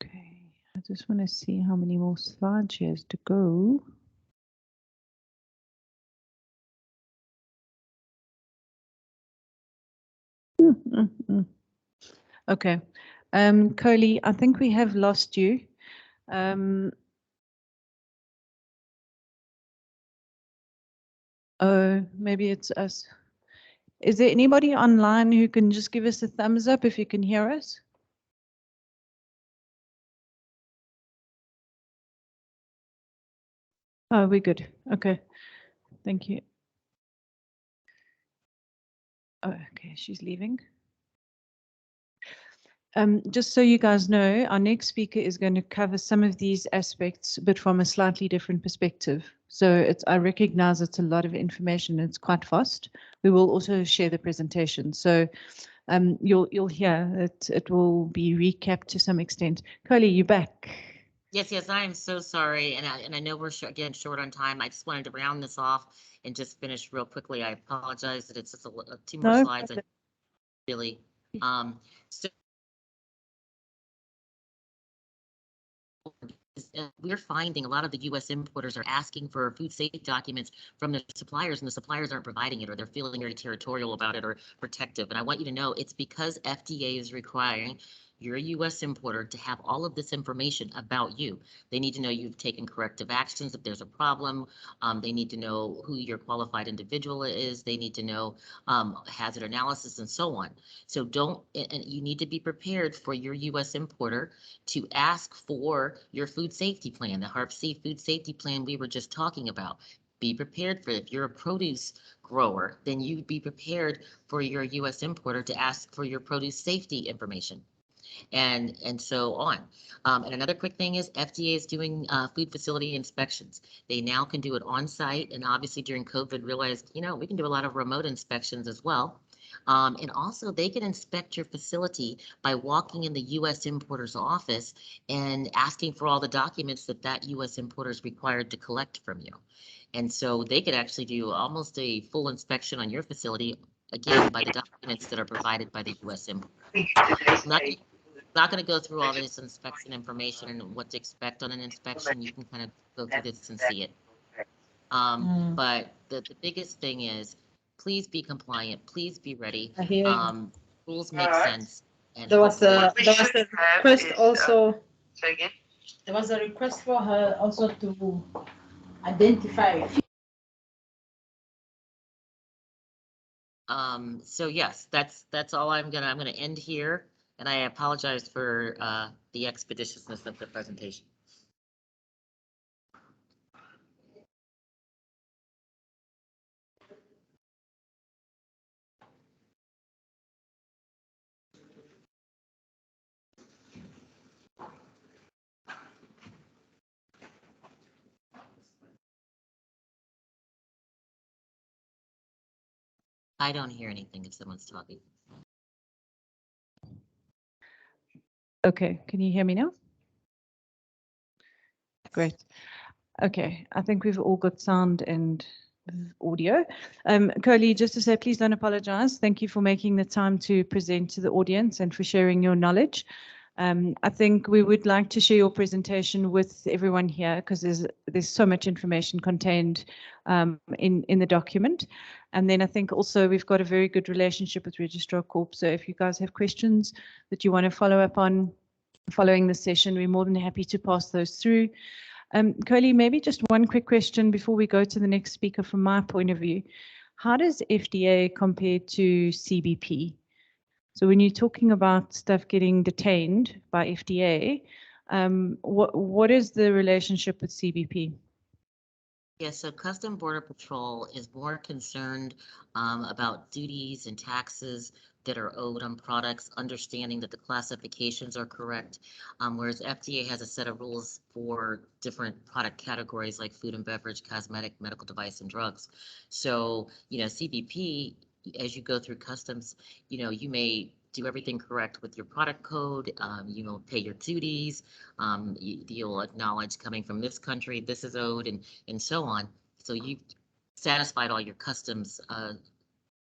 S2: Okay, I just want to see how many more slides she has to go. Okay, Curly, I think we have lost you. Oh, maybe it's us. Is there anybody online who can just give us a thumbs up if you can hear us? Oh, we're good. Okay, thank you. Oh, okay, she's leaving. Just so you guys know, our next speaker is going to cover some of these aspects, but from a slightly different perspective. So I recognize it's a lot of information. It's quite fast. We will also share the presentation. So you'll hear it will be recapped to some extent. Curly, you back?
S13: Yes, I am so sorry. And I know we're again short on time. I just wanted to round this off and just finish real quickly. I apologize that it's just two more slides. Really. So we're finding a lot of the U.S. importers are asking for food safety documents from their suppliers, and the suppliers aren't providing it, or they're feeling very territorial about it or protective. And I want you to know it's because FDA is requiring
S14: you're a U.S. importer, to have all of this information about you. They need to know you've taken corrective actions if there's a problem. They need to know who your qualified individual is. They need to know hazard analysis and so on. So and you need to be prepared for your U.S. importer to ask for your food safety plan, the HARP-C food safety plan we were just talking about. Be prepared for it. If you're a produce grower, then you be prepared for your U.S. importer to ask for your produce safety information, and so on. And another quick thing is FDA is doing food facility inspections. They now can do it on site, and obviously during COVID realized, we can do a lot of remote inspections as well. And also they can inspect your facility by walking in the U.S. importer's office and asking for all the documents that U.S. importer is required to collect from you. And so they could actually do almost a full inspection on your facility, again, by the documents that are provided by the U.S. importer. Not going to go through all this inspection information and what to expect on an inspection. You can kind of go through this and see it. But the biggest thing is, please be compliant. Please be ready. Rules make sense. And
S21: there was a request also. There was a request for her also to identify.
S14: So yes, that's all I'm gonna end here, and I apologize for the expeditiousness of the presentation. I don't hear anything if someone's talking.
S2: Okay, can you hear me now? Great. Okay, I think we've all got sound and audio. Curly, just to say, please don't apologize. Thank you for making the time to present to the audience and for sharing your knowledge. I think we would like to share your presentation with everyone here because there's so much information contained in the document. And then I think also we've got a very good relationship with Registrar Corp. So if you guys have questions that you want to follow up on following the session, we're more than happy to pass those through. Curly, maybe just one quick question before we go to the next speaker from my point of view. How does FDA compare to CBP? So when you're talking about stuff getting detained by FDA, what is the relationship with CBP?
S14: Yeah, so Custom Border Patrol is more concerned about duties and taxes that are owed on products, understanding that the classifications are correct, whereas FDA has a set of rules for different product categories like food and beverage, cosmetic, medical device, and drugs. So, CBP, as you go through customs, you may do everything correct with your product code, you will pay your duties, you'll acknowledge coming from this country, this is owed, and so on. So you've satisfied all your customs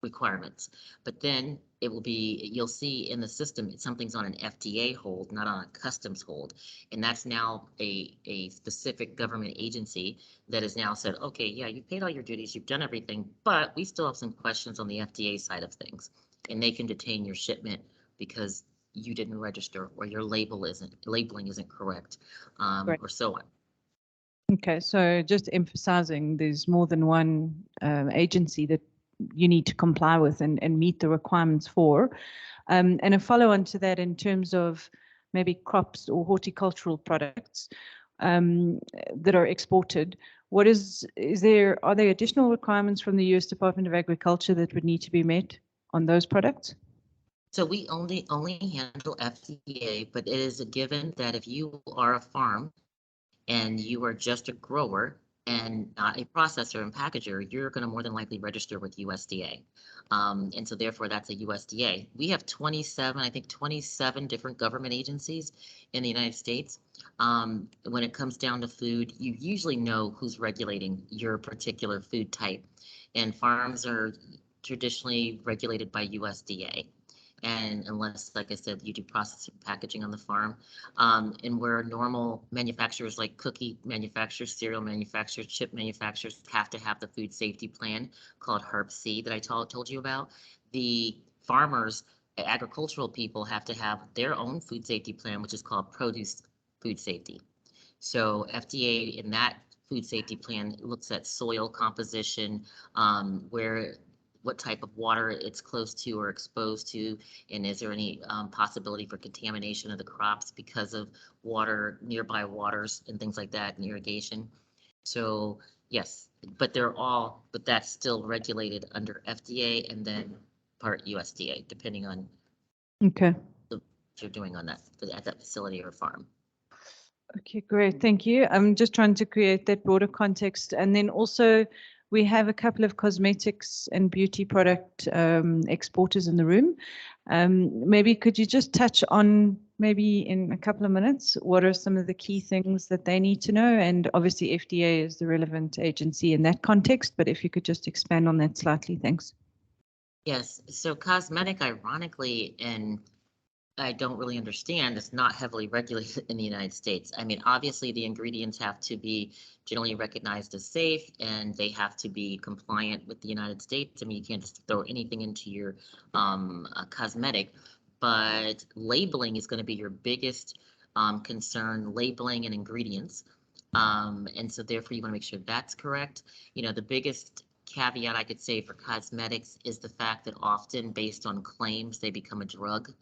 S14: requirements. But then it will be, you'll see in the system, something's on an FDA hold, not on a customs hold. And that's now a specific government agency that has now said, okay, yeah, you've paid all your duties, you've done everything, but we still have some questions on the FDA side of things. And they can detain your shipment because you didn't register or your labeling isn't correct, or so on.
S2: Okay, so just emphasizing there's more than one agency that you need to comply with and meet the requirements for. And a follow-on to that in terms of maybe crops or horticultural products that are exported, are there additional requirements from the U.S. Department of Agriculture that would need to be met on those products?
S14: So we only handle FDA, but it is a given that if you are a farm and you are just a grower and not a processor and packager, you're going to more than likely register with USDA. And so therefore that's a USDA. We have 27 different government agencies in the United States. When it comes down to food, you usually know who's regulating your particular food type. And farms are traditionally regulated by USDA. And unless, like I said, you do processing packaging on the farm, and where normal manufacturers like cookie manufacturers, cereal manufacturers, chip manufacturers have to have the food safety plan called HARP-C that I told you about, the farmers agricultural people have to have their own food safety plan, which is called produce food safety. So FDA in that food safety plan looks at soil composition, what type of water it's close to or exposed to, and is there any possibility for contamination of the crops because of water, nearby waters and things like that, and irrigation. So yes, but that's still regulated under FDA and then part USDA, depending on
S2: Okay.
S14: what you're doing on that at that facility or farm.
S2: Okay, great. Thank you. I'm just trying to create that broader context. And then also we have a couple of cosmetics and beauty product exporters in the room. Maybe could you just touch on, maybe in a couple of minutes, what are some of the key things that they need to know? And obviously FDA is the relevant agency in that context, but if you could just expand on that slightly, thanks.
S14: Yes, so cosmetic, ironically, and I don't really understand, it's not heavily regulated in the United States. I mean, obviously the ingredients have to be generally recognized as safe and they have to be compliant with the United States. I mean, you can't just throw anything into your cosmetic, but labeling is going to be your biggest concern, labeling and ingredients. And so therefore you want to make sure that's correct. You know, the biggest caveat I could say for cosmetics is the fact that often based on claims, they become a drug.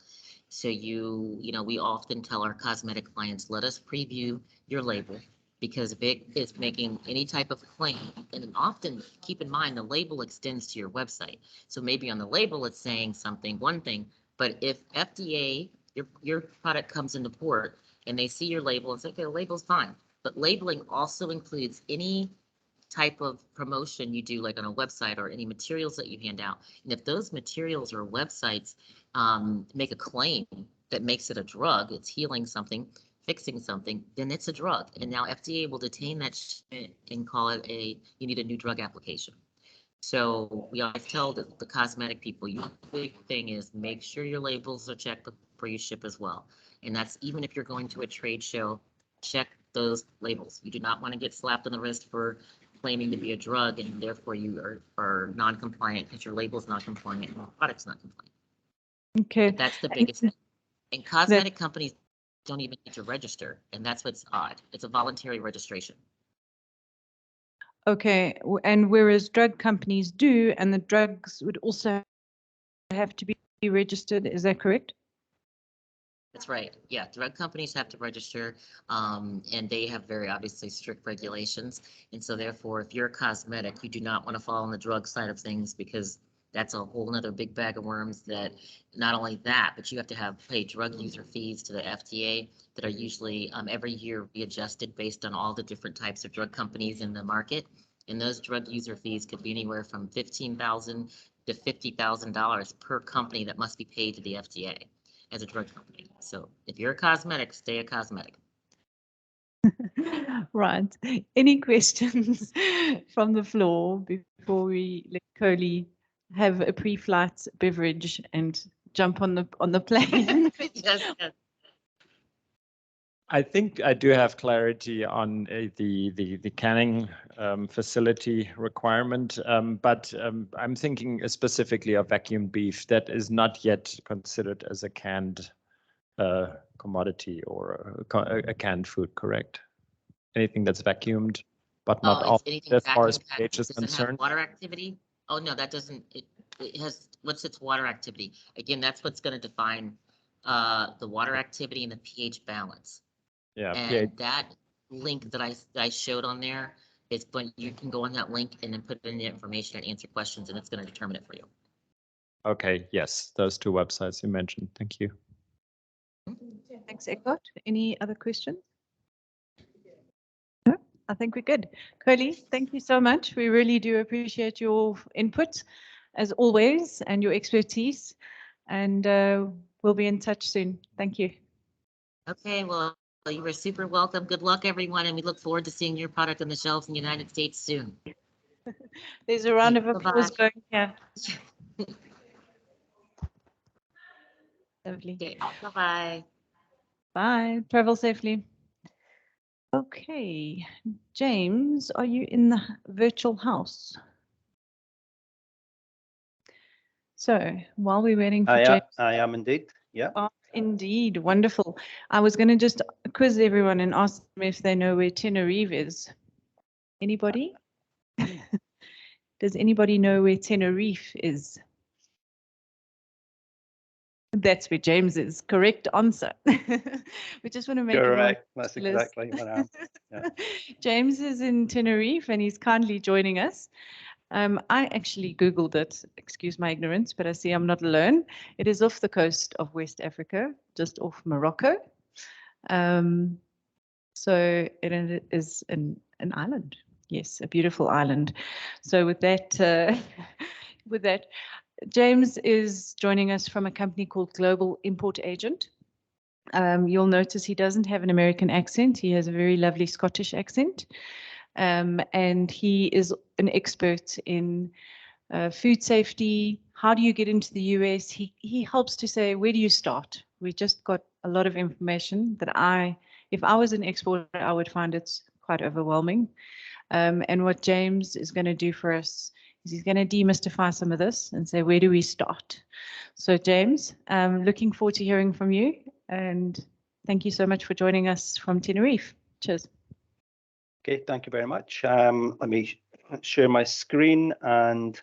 S14: So you know, we often tell our cosmetic clients, let us preview your label, because if it is making any type of claim, and often keep in mind the label extends to your website. So maybe on the label it's saying something, one thing, but if FDA, your product comes into port and they see your label and say, okay, the label's fine. But labeling also includes any type of promotion you do, like on a website or any materials that you hand out. And if those materials or websites make a claim that makes it a drug, it's healing something, fixing something, then it's a drug. And now FDA will detain that shipment and call it you need a new drug application. So we always tell the cosmetic people, your big thing is make sure your labels are checked before you ship as well. And that's even if you're going to a trade show, check those labels. You do not want to get slapped on the wrist for claiming to be a drug and therefore you are non-compliant because your label is not compliant and your product's not compliant.
S2: Okay.
S14: But that's the biggest thing. And cosmetic companies don't even need to register, and that's what's odd. It's a voluntary registration.
S2: Okay, and whereas drug companies do, and the drugs would also have to be registered, is that correct?
S14: That's right. Yeah, drug companies have to register, and they have very obviously strict regulations. And so therefore, if you're a cosmetic, you do not want to fall on the drug side of things because that's a whole nother big bag of worms. That not only that, but you have to pay drug user fees to the FDA that are usually every year readjusted based on all the different types of drug companies in the market. And those drug user fees could be anywhere from $15,000 to $50,000 per company that must be paid to the FDA as a drug company. So if you're a cosmetic, stay a cosmetic.
S2: Right. Any questions from the floor before we let Coley have a pre-flight beverage and jump on the plane?
S14: Yes, yes.
S16: I think I do have clarity on the canning facility requirement, but I'm thinking specifically of vacuum beef that is not yet considered as a canned commodity or a canned food, correct? Anything that's vacuumed, but not all, as far as pH is concerned.
S14: Water activity? Oh no, that doesn't. It has. What's its water activity? Again, that's what's going to define the water activity and the pH balance.
S16: Yeah,
S14: and
S16: pH.
S14: that link that I showed on there is, but you can go on that link and then put in the information and answer questions, and it's going to determine it for you.
S16: Okay, yes, those two websites you mentioned. Thank you.
S2: Thanks, Eckhart. Any other questions? No, I think we're good. Coley, thank you so much. We really do appreciate your input, as always, and your expertise. And we'll be in touch soon. Thank you.
S14: Okay, well, you were super welcome. Good luck, everyone, and we look forward to seeing your product on the shelves in the United States soon.
S2: There's a round of applause going here. Lovely.
S14: Okay, bye-bye.
S2: Bye. Travel safely. Okay, James, are you in the virtual house? So while we're waiting for
S15: I,
S2: James.
S15: I am indeed, yeah.
S2: Oh, indeed, wonderful. I was going to just quiz everyone and ask them if they know where Tenerife is. Anybody? Does anybody know where Tenerife is? That's where James is. Correct answer. We just want to make
S15: Correct. That's
S2: list.
S15: exactly what I am. Yeah.
S2: James is in Tenerife and he's kindly joining us. I actually Googled it, excuse my ignorance, but I see I'm not alone. It is off the coast of West Africa, just off Morocco. So it is an island. Yes, a beautiful island. So with that, with that, James is joining us from a company called Global Import Agent. You'll notice he doesn't have an American accent. He has a very lovely Scottish accent. And he is an expert in food safety. How do you get into the US? He helps to say, where do you start? We just got a lot of information that if I was an exporter, I would find it quite overwhelming. And what James is going to do for us is he's going to demystify some of this and say, where do we start? So James, looking forward to hearing from you. And thank you so much for joining us from Tenerife. Cheers.
S15: Okay, thank you very much. Let me share my screen and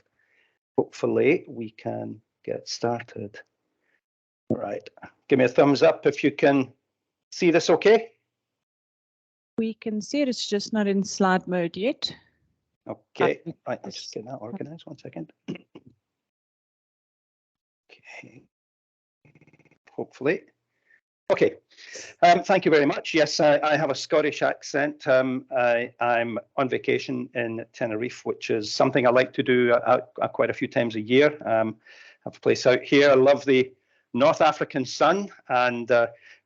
S15: hopefully we can get started. All right, give me a thumbs up if you can see this okay.
S2: We can see it, it's just not in slide mode yet.
S15: Okay, right, let's just get that organized, 1 second. Okay, hopefully. Okay, thank you very much. Yes, I have a Scottish accent. I'm on vacation in Tenerife, which is something I like to do quite a few times a year. I have a place out here. I love the North African sun, and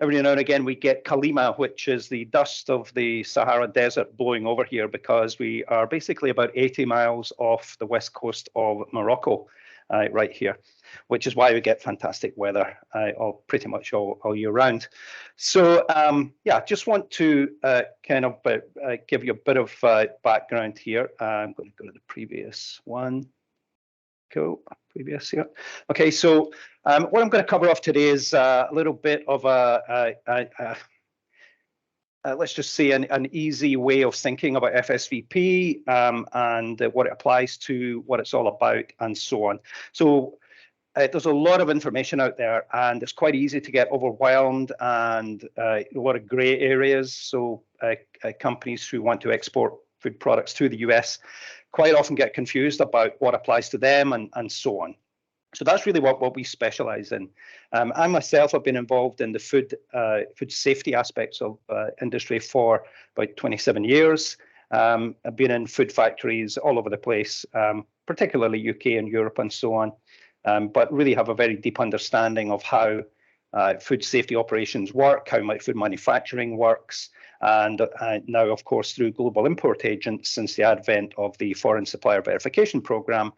S15: every now and again we get kalima, which is the dust of the Sahara Desert blowing over here, because we are basically about 80 miles off the west coast of Morocco, right here, which is why we get fantastic weather pretty much all year round. So yeah, just want to kind of give you a bit of background here. I'm going to go to the previous one. Cool, previous here. Okay, so what I'm going to cover off today is a little bit of let's just say an easy way of thinking about FSVP and what it applies to, what it's all about, and so on. So there's a lot of information out there, and it's quite easy to get overwhelmed, and a lot of grey areas. So companies who want to export food products to the US quite often get confused about what applies to them and so on. So that's really what we specialize in. I myself have been involved in the food safety aspects of industry for about 27 years. I've been in food factories all over the place, particularly UK and Europe and so on, but really have a very deep understanding of how food safety operations work, how food manufacturing works, and now, of course, through Global Import Agents, since the advent of the Foreign Supplier Verification Program,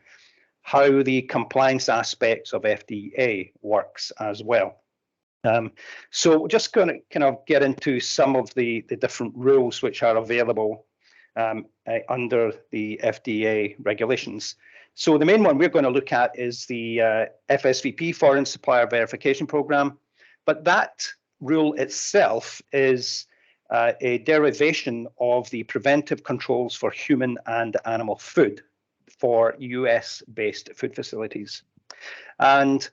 S15: how the compliance aspects of FDA works as well. So we're just going to kind of get into some of the different rules which are available under the FDA regulations. So the main one we're going to look at is the FSVP, Foreign Supplier Verification Program, but that rule itself is a derivation of the preventive controls for human and animal food for US-based food facilities. And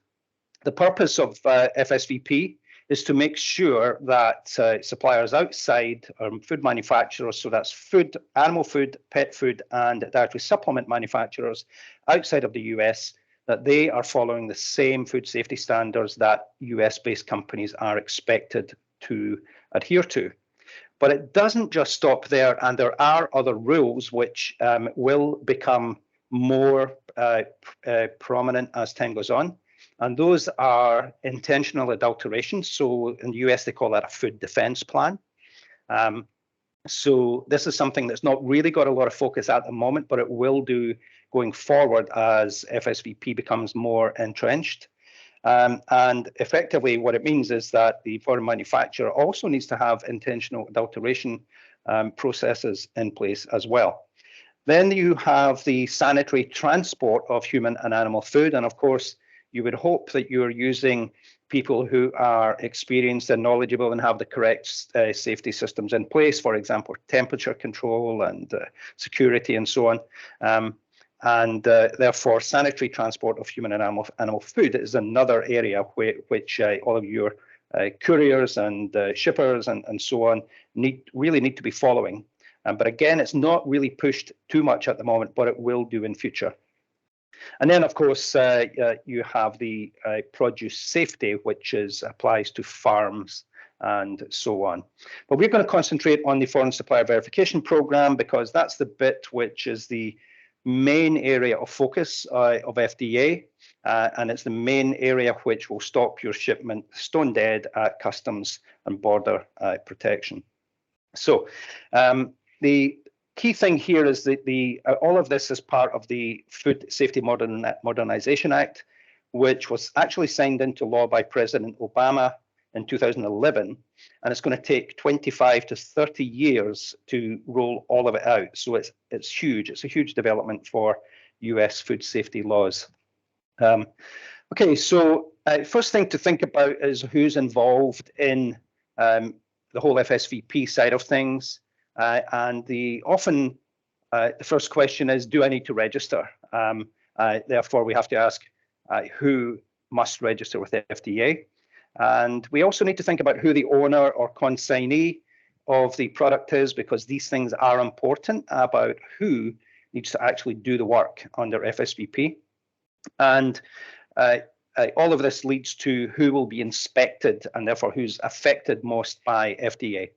S15: the purpose of FSVP is to make sure that suppliers outside food manufacturers, so that's food, animal food, pet food, and dietary supplement manufacturers outside of the US, that they are following the same food safety standards that US-based companies are expected to adhere to. But it doesn't just stop there, and there are other rules which will become more prominent as time goes on. And those are intentional adulteration. So in the US, they call that a food defense plan. So this is something that's not really got a lot of focus at the moment, but it will do going forward as FSVP becomes more entrenched. And effectively, what it means is that the foreign manufacturer also needs to have intentional adulteration processes in place as well. Then you have the sanitary transport of human and animal food. And of course, you would hope that you're using people who are experienced and knowledgeable and have the correct safety systems in place, for example, temperature control and security and so on. Therefore, sanitary transport of human and animal food is another area which all of your couriers and shippers and so on really need to be following. But again, it's not really pushed too much at the moment, but it will do in future. And then, of course, you have the produce safety, which applies to farms and so on. But we're going to concentrate on the Foreign Supplier Verification Program because that's the bit which is the main area of focus of FDA, and it's the main area which will stop your shipment stone dead at customs and border protection. So the key thing here is that all of this is part of the Food Safety Modernization Act, which was actually signed into law by President Obama in 2011, and it's going to take 25 to 30 years to roll all of it out. So it's huge. It's a huge development for US food safety laws. Okay, so first thing to think about is who's involved in the whole FSVP side of things. And often the first question is, do I need to register? Therefore, we have to ask who must register with the FDA. And we also need to think about who the owner or consignee of the product is, because these things are important about who needs to actually do the work under FSVP. And all of this leads to who will be inspected and therefore who's affected most by FDA.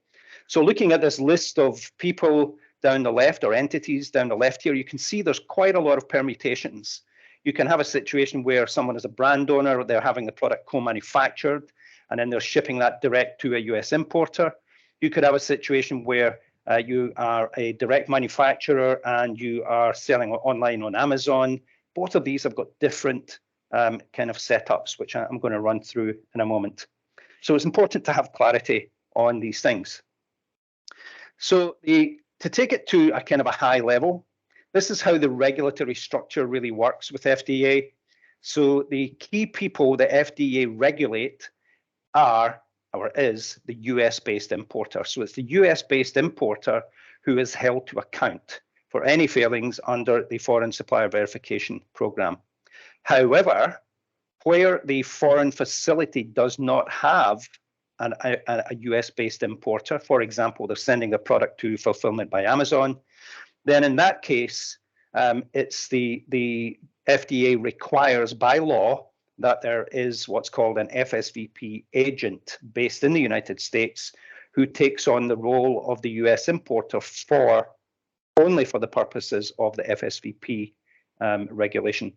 S15: So looking at this list of people down the left, or entities down the left here, you can see there's quite a lot of permutations. You can have a situation where someone is a brand owner, they're having the product co-manufactured, and then they're shipping that direct to a US importer. You could have a situation where you are a direct manufacturer and you are selling online on Amazon. Both of these have got different kind of setups, which I'm going to run through in a moment. So it's important to have clarity on these things. So to take it to a kind of a high level, this is how the regulatory structure really works with FDA. So the key people that FDA regulate is the US-based importer. So it's the US-based importer who is held to account for any failings under the Foreign Supplier Verification Program. However, where the foreign facility does not have a US-based importer, for example, they're sending the product to fulfillment by Amazon, then in that case, it's the FDA requires by law that there is what's called an FSVP agent based in the United States who takes on the role of the US importer only for the purposes of the FSVP regulation.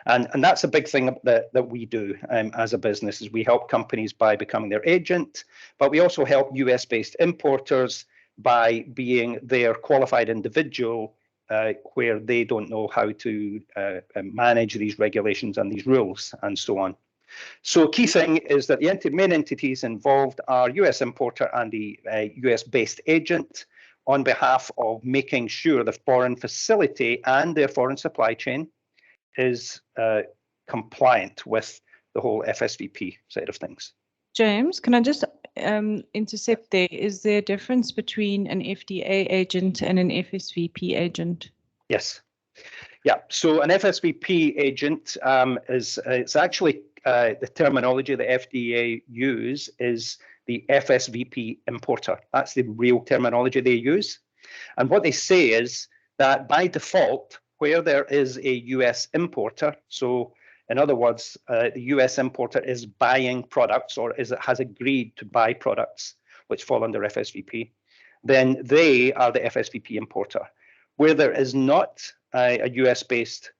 S15: And that's a big thing that we do as a business, is we help companies by becoming their agent, but we also help US-based importers by being their qualified individual where they don't know how to manage these regulations and these rules and so on. So key thing is that the main entities involved are US importer and the US-based agent on behalf of making sure the foreign facility and their foreign supply chain is compliant with the whole FSVP side of things.
S2: James, can I just intercept there? Is there a difference between an FDA agent and an FSVP agent?
S15: Yes. Yeah. So an FSVP agent it's actually the terminology the FDA use is the FSVP importer. That's the real terminology they use. And what they say is that by default, where there is a US importer, so in other words, the US importer is buying products or has agreed to buy products which fall under FSVP, then they are the FSVP importer. Where there is not a US-based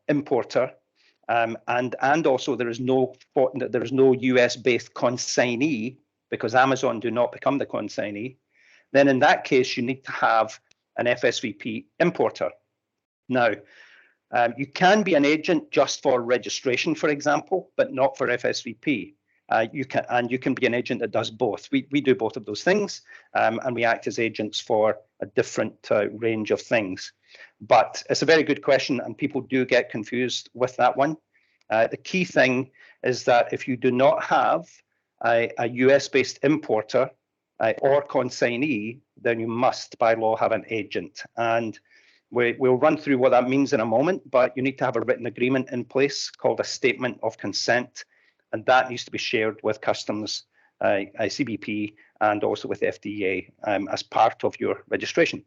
S15: importer, and also there is no US-based consignee, because Amazon do not become the consignee, then in that case you need to have an FSVP importer. Now, you can be an agent just for registration, for example, but not for FSVP. You can be an agent that does both. We do both of those things, and we act as agents for a different range of things. But it's a very good question, and people do get confused with that one. The key thing is that if you do not have a US-based importer or consignee, then you must, by law, have an agent. And we'll run through what that means in a moment, but you need to have a written agreement in place called a statement of consent, and that needs to be shared with customs, CBP, and also with FDA as part of your registration.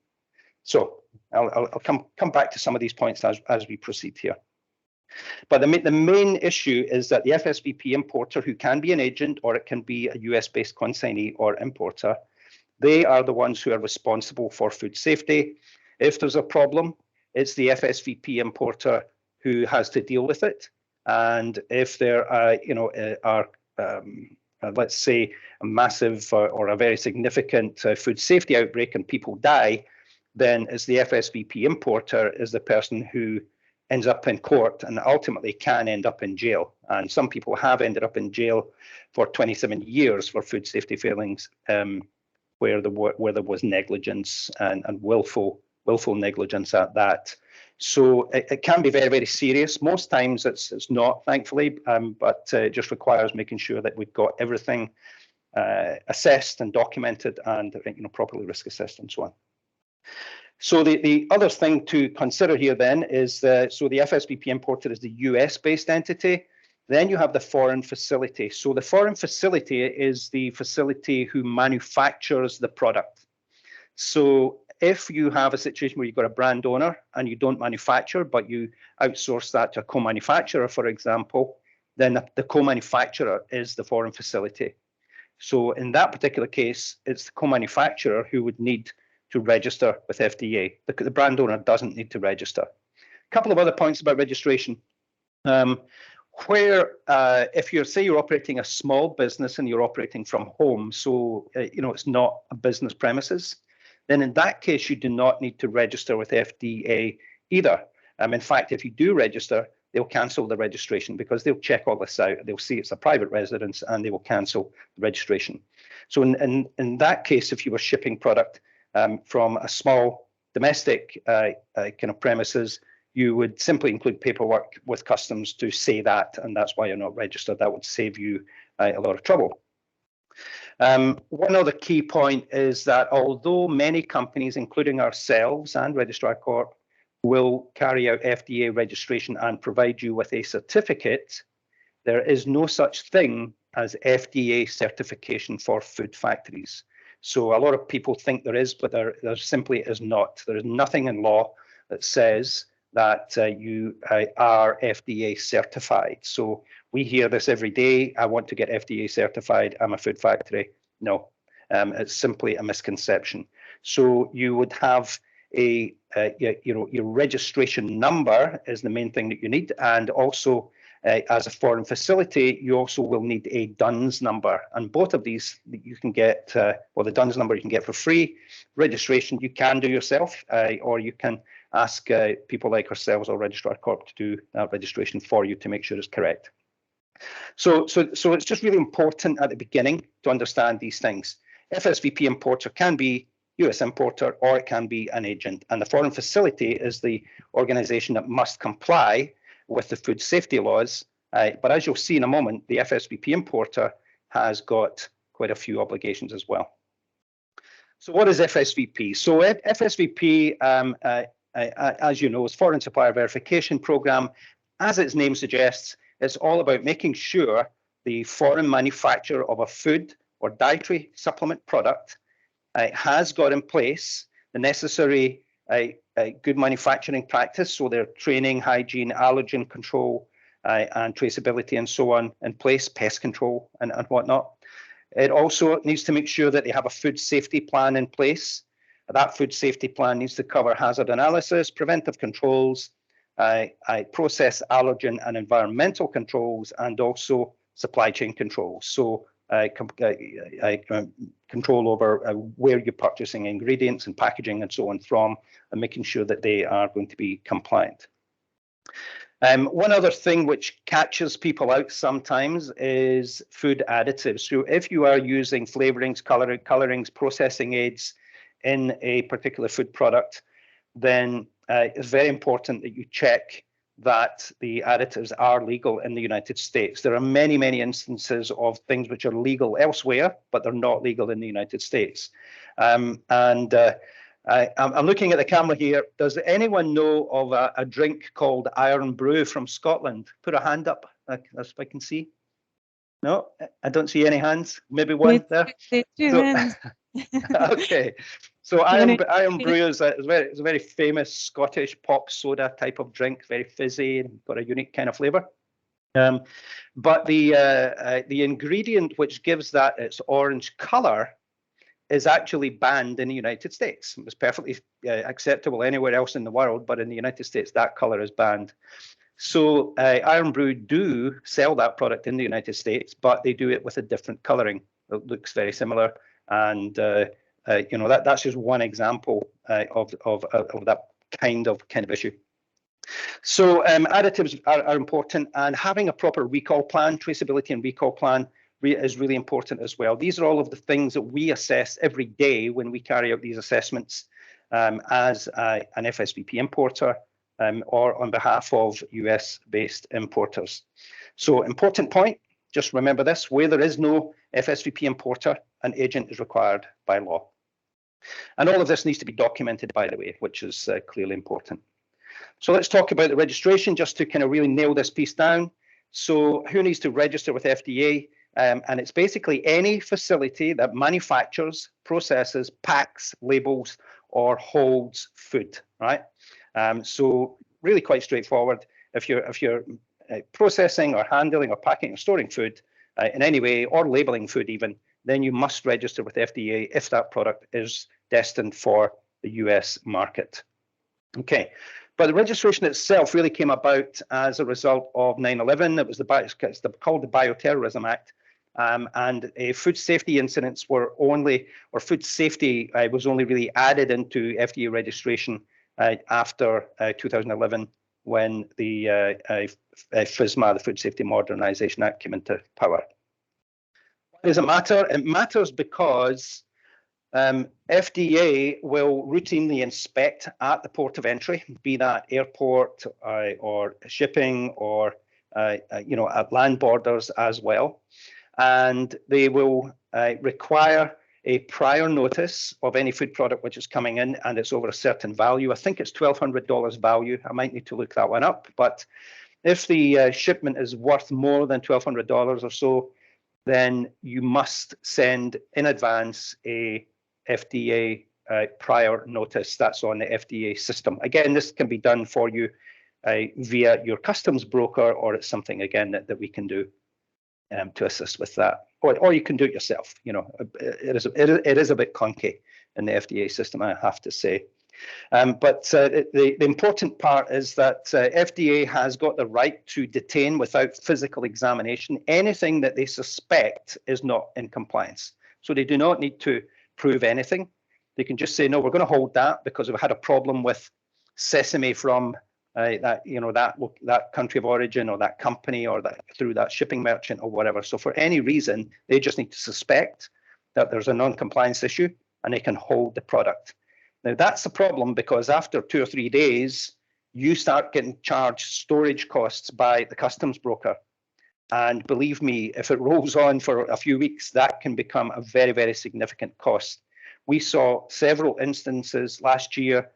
S15: So I'll come back to some of these points as we proceed here. But the main issue is that the FSVP importer, who can be an agent or it can be a US-based consignee or importer, they are the ones who are responsible for food safety. If there's a problem, it's the FSVP importer who has to deal with it. And if there are, let's say, a massive or a very significant food safety outbreak and people die, then it's the FSVP importer is the person who ends up in court and ultimately can end up in jail. And some people have ended up in jail for 27 years for food safety failings, where there was negligence and willful negligence at that. So it can be very, very serious. Most times it's not, thankfully, but it just requires making sure that we've got everything assessed and documented and properly risk assessed and so on. So the other thing to consider here then is the FSVP importer is the US-based entity. Then you have the foreign facility. So the foreign facility is the facility who manufactures the product. So if you have a situation where you've got a brand owner and you don't manufacture, but you outsource that to a co-manufacturer, for example, then the co-manufacturer is the foreign facility. So in that particular case, it's the co-manufacturer who would need to register with FDA. The brand owner doesn't need to register. A couple of other points about registration. If you're operating a small business and you're operating from home, so it's not a business premises, then in that case you do not need to register with FDA either. In fact, if you do register, they'll cancel the registration because they'll check all this out. They'll see it's a private residence and they will cancel the registration. So in that case, if you were shipping product from a small domestic kind of premises, you would simply include paperwork with customs to say that, and that's why you're not registered. That would save you a lot of trouble. One other key point is that although many companies, including ourselves and Registrar Corp, will carry out FDA registration and provide you with a certificate, there is no such thing as FDA certification for food factories. So a lot of people think there is, but there simply is not. There is nothing in law that says that you are FDA certified. So we hear this every day. I want to get FDA certified. I'm a food factory. No, it's simply a misconception. So you would have your registration number is the main thing that you need, and also as a foreign facility, you also will need a DUNS number, and both of these you can get. Well, the DUNS number you can get for free. Registration you can do yourself, or you can ask people like ourselves or Registrar Corp to do that registration for you to make sure it's correct. So it's just really important at the beginning to understand these things. FSVP importer can be US importer or it can be an agent, and the foreign facility is the organization that must comply with the food safety laws. But as you'll see in a moment, the FSVP importer has got quite a few obligations as well. So what is FSVP? So FSVP, as you know, is Foreign Supplier Verification Program. As its name suggests, it's all about making sure the foreign manufacturer of a food or dietary supplement product has got in place the necessary good manufacturing practice, so their training, hygiene, allergen control, and traceability and so on in place, pest control and whatnot. It also needs to make sure that they have a food safety plan in place. That food safety plan needs to cover hazard analysis, preventive controls, process, allergen and environmental controls, and also supply chain controls. So control over where you're purchasing ingredients and packaging and so on from, and making sure that they are going to be compliant. One other thing which catches people out sometimes is food additives. So if you are using flavorings, colorings, processing aids in a particular food product, then it's very important that you check that the additives are legal in the United States. There are many, many instances of things which are legal elsewhere, but they're not legal in the United States. I'm looking at the camera here. Does anyone know of a drink called Iron Brew from Scotland? Put a hand up, as I can see. No, I don't see any hands. Maybe one there.
S2: Hands.
S15: Okay, so Iron Brew is a very famous Scottish pop soda type of drink, very fizzy and got a unique kind of flavour. But the ingredient which gives that its orange colour is actually banned in the United States. It's perfectly acceptable anywhere else in the world, but in the United States, that colour is banned. So Iron Brew do sell that product in the United States, but they do it with a different colouring. It looks very similar, and that's just one example of that kind of issue. So additives are important, and having a proper recall plan, traceability and recall plan is really important as well. These are all of the things that we assess every day when we carry out these assessments as an FSVP importer or on behalf of US-based importers. So important point, just remember this, where there is no FSVP importer, an agent is required by law. And all of this needs to be documented, by the way, which is clearly important. So let's talk about the registration, just to kind of really nail this piece down. So who needs to register with FDA? And it's basically any facility that manufactures, processes, packs, labels, or holds food, right? So really quite straightforward. If you're processing or handling or packing or storing food in any way, or labeling food even, then you must register with FDA if that product is destined for the US market. Okay, but the registration itself really came about as a result of 9/11. It was called the Bioterrorism Act. And food safety incidents were only, or food safety was only really added into FDA registration after 2011, when the FSMA, the Food Safety Modernization Act, came into power. Why does it matter? It matters because FDA will routinely inspect at the port of entry, be that airport or shipping or at land borders as well. And they will require a prior notice of any food product which is coming in and it's over a certain value. I think it's $1,200 value. I might need to look that one up. But if the shipment is worth more than $1,200 or so, then you must send in advance a FDA prior notice. That's on the FDA system. Again, this can be done for you via your customs broker, or it's something, again, that we can do to assist with that, or you can do it yourself. It is a bit clunky in the FDA system, I have to say. But the important part is that FDA has got the right to detain without physical examination anything that they suspect is not in compliance. So they do not need to prove anything. They can just say, no, we're going to hold that because we've had a problem with sesame from that country of origin, or that company, or that through that shipping merchant, or whatever. So for any reason, they just need to suspect that there's a non-compliance issue, and they can hold the product. Now that's the problem, because after 2 or 3 days, you start getting charged storage costs by the customs broker. And believe me, if it rolls on for a few weeks, that can become a very, very significant cost. We saw several instances last year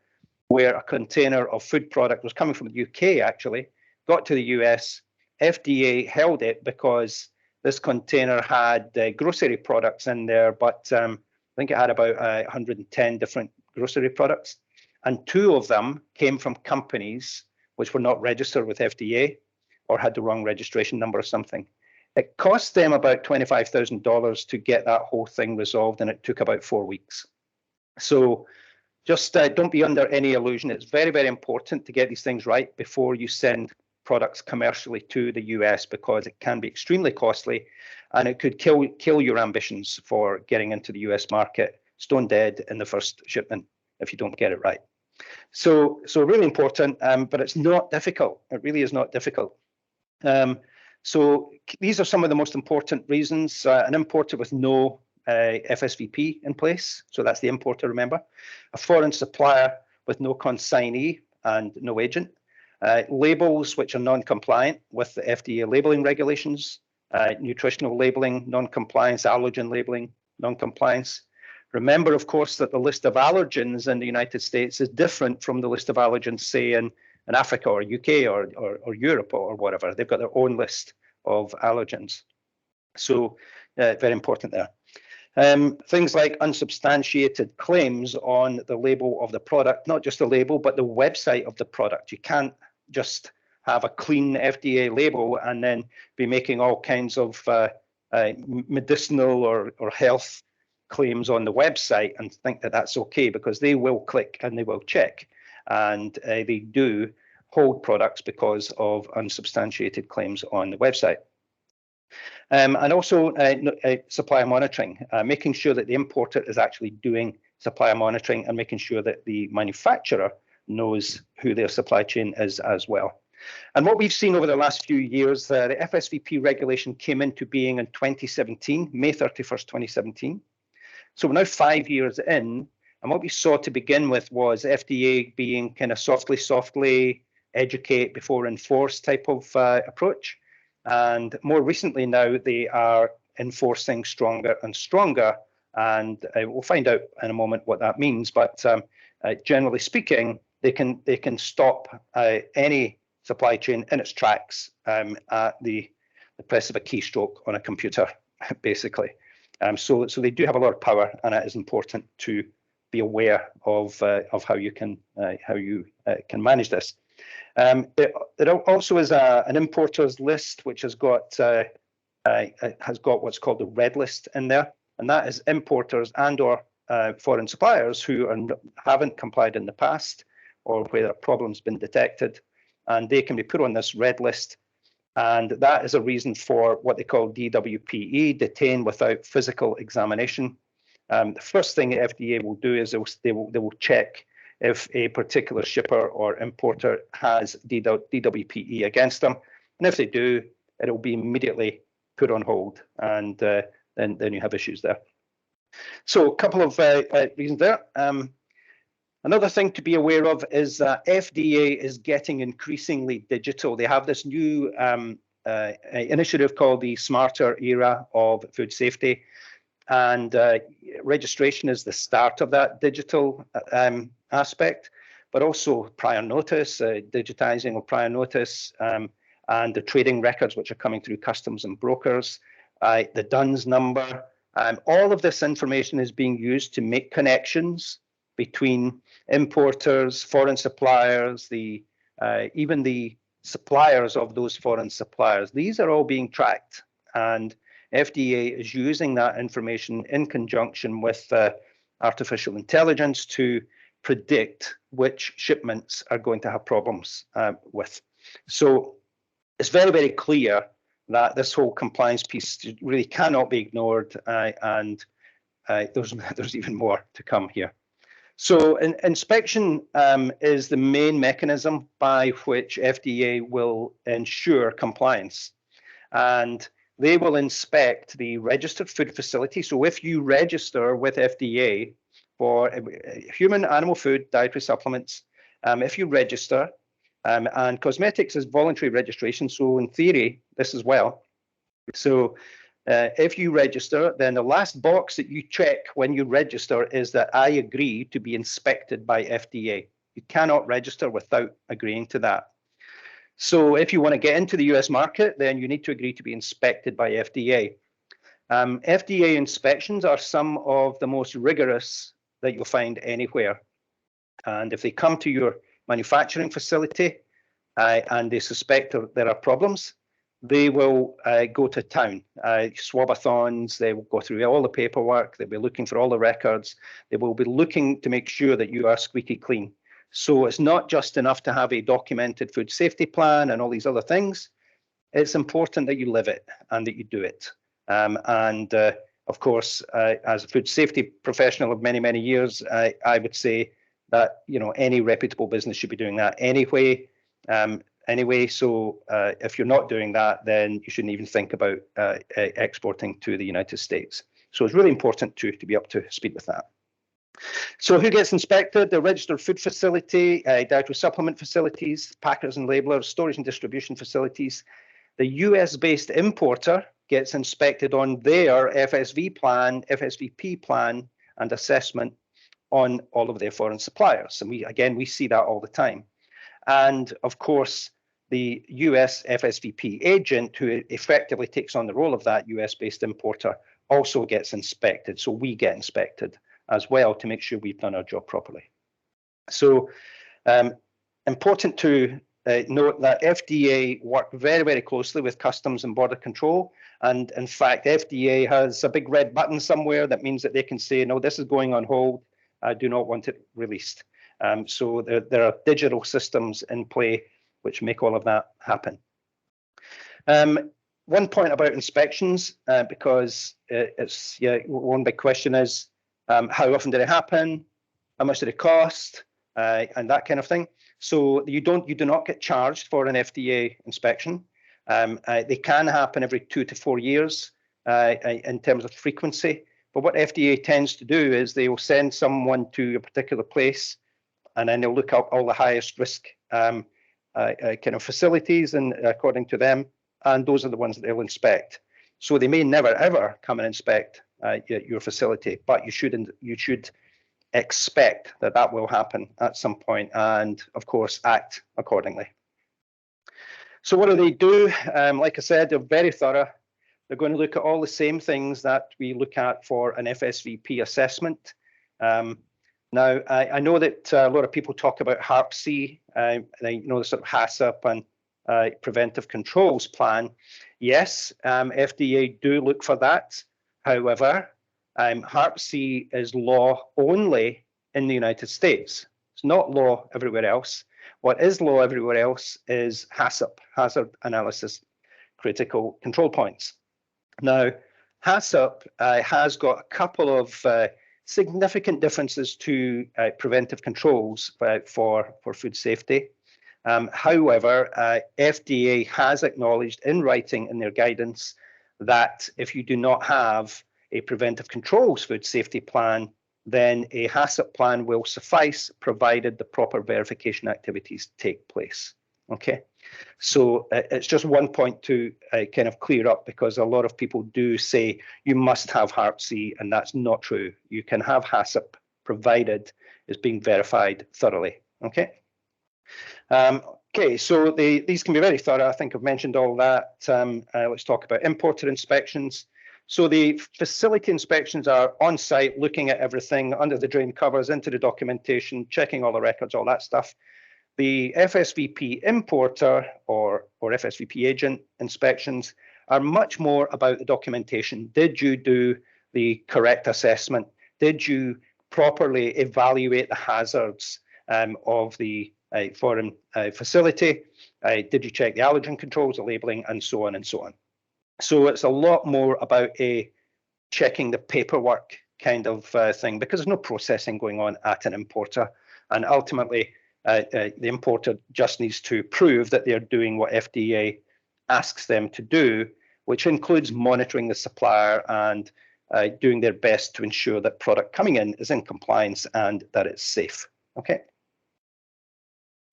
S15: where a container of food product was coming from the UK, actually, got to the US, FDA held it because this container had grocery products in there, but I think it had about 110 different grocery products. And 2 of them came from companies which were not registered with FDA or had the wrong registration number or something. It cost them about $25,000 to get that whole thing resolved, and it took about 4 weeks. So just don't be under any illusion. It's very, very important to get these things right before you send products commercially to the US, because it can be extremely costly, and it could kill your ambitions for getting into the US market stone dead in the first shipment if you don't get it right. So really important, but it's not difficult. It really is not difficult. So these are some of the most important reasons. An importer with no FSVP in place, so that's the importer, remember. A foreign supplier with no consignee and no agent. Labels which are non-compliant with the FDA labeling regulations, nutritional labeling, non-compliance, allergen labeling, non-compliance. Remember, of course, that the list of allergens in the United States is different from the list of allergens, say, in Africa or UK or Europe or whatever. They've got their own list of allergens. So very important there. Things like unsubstantiated claims on the label of the product, not just the label, but the website of the product. You can't just have a clean FDA label and then be making all kinds of medicinal or health claims on the website and think that that's okay, because they will click and they will check. And they do hold products because of unsubstantiated claims on the website. And also supplier monitoring, making sure that the importer is actually doing supplier monitoring and making sure that the manufacturer knows who their supply chain is as well. And what we've seen over the last few years, the FSVP regulation came into being in 2017, May 31st, 2017. So we're now 5 years in, and what we saw to begin with was FDA being kind of softly educate before enforce type of approach. And more recently now, they are enforcing stronger and stronger. And we'll find out in a moment what that means. But generally speaking, they can stop any supply chain in its tracks at the press of a keystroke on a computer, basically. So they do have a lot of power, and it is important to be aware of how you can manage this. It also is an importers list, which has got what's called the red list in there, and that is importers and/or foreign suppliers who haven't complied in the past, or where a problem's been detected, and they can be put on this red list. And that is a reason for what they call DWPE, detain without physical examination. The first thing the FDA will do is they will check if a particular shipper or importer has DWPE against them. And if they do, it will be immediately put on hold, and then you have issues there. So a couple of reasons there. Another thing to be aware of is that FDA is getting increasingly digital. They have this new initiative called the Smarter Era of Food Safety, and registration is the start of that digital aspect, but also prior notice, digitizing of prior notice, and the trading records which are coming through customs and brokers, the DUNS number. All of this information is being used to make connections between importers, foreign suppliers, even the suppliers of those foreign suppliers. These are all being tracked, and FDA is using that information in conjunction with artificial intelligence to predict which shipments are going to have problems with. So it's very, very clear that this whole compliance piece really cannot be ignored, and there's even more to come here. So inspection is the main mechanism by which FDA will ensure compliance. And they will inspect the registered food facility. So if you register with FDA for human, animal food, dietary supplements, if you register, and cosmetics is voluntary registration, so in theory, this as well. So if you register, then the last box that you check when you register is that I agree to be inspected by FDA. You cannot register without agreeing to that. So if you want to get into the US market, then you need to agree to be inspected by FDA. FDA inspections are some of the most rigorous that you'll find anywhere. And if they come to your manufacturing facility and they suspect there are problems, they will go to town, swabathons, they will go through all the paperwork, they'll be looking for all the records, they will be looking to make sure that you are squeaky clean. So it's not just enough to have a documented food safety plan and all these other things. It's important that you live it and that you do it. Of course, as a food safety professional of many, many years, I would say that any reputable business should be doing that anyway. So if you're not doing that, then you shouldn't even think about exporting to the United States. So it's really important to be up to speed with that. So who gets inspected? The registered food facility, dietary supplement facilities, packers and labelers, storage and distribution facilities. The US-based importer gets inspected on their FSV plan, FSVP plan, and assessment on all of their foreign suppliers. And we see that all the time. And of course, the US FSVP agent, who effectively takes on the role of that US-based importer, also gets inspected. So we get inspected as well to make sure we've done our job properly. So important to note that FDA work very, very closely with Customs and Border Control. And in fact, FDA has a big red button somewhere that means that they can say, no, this is going on hold. I do not want it released. So there are digital systems in play which make all of that happen. One point about inspections, because one big question is, how often did it happen? How much did it cost? And that kind of thing. So you do not get charged for an FDA inspection. They can happen every 2 to 4 years in terms of frequency. But what FDA tends to do is they will send someone to a particular place, and then they'll look up all the highest risk kind of facilities, and according to them, and those are the ones that they'll inspect. So they may never ever come and inspect your facility, but you should expect that that will happen at some point, and of course act accordingly. So what do they do? Like I said, they're very thorough. They're going to look at all the same things that we look at for an FSVP assessment. Now, I know that a lot of people talk about HARP-C, the sort of HACCP and preventive controls plan. Yes, FDA do look for that. However, HARP-C is law only in the United States. It's not law everywhere else. What is law everywhere else is HACCP, Hazard Analysis Critical Control Points. Now, HACCP has got a couple of significant differences to preventive controls for food safety. However, FDA has acknowledged in writing in their guidance that if you do not have a preventive controls food safety plan, then a HACCP plan will suffice, provided the proper verification activities take place. Okay, so it's just one point to kind of clear up, because a lot of people do say you must have HARP-C, and that's not true. You can have HACCP provided it's being verified thoroughly. Okay. Okay, so these can be very thorough. I think I've mentioned all that. Let's talk about importer inspections. So the facility inspections are on site, looking at everything under the drain covers, into the documentation, checking all the records, all that stuff. The FSVP importer or FSVP agent inspections are much more about the documentation. Did you do the correct assessment? Did you properly evaluate the hazards of the foreign facility? Did you check the allergen controls, the labeling, and so on and so on? So it's a lot more about checking the paperwork kind of thing, because there's no processing going on at an importer. And ultimately, the importer just needs to prove that they're doing what FDA asks them to do, which includes monitoring the supplier and doing their best to ensure that product coming in is in compliance and that it's safe. Okay.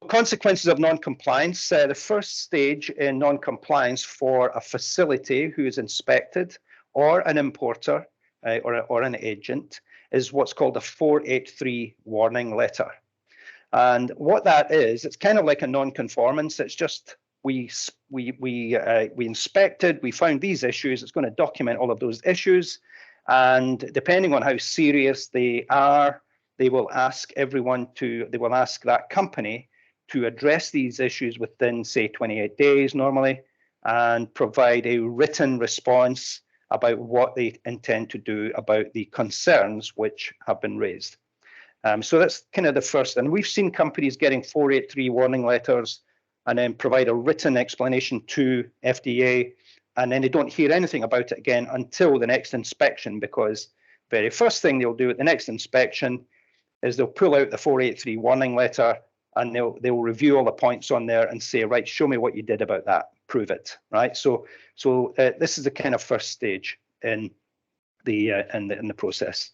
S15: Consequences of non-compliance. The first stage in non-compliance for a facility who is inspected, or an importer or an agent, is what's called a 483 warning letter. And what that is, it's kind of like a non-conformance. It's just we inspected, we found these issues. It's going to document all of those issues, and depending on how serious they are, they will ask that company to address these issues within, say, 28 days normally, and provide a written response about what they intend to do about the concerns which have been raised. So that's kind of the first. And we've seen companies getting 483 warning letters and then provide a written explanation to FDA, and then they don't hear anything about it again until the next inspection, because very first thing they'll do at the next inspection is they'll pull out the 483 warning letter, and they'll review all the points on there and say, right, show me what you did about that, prove it, right? So this is the kind of first stage in the process.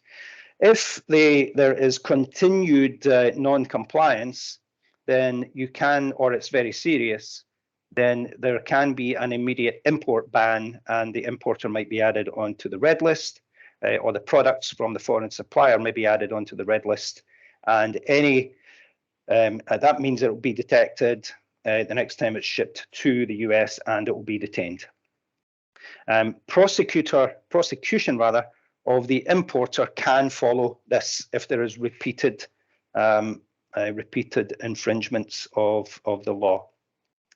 S15: If there is continued non-compliance, then you can, or it's very serious, then there can be an immediate import ban, and the importer might be added onto the red list, or the products from the foreign supplier may be added onto the red list. And that means it will be detected the next time it's shipped to the US, and it will be detained. Prosecution of the importer can follow this if there is repeated infringements of the law.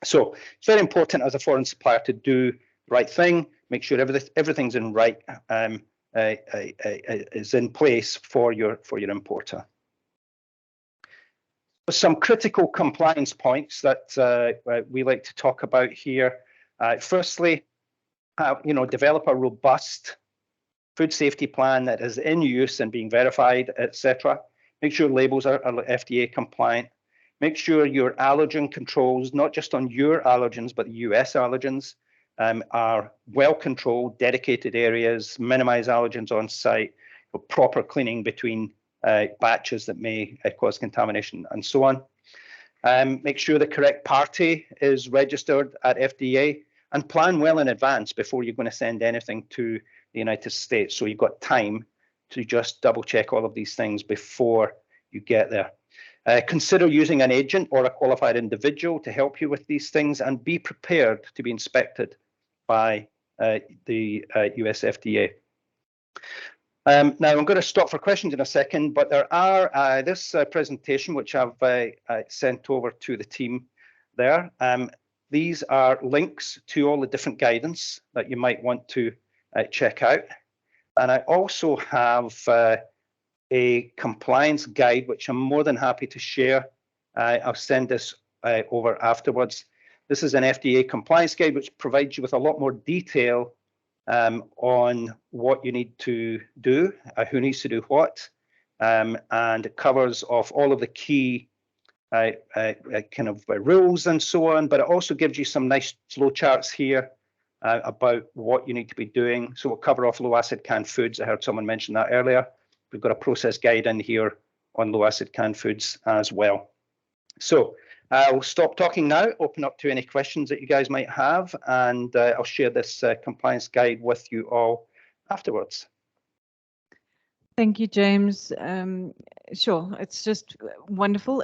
S15: So it's very important as a foreign supplier to do the right thing, make sure everything's is in place for your importer. Some critical compliance points that we like to talk about here. Firstly, develop a robust food safety plan that is in use and being verified, etc. Make sure labels are FDA compliant. Make sure your allergen controls, not just on your allergens, but US allergens, are well controlled, dedicated areas, minimize allergens on site, proper cleaning between batches that may cause contamination, and so on. Make sure the correct party is registered at FDA, and plan well in advance before you're going to send anything to the United States. So you've got time to just double check all of these things before you get there. Consider using an agent or a qualified individual to help you with these things, and be prepared to be inspected by the US FDA. Now I'm going to stop for questions in a second, but there are this presentation which I've sent over to the team there. These are links to all the different guidance that you might want to check out. And I also have a compliance guide, which I'm more than happy to share. I'll send this over afterwards. This is an FDA compliance guide, which provides you with a lot more detail on what you need to do, who needs to do what, and it covers off all of the key kind of rules and so on, but it also gives you some nice flow charts here about what you need to be doing. So we'll cover off low acid canned foods. I heard someone mention that earlier. We've got a process guide in here on low acid canned foods as well. So I'll stop talking now, open up to any questions that you guys might have, and I'll share this compliance guide with you all afterwards.
S2: Thank you, James. Sure, it's just wonderful.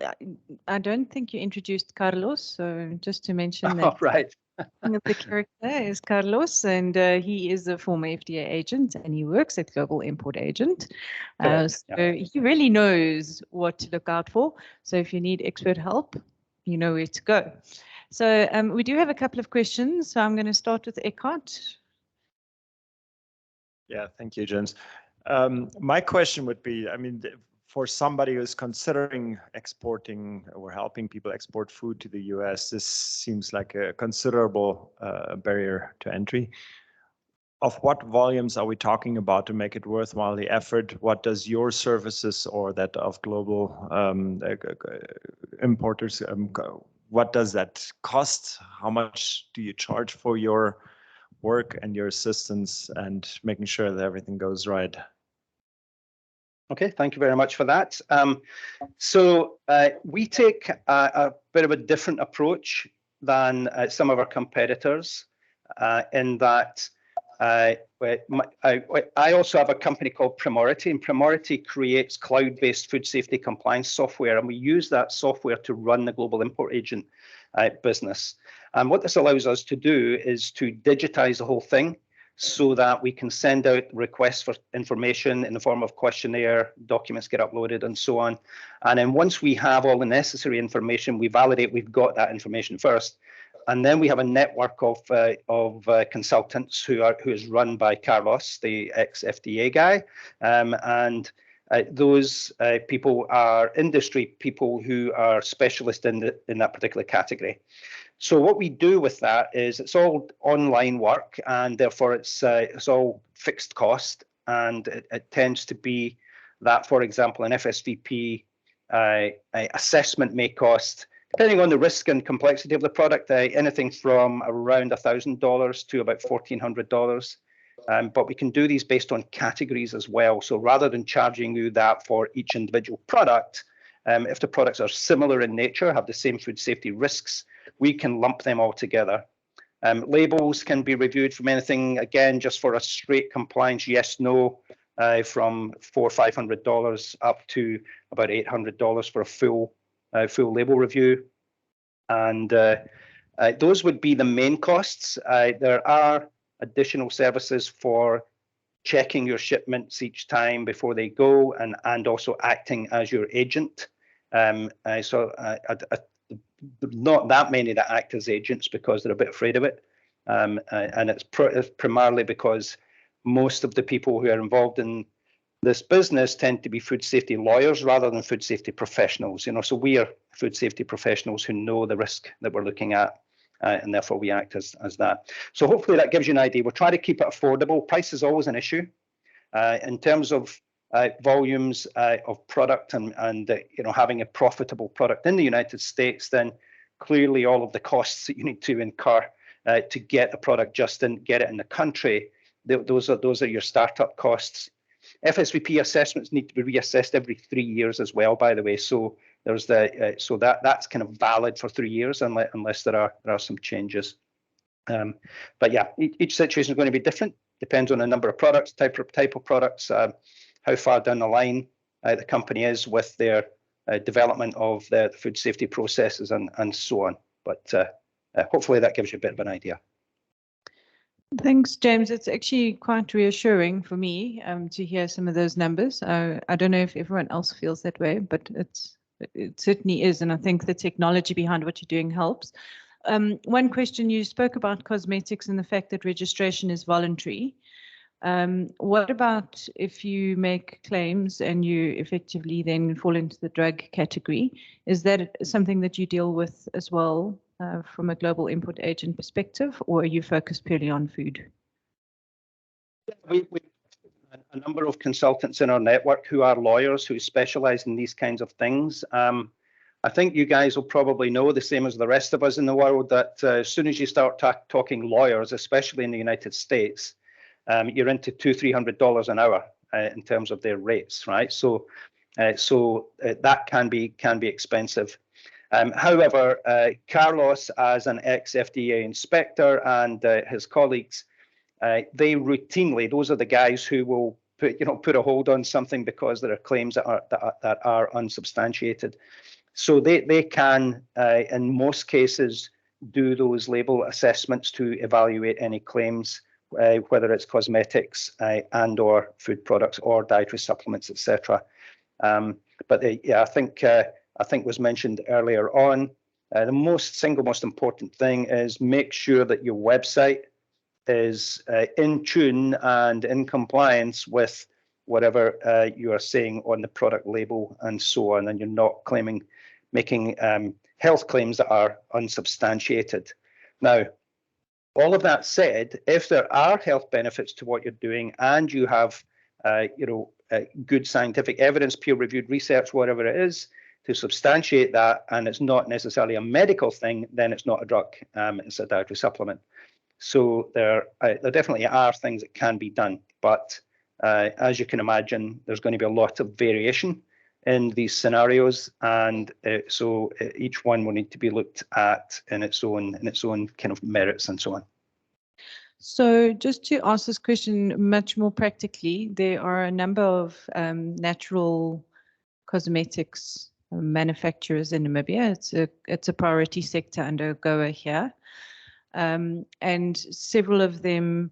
S2: I don't think you introduced Carlos, so just to mention that.
S15: Right.
S2: The character is Carlos, and he is a former FDA agent, and he works at Global Import Agent. So he really knows what to look out for. So if you need expert help, you know where to go. So we do have a couple of questions. So I'm going to start with Eckhart.
S16: Yeah, thank you, James. My question would be, I mean, for somebody who's considering exporting or helping people export food to the US, this seems like a considerable barrier to entry. Of what volumes are we talking about to make it worthwhile the effort? What does your services or that of global importers, what does that cost? How much do you charge for your work and your assistance and making sure that everything goes right?
S15: Okay, thank you very much for that. So we take a bit of a different approach than some of our competitors in that I also have a company called Primority, and Primority creates cloud-based food safety compliance software, and we use that software to run the Global Import Agent business. And what this allows us to do is to digitize the whole thing so that we can send out requests for information in the form of questionnaire, documents get uploaded, and so on. And then once we have all the necessary information, we validate we've got that information first. And then we have a network of consultants who is run by Carlos, the ex-FDA guy, and those people are industry people who are specialists in that particular category. So what we do with that is it's all online work, and therefore it's all fixed cost, and it tends to be that, for example, an FSVP assessment may cost, depending on the risk and complexity of the product, anything from around $1,000 to about $1,400. But we can do these based on categories as well. So rather than charging you that for each individual product, if the products are similar in nature, have the same food safety risks, we can lump them all together. Labels can be reviewed from anything, again, just for a straight compliance, yes, no, from $400 or $500 up to about $800 for a full label review. And those would be the main costs. There are additional services for checking your shipments each time before they go, and also acting as your agent. Not that many that act as agents because they're a bit afraid of it. And it's primarily because most of the people who are involved in this business tend to be food safety lawyers rather than food safety professionals. So we are food safety professionals who know the risk that we're looking at, and therefore we act as that. So hopefully that gives you an idea. We'll try to keep it affordable. Price is always an issue. In terms of volumes of product and having a profitable product in the United States, then clearly all of the costs that you need to incur to get a product get it in the country, those are your startup costs. FSVP assessments need to be reassessed every 3 years as well, by the way. So there's that's kind of valid for 3 years unless there are some changes. But yeah, each situation is going to be different. Depends on the number of products, type of products, how far down the line the company is with their development of the food safety processes and so on. But hopefully that gives you a bit of an idea.
S2: Thanks, James. It's actually quite reassuring for me to hear some of those numbers. I don't know if everyone else feels that way, but it certainly is. And I think the technology behind what you're doing helps. One question, you spoke about cosmetics and the fact that registration is voluntary. What about if you make claims and you effectively then fall into the drug category? Is that something that you deal with as well from a global import agent perspective, or are you focused purely on food?
S15: We a number of consultants in our network who are lawyers who specialize in these kinds of things. I think you guys will probably know, the same as the rest of us in the world, that as soon as you start talking lawyers, especially in the United States, you're into $200-300 an hour in terms of their rates, right? So that can be expensive. However, Carlos, as an ex-FDA inspector, and his colleagues, they routinely, those are the guys who will put a hold on something because there are claims that are unsubstantiated. So they can, in most cases, do those label assessments to evaluate any claims, whether it's cosmetics and/or food products or dietary supplements, etc. But yeah, I think was mentioned earlier on, the single most important thing is make sure that your website is in tune and in compliance with whatever you are saying on the product label and so on, and you're not making health claims that are unsubstantiated. Now, all of that said, if there are health benefits to what you're doing and you have good scientific evidence, peer-reviewed research, whatever it is, to substantiate that, and it's not necessarily a medical thing, then it's not a drug, it's a dietary supplement. So there definitely are things that can be done, but as you can imagine, there's going to be a lot of variation in these scenarios, and so each one will need to be looked at in its own kind of merits and so on.
S2: So just to ask this question much more practically, there are a number of natural cosmetics manufacturers in Namibia. It's a priority sector under AGOA here, and several of them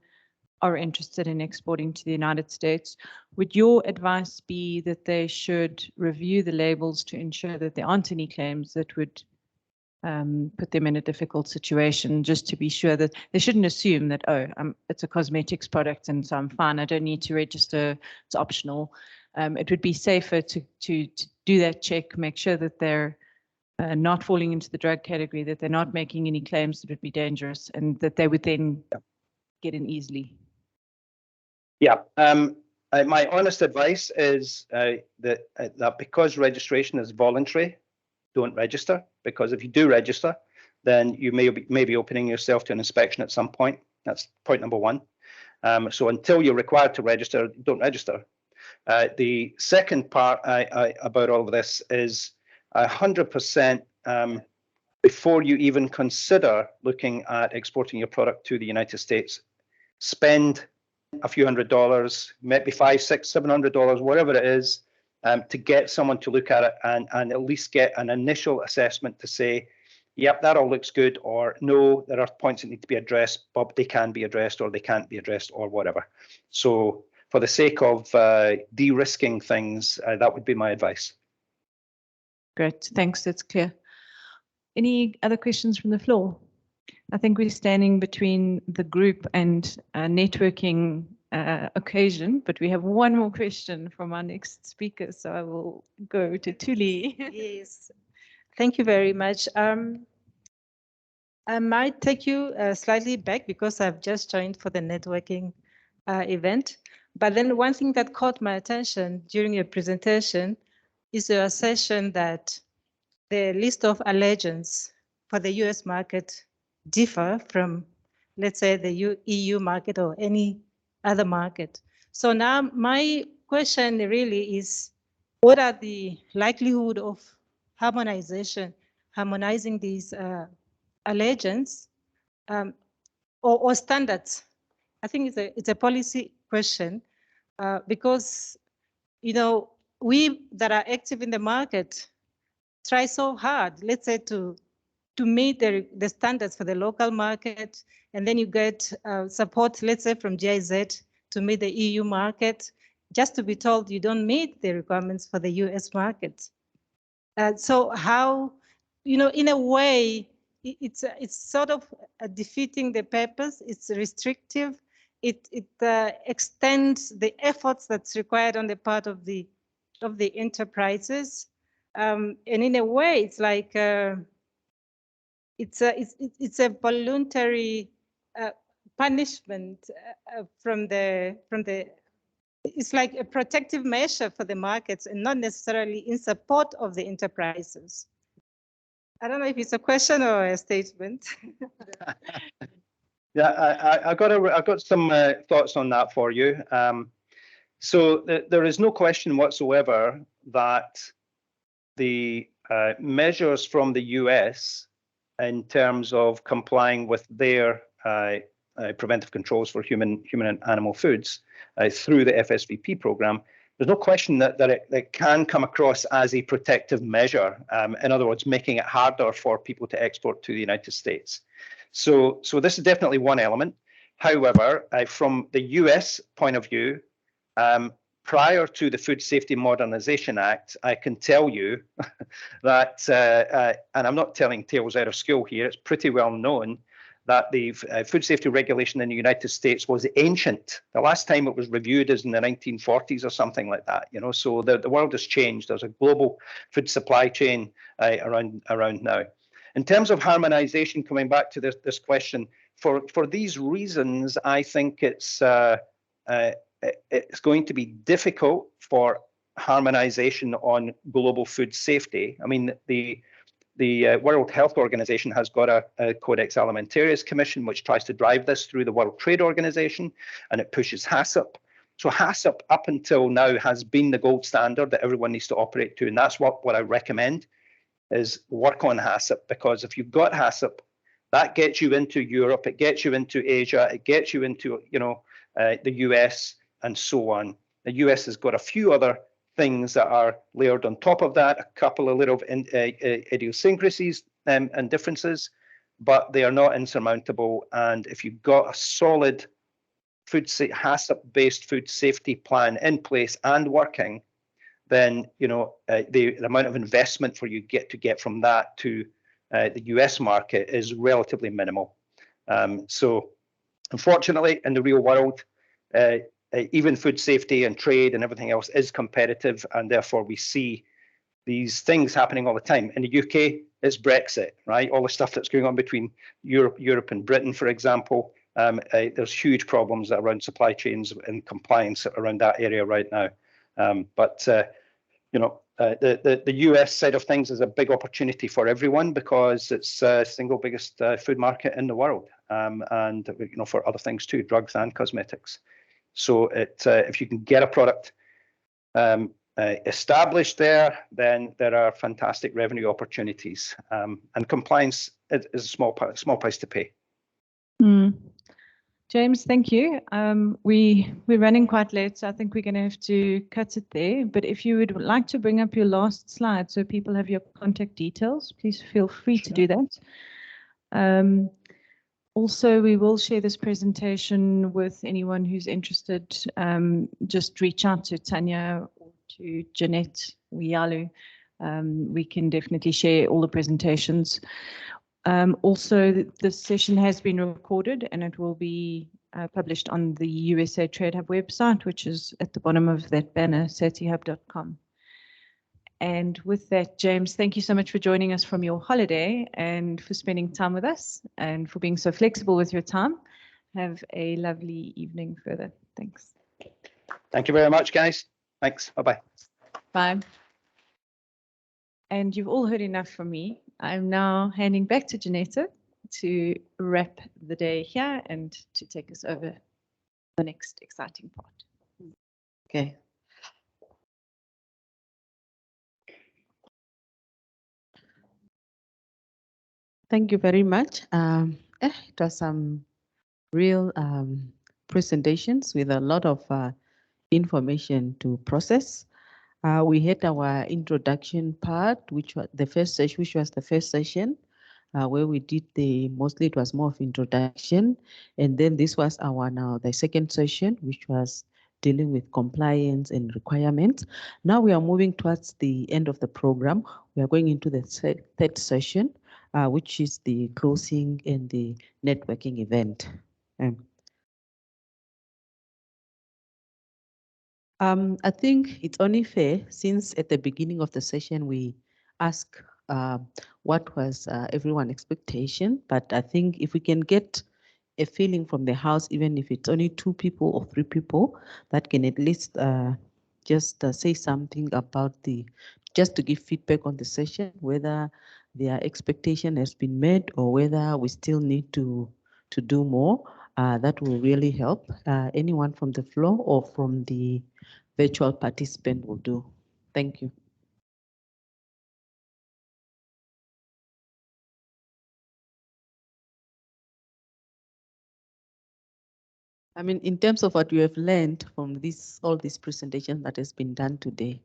S2: are interested in exporting to the United States. Would your advice be that they should review the labels to ensure that there aren't any claims that would put them in a difficult situation, just to be sure that they shouldn't assume that, it's a cosmetics product and so I'm fine, I don't need to register, it's optional. It would be safer to do that check, make sure that they're not falling into the drug category, that they're not making any claims that would be dangerous, and that they would then get in easily.
S15: Yeah, my honest advice is that because registration is voluntary, don't register, because if you do register, then you may be opening yourself to an inspection at some point. That's point number one. So until you're required to register, don't register. The second part about all of this is 100% before you even consider looking at exporting your product to the United States, spend a few $100s, maybe $500, $600, $700, whatever it is, to get someone to look at it and at least get an initial assessment to say, yep, that all looks good, or no, there are points that need to be addressed, but they can be addressed or they can't be addressed or whatever. So for the sake of de-risking things, that would be my advice.
S2: Great, thanks, that's clear. Any other questions from the floor? I think we're standing between the group and a networking occasion, but we have one more question from our next speaker, so I will go to Tuli.
S17: Yes, thank you very much. I might take you slightly back because I've just joined for the networking event. But then one thing that caught my attention during your presentation is your assertion that the list of allergens for the US market differ from, let's say, the EU market or any other market. So now my question really is, what are the likelihood of harmonizing these allergens or standards? I think it's a policy question because, you know, we that are active in the market try so hard, let's say, to meet the standards for the local market, and then you get support, let's say, from GIZ to meet the EU market, just to be told you don't meet the requirements for the US market. So how, you know, in a way, it's sort of defeating the purpose. It's restrictive. It extends the efforts that's required on the part of the enterprises, and in a way, it's like it's a voluntary punishment from the. It's like a protective measure for the markets and not necessarily in support of the enterprises. I don't know if it's a question or a statement.
S15: Yeah, I got some thoughts on that for you. So there is no question whatsoever that the measures from the US in terms of complying with their preventive controls for human and animal foods through the FSVP program, there's no question that it can come across as a protective measure. In other words, making it harder for people to export to the United States. So this is definitely one element. However, from the US point of view, prior to the Food Safety Modernization Act, I can tell you that, and I'm not telling tales out of school here, it's pretty well known that the food safety regulation in the United States was ancient. The last time it was reviewed is in the 1940s or something like that. You know, so the world has changed. There's a global food supply chain around now. In terms of harmonization, coming back to this question, for these reasons, I think it's going to be difficult for harmonization on global food safety. I mean, the World Health Organization has got a Codex Alimentarius Commission, which tries to drive this through the World Trade Organization, and it pushes HACCP. So HACCP up until now has been the gold standard that everyone needs to operate to, and that's what I recommend, is work on HACCP, because if you've got HACCP, that gets you into Europe, it gets you into Asia, it gets you into, you know, the US and so on. The US has got a few other things that are layered on top of that, a couple of little idiosyncrasies and differences, but they are not insurmountable. And if you've got a solid HACCP-based food safety plan in place and working, then, you know, the amount of investment for you to get from that to the US market is relatively minimal. So unfortunately, in the real world, even food safety and trade and everything else is competitive, and therefore we see these things happening all the time. In the UK, it's Brexit, right? All the stuff that's going on between Europe and Britain, for example. There's huge problems around supply chains and compliance around that area right now. But the US side of things is a big opportunity for everyone because it's the single biggest food market in the world, and for other things too, drugs and cosmetics. So if you can get a product established there, then there are fantastic revenue opportunities, and compliance is a small price to pay.
S2: James, thank you. We're running quite late, so I think we're going to have to cut it there. But if you would like to bring up your last slide so people have your contact details, please feel free to do that. Also, we will share this presentation with anyone who's interested. Just reach out to Tanya or to Jeanette Wiyalu. We can definitely share all the presentations. Also, the session has been recorded and it will be published on the USA Trade Hub website, which is at the bottom of that banner, satihub.com. And with that, James, thank you so much for joining us from your holiday and for spending time with us and for being so flexible with your time. Have a lovely evening further. Thanks.
S15: Thank you very much, guys. Thanks. Bye-bye.
S2: Bye. And you've all heard enough from me. I'm now handing back to Janetta to wrap the day here and to take us over the next exciting part.
S1: Okay. Thank you very much. It was some real presentations with a lot of information to process. We had our introduction part, which was the first session, where we did mostly it was more of introduction, and then this was the second session, which was dealing with compliance and requirements. Now we are moving towards the end of the program. We are going into the third session, which is the closing and the networking event. I think it's only fair, since at the beginning of the session we asked what was everyone's expectation, but I think if we can get a feeling from the house, even if it's only 2 people or 3 people, that can at least just say something about just to give feedback on the session, whether their expectation has been met or whether we still need to do more. That will really help. Anyone from the floor or from the virtual participant will do. Thank you. I mean, in terms of what you have learned from all these presentations that has been done today.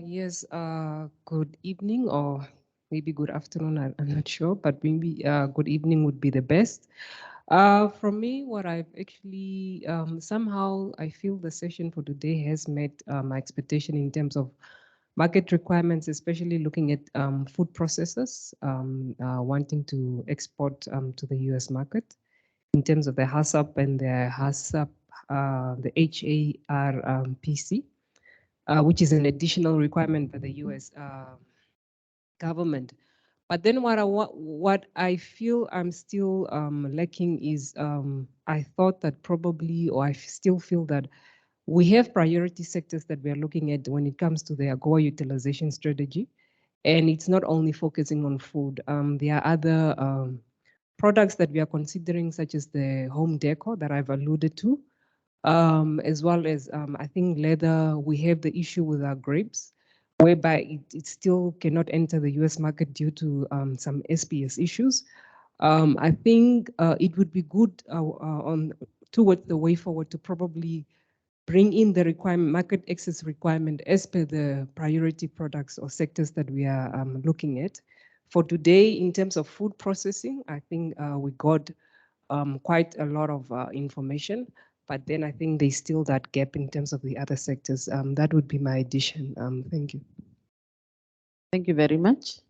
S18: Yes, good evening or maybe good afternoon, I'm not sure, but maybe good evening would be the best. From me, what I've actually, somehow I feel the session for today has met my expectation in terms of market requirements, especially looking at food processors wanting to export to the US market in terms of the HACCP and the HACCP, the HARPC. Which is an additional requirement by the US government. But then what I feel I'm still lacking is I thought that probably, or I still feel that we have priority sectors that we are looking at when it comes to the AGOA utilization strategy. And it's not only focusing on food. There are other products that we are considering, such as the home decor that I've alluded to. As well as I think leather, we have the issue with our grapes, whereby it still cannot enter the US market due to some SPS issues. I think it would be good towards the way forward to probably bring in the market access requirement as per the priority products or sectors that we are looking at. For today, in terms of food processing, I think we got quite a lot of information. But then I think there's still that gap in terms of the other sectors. That would be my addition. Thank you.
S1: Thank you very much.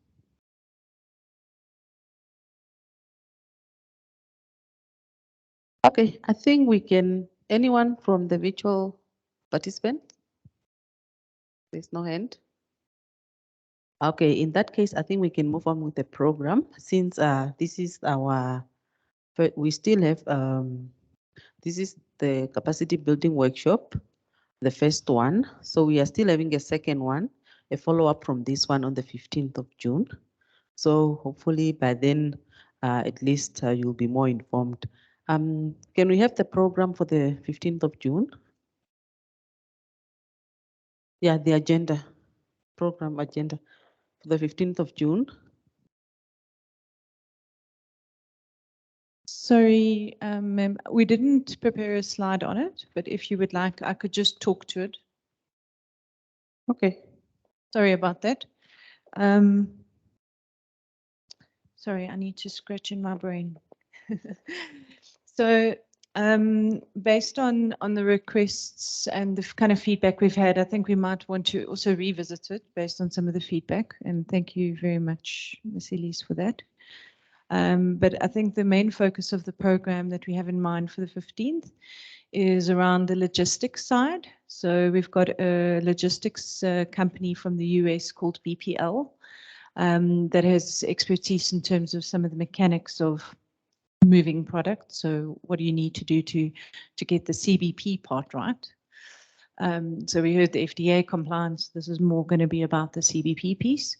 S1: Okay, I think we can, anyone from the virtual participant? There's no hand. Okay, in that case, I think we can move on with the program, since this is we still have, this is the capacity building workshop the first one. So we are still having a second one, a follow-up from this one on the 15th of June. So hopefully by then, at least you'll be more informed. Can we have the program for the 15th of June? Yeah, the agenda, program agenda for the 15th of June.
S2: Sorry, ma'am, we didn't prepare a slide on it, but if you would like, I could just talk to it.
S1: Okay.
S2: Sorry about that. Sorry, I need to scratch in my brain. So based on the requests and the kind of feedback we've had, I think we might want to also revisit it based on some of the feedback. And thank you very much, Ms. Elise, for that. But I think the main focus of the program that we have in mind for the 15th is around the logistics side. So we've got a logistics company from the US called BPL that has expertise in terms of some of the mechanics of moving product. So what do you need to do to get the CBP part right? So we heard the FDA compliance. This is more going to be about the CBP piece.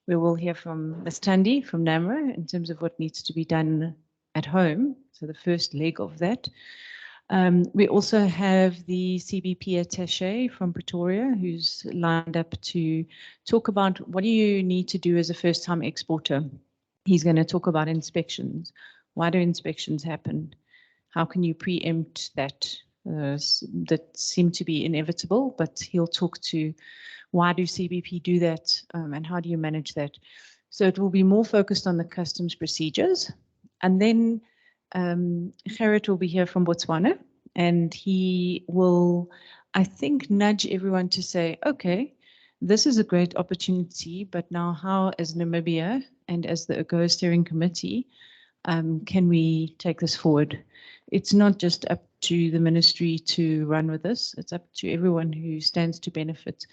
S2: We will hear from Ms. Tandy from NAMRA in terms of what needs to be done at home. So the first leg of that. We also have the CBP attaché from Pretoria who's lined up to talk about what do you need to do as a first-time exporter. He's going to talk about inspections. Why do inspections happen? How can you preempt that? That seem to be inevitable, but he'll talk to why do CBP do that and how do you manage that? So it will be more focused on the customs procedures. And then Gerrit will be here from Botswana and he will, I think, nudge everyone to say, okay, this is a great opportunity, but now how as Namibia and as the AGOA steering committee can we take this forward? It's not just up to the ministry to run with this, it's up to everyone who stands to benefit.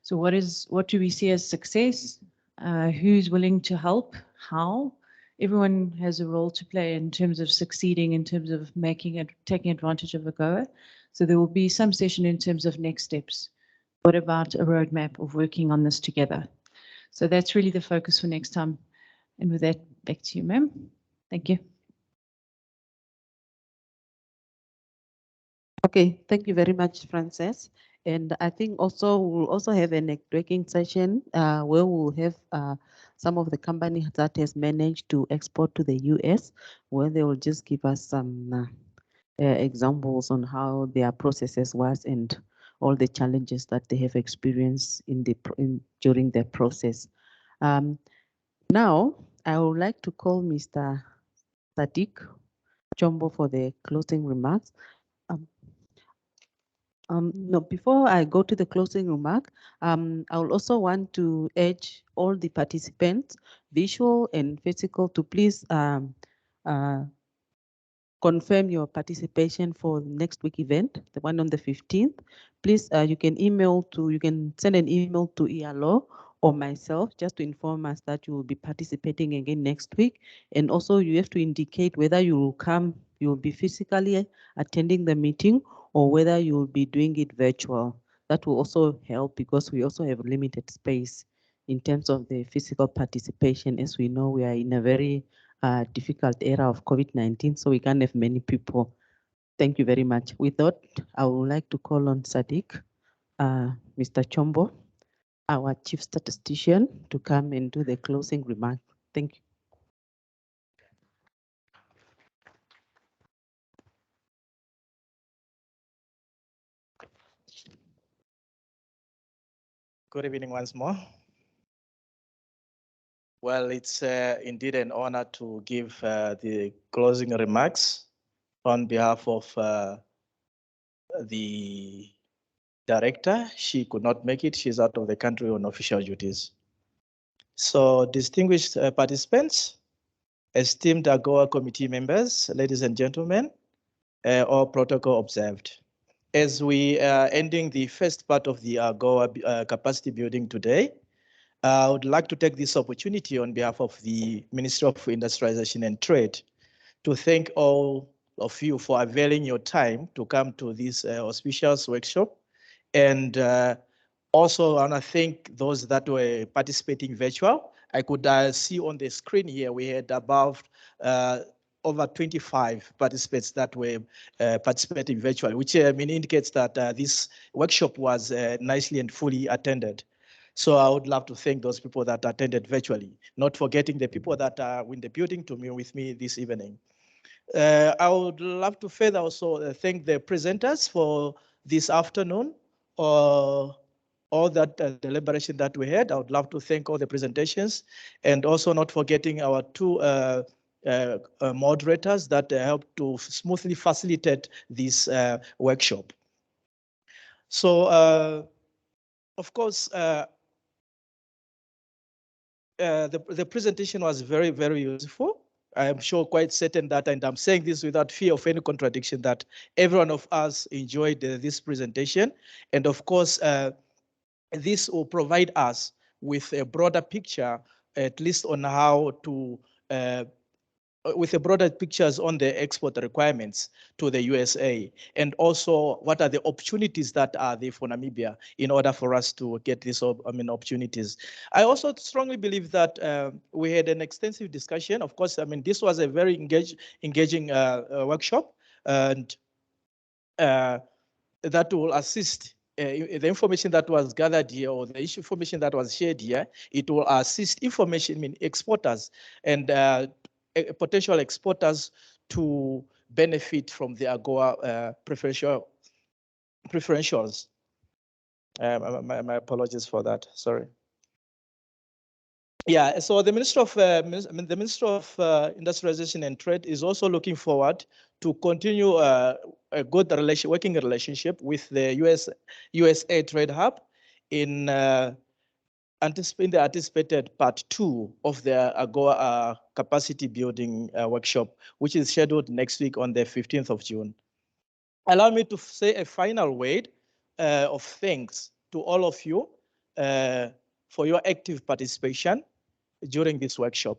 S2: So what do we see as success? Who's willing to help? How? Everyone has a role to play in terms of succeeding, in terms of making it, taking advantage of AGOA. So there will be some session in terms of next steps. What about a roadmap of working on this together? So that's really the focus for next time. And with that, back to you, ma'am. Thank you.
S1: Okay, thank you very much, Frances. And I think also we'll also have a networking session where we'll have some of the companies that has managed to export to the US, where they will just give us some examples on how their processes was and all the challenges that they have experienced during their process. Now, I would like to call Mr. Sadiq Chombo for the closing remarks. No, before I go to the closing remark, I will also want to urge all the participants, visual and physical, to please confirm your participation for the next week event, the one on the 15th. Please, you can send an email to ELO or myself just to inform us that you will be participating again next week. And also you have to indicate whether you will come, you will be physically attending the meeting or whether you will be doing it virtual. That will also help because we also have limited space in terms of the physical participation. As we know, we are in a very difficult era of COVID-19, so we can't have many people. Thank you very much. With that, I would like to call on Sadiq, Mr. Chombo, our chief statistician, to come and do the closing remark. Thank you.
S9: Good evening once more. Well, it's indeed an honor to give the closing remarks on behalf of the director. She could not make it. She's out of the country on official duties. So distinguished participants, esteemed AGOA committee members, ladies and gentlemen, all protocol observed. As we are ending the first part of the AGOA capacity building today, I would like to take this opportunity on behalf of the Ministry of Industrialization and Trade to thank all of you for availing your time to come to this auspicious workshop And also, I want to thank those that were participating virtual. I could see on the screen here, we had above over 25 participants that were participating virtually, which indicates that this workshop was nicely and fully attended. So I would love to thank those people that attended virtually, not forgetting the people that are in the building to meet with me this evening. I would love to further also thank the presenters for this afternoon, all that deliberation that we had. I would love to thank all the presentations, and also not forgetting our two moderators that helped to smoothly facilitate this workshop. So, of course, the presentation was very, very useful. I am sure quite certain that, and I'm saying this without fear of any contradiction, that every one of us enjoyed this presentation. And of course, this will provide us with a broader picture, at least on how to, with a broader pictures on the export requirements to the USA, and also what are the opportunities that are there for Namibia in order for us to get these opportunities. I also strongly believe that we had an extensive discussion. Of course, this was a very engaging workshop, and that will assist the information that was gathered here, or the information that was shared here. It will assist information exporters and potential exporters to benefit from the AGOA preferentials. My apologies for that. Sorry. Yeah, so the Minister of Industrialization and Trade is also looking forward to continue a good working relationship with the USA Trade Hub in the anticipated part 2 of the AGOA capacity building workshop, which is scheduled next week on the 15th of June. Allow me to say a final word of thanks to all of you for your active participation during this workshop.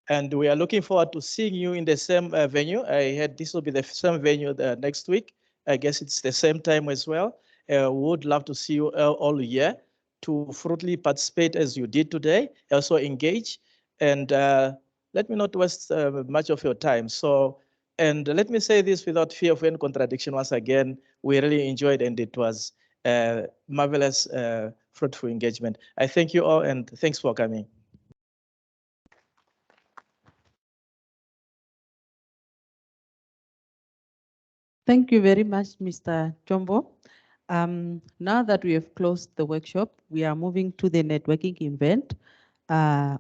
S9: And we are looking forward to seeing you in the same venue. I heard this will be the same venue next week. I guess it's the same time as well. We would love to see you all here to fruitfully participate as you did today, also engage. And let me not waste much of your time. So, and let me say this without fear of any contradiction once again, we really enjoyed, and it was marvelous, fruitful engagement. I thank you all, and thanks for coming.
S1: Thank you very much, Mr. Chombo. Now that we have closed the workshop, we are moving to the networking event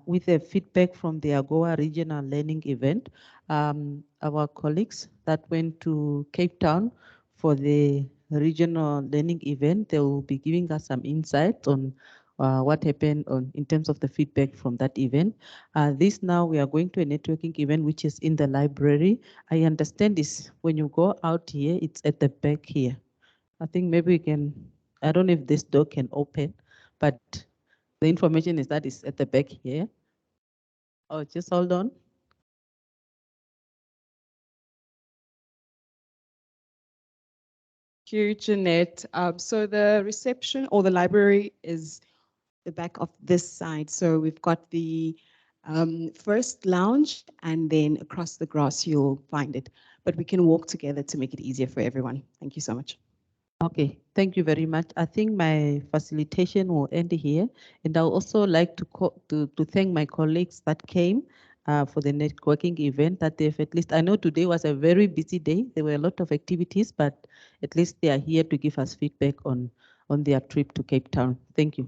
S1: with a feedback from the AGOA regional learning event. Our colleagues that went to Cape Town for the regional learning event, they will be giving us some insights on what happened in terms of the feedback from that event. This now we are going to a networking event which is in the library. I understand this when you go out here, it's at the back here. I think maybe we can, I don't know if this door can open, but the information is that it's at the back here. Oh, just hold on.
S3: Thank you, Jeanette. So the reception or the library is the back of this side. So we've got the first lounge, and then across the grass you'll find it. But we can walk together to make it easier for everyone. Thank you so much.
S1: Okay, thank you very much. I think my facilitation will end here, and I would also like to thank my colleagues that came for the networking event that they've at least, I know today was a very busy day. There were a lot of activities, but at least they are here to give us feedback on their trip to Cape Town. Thank you.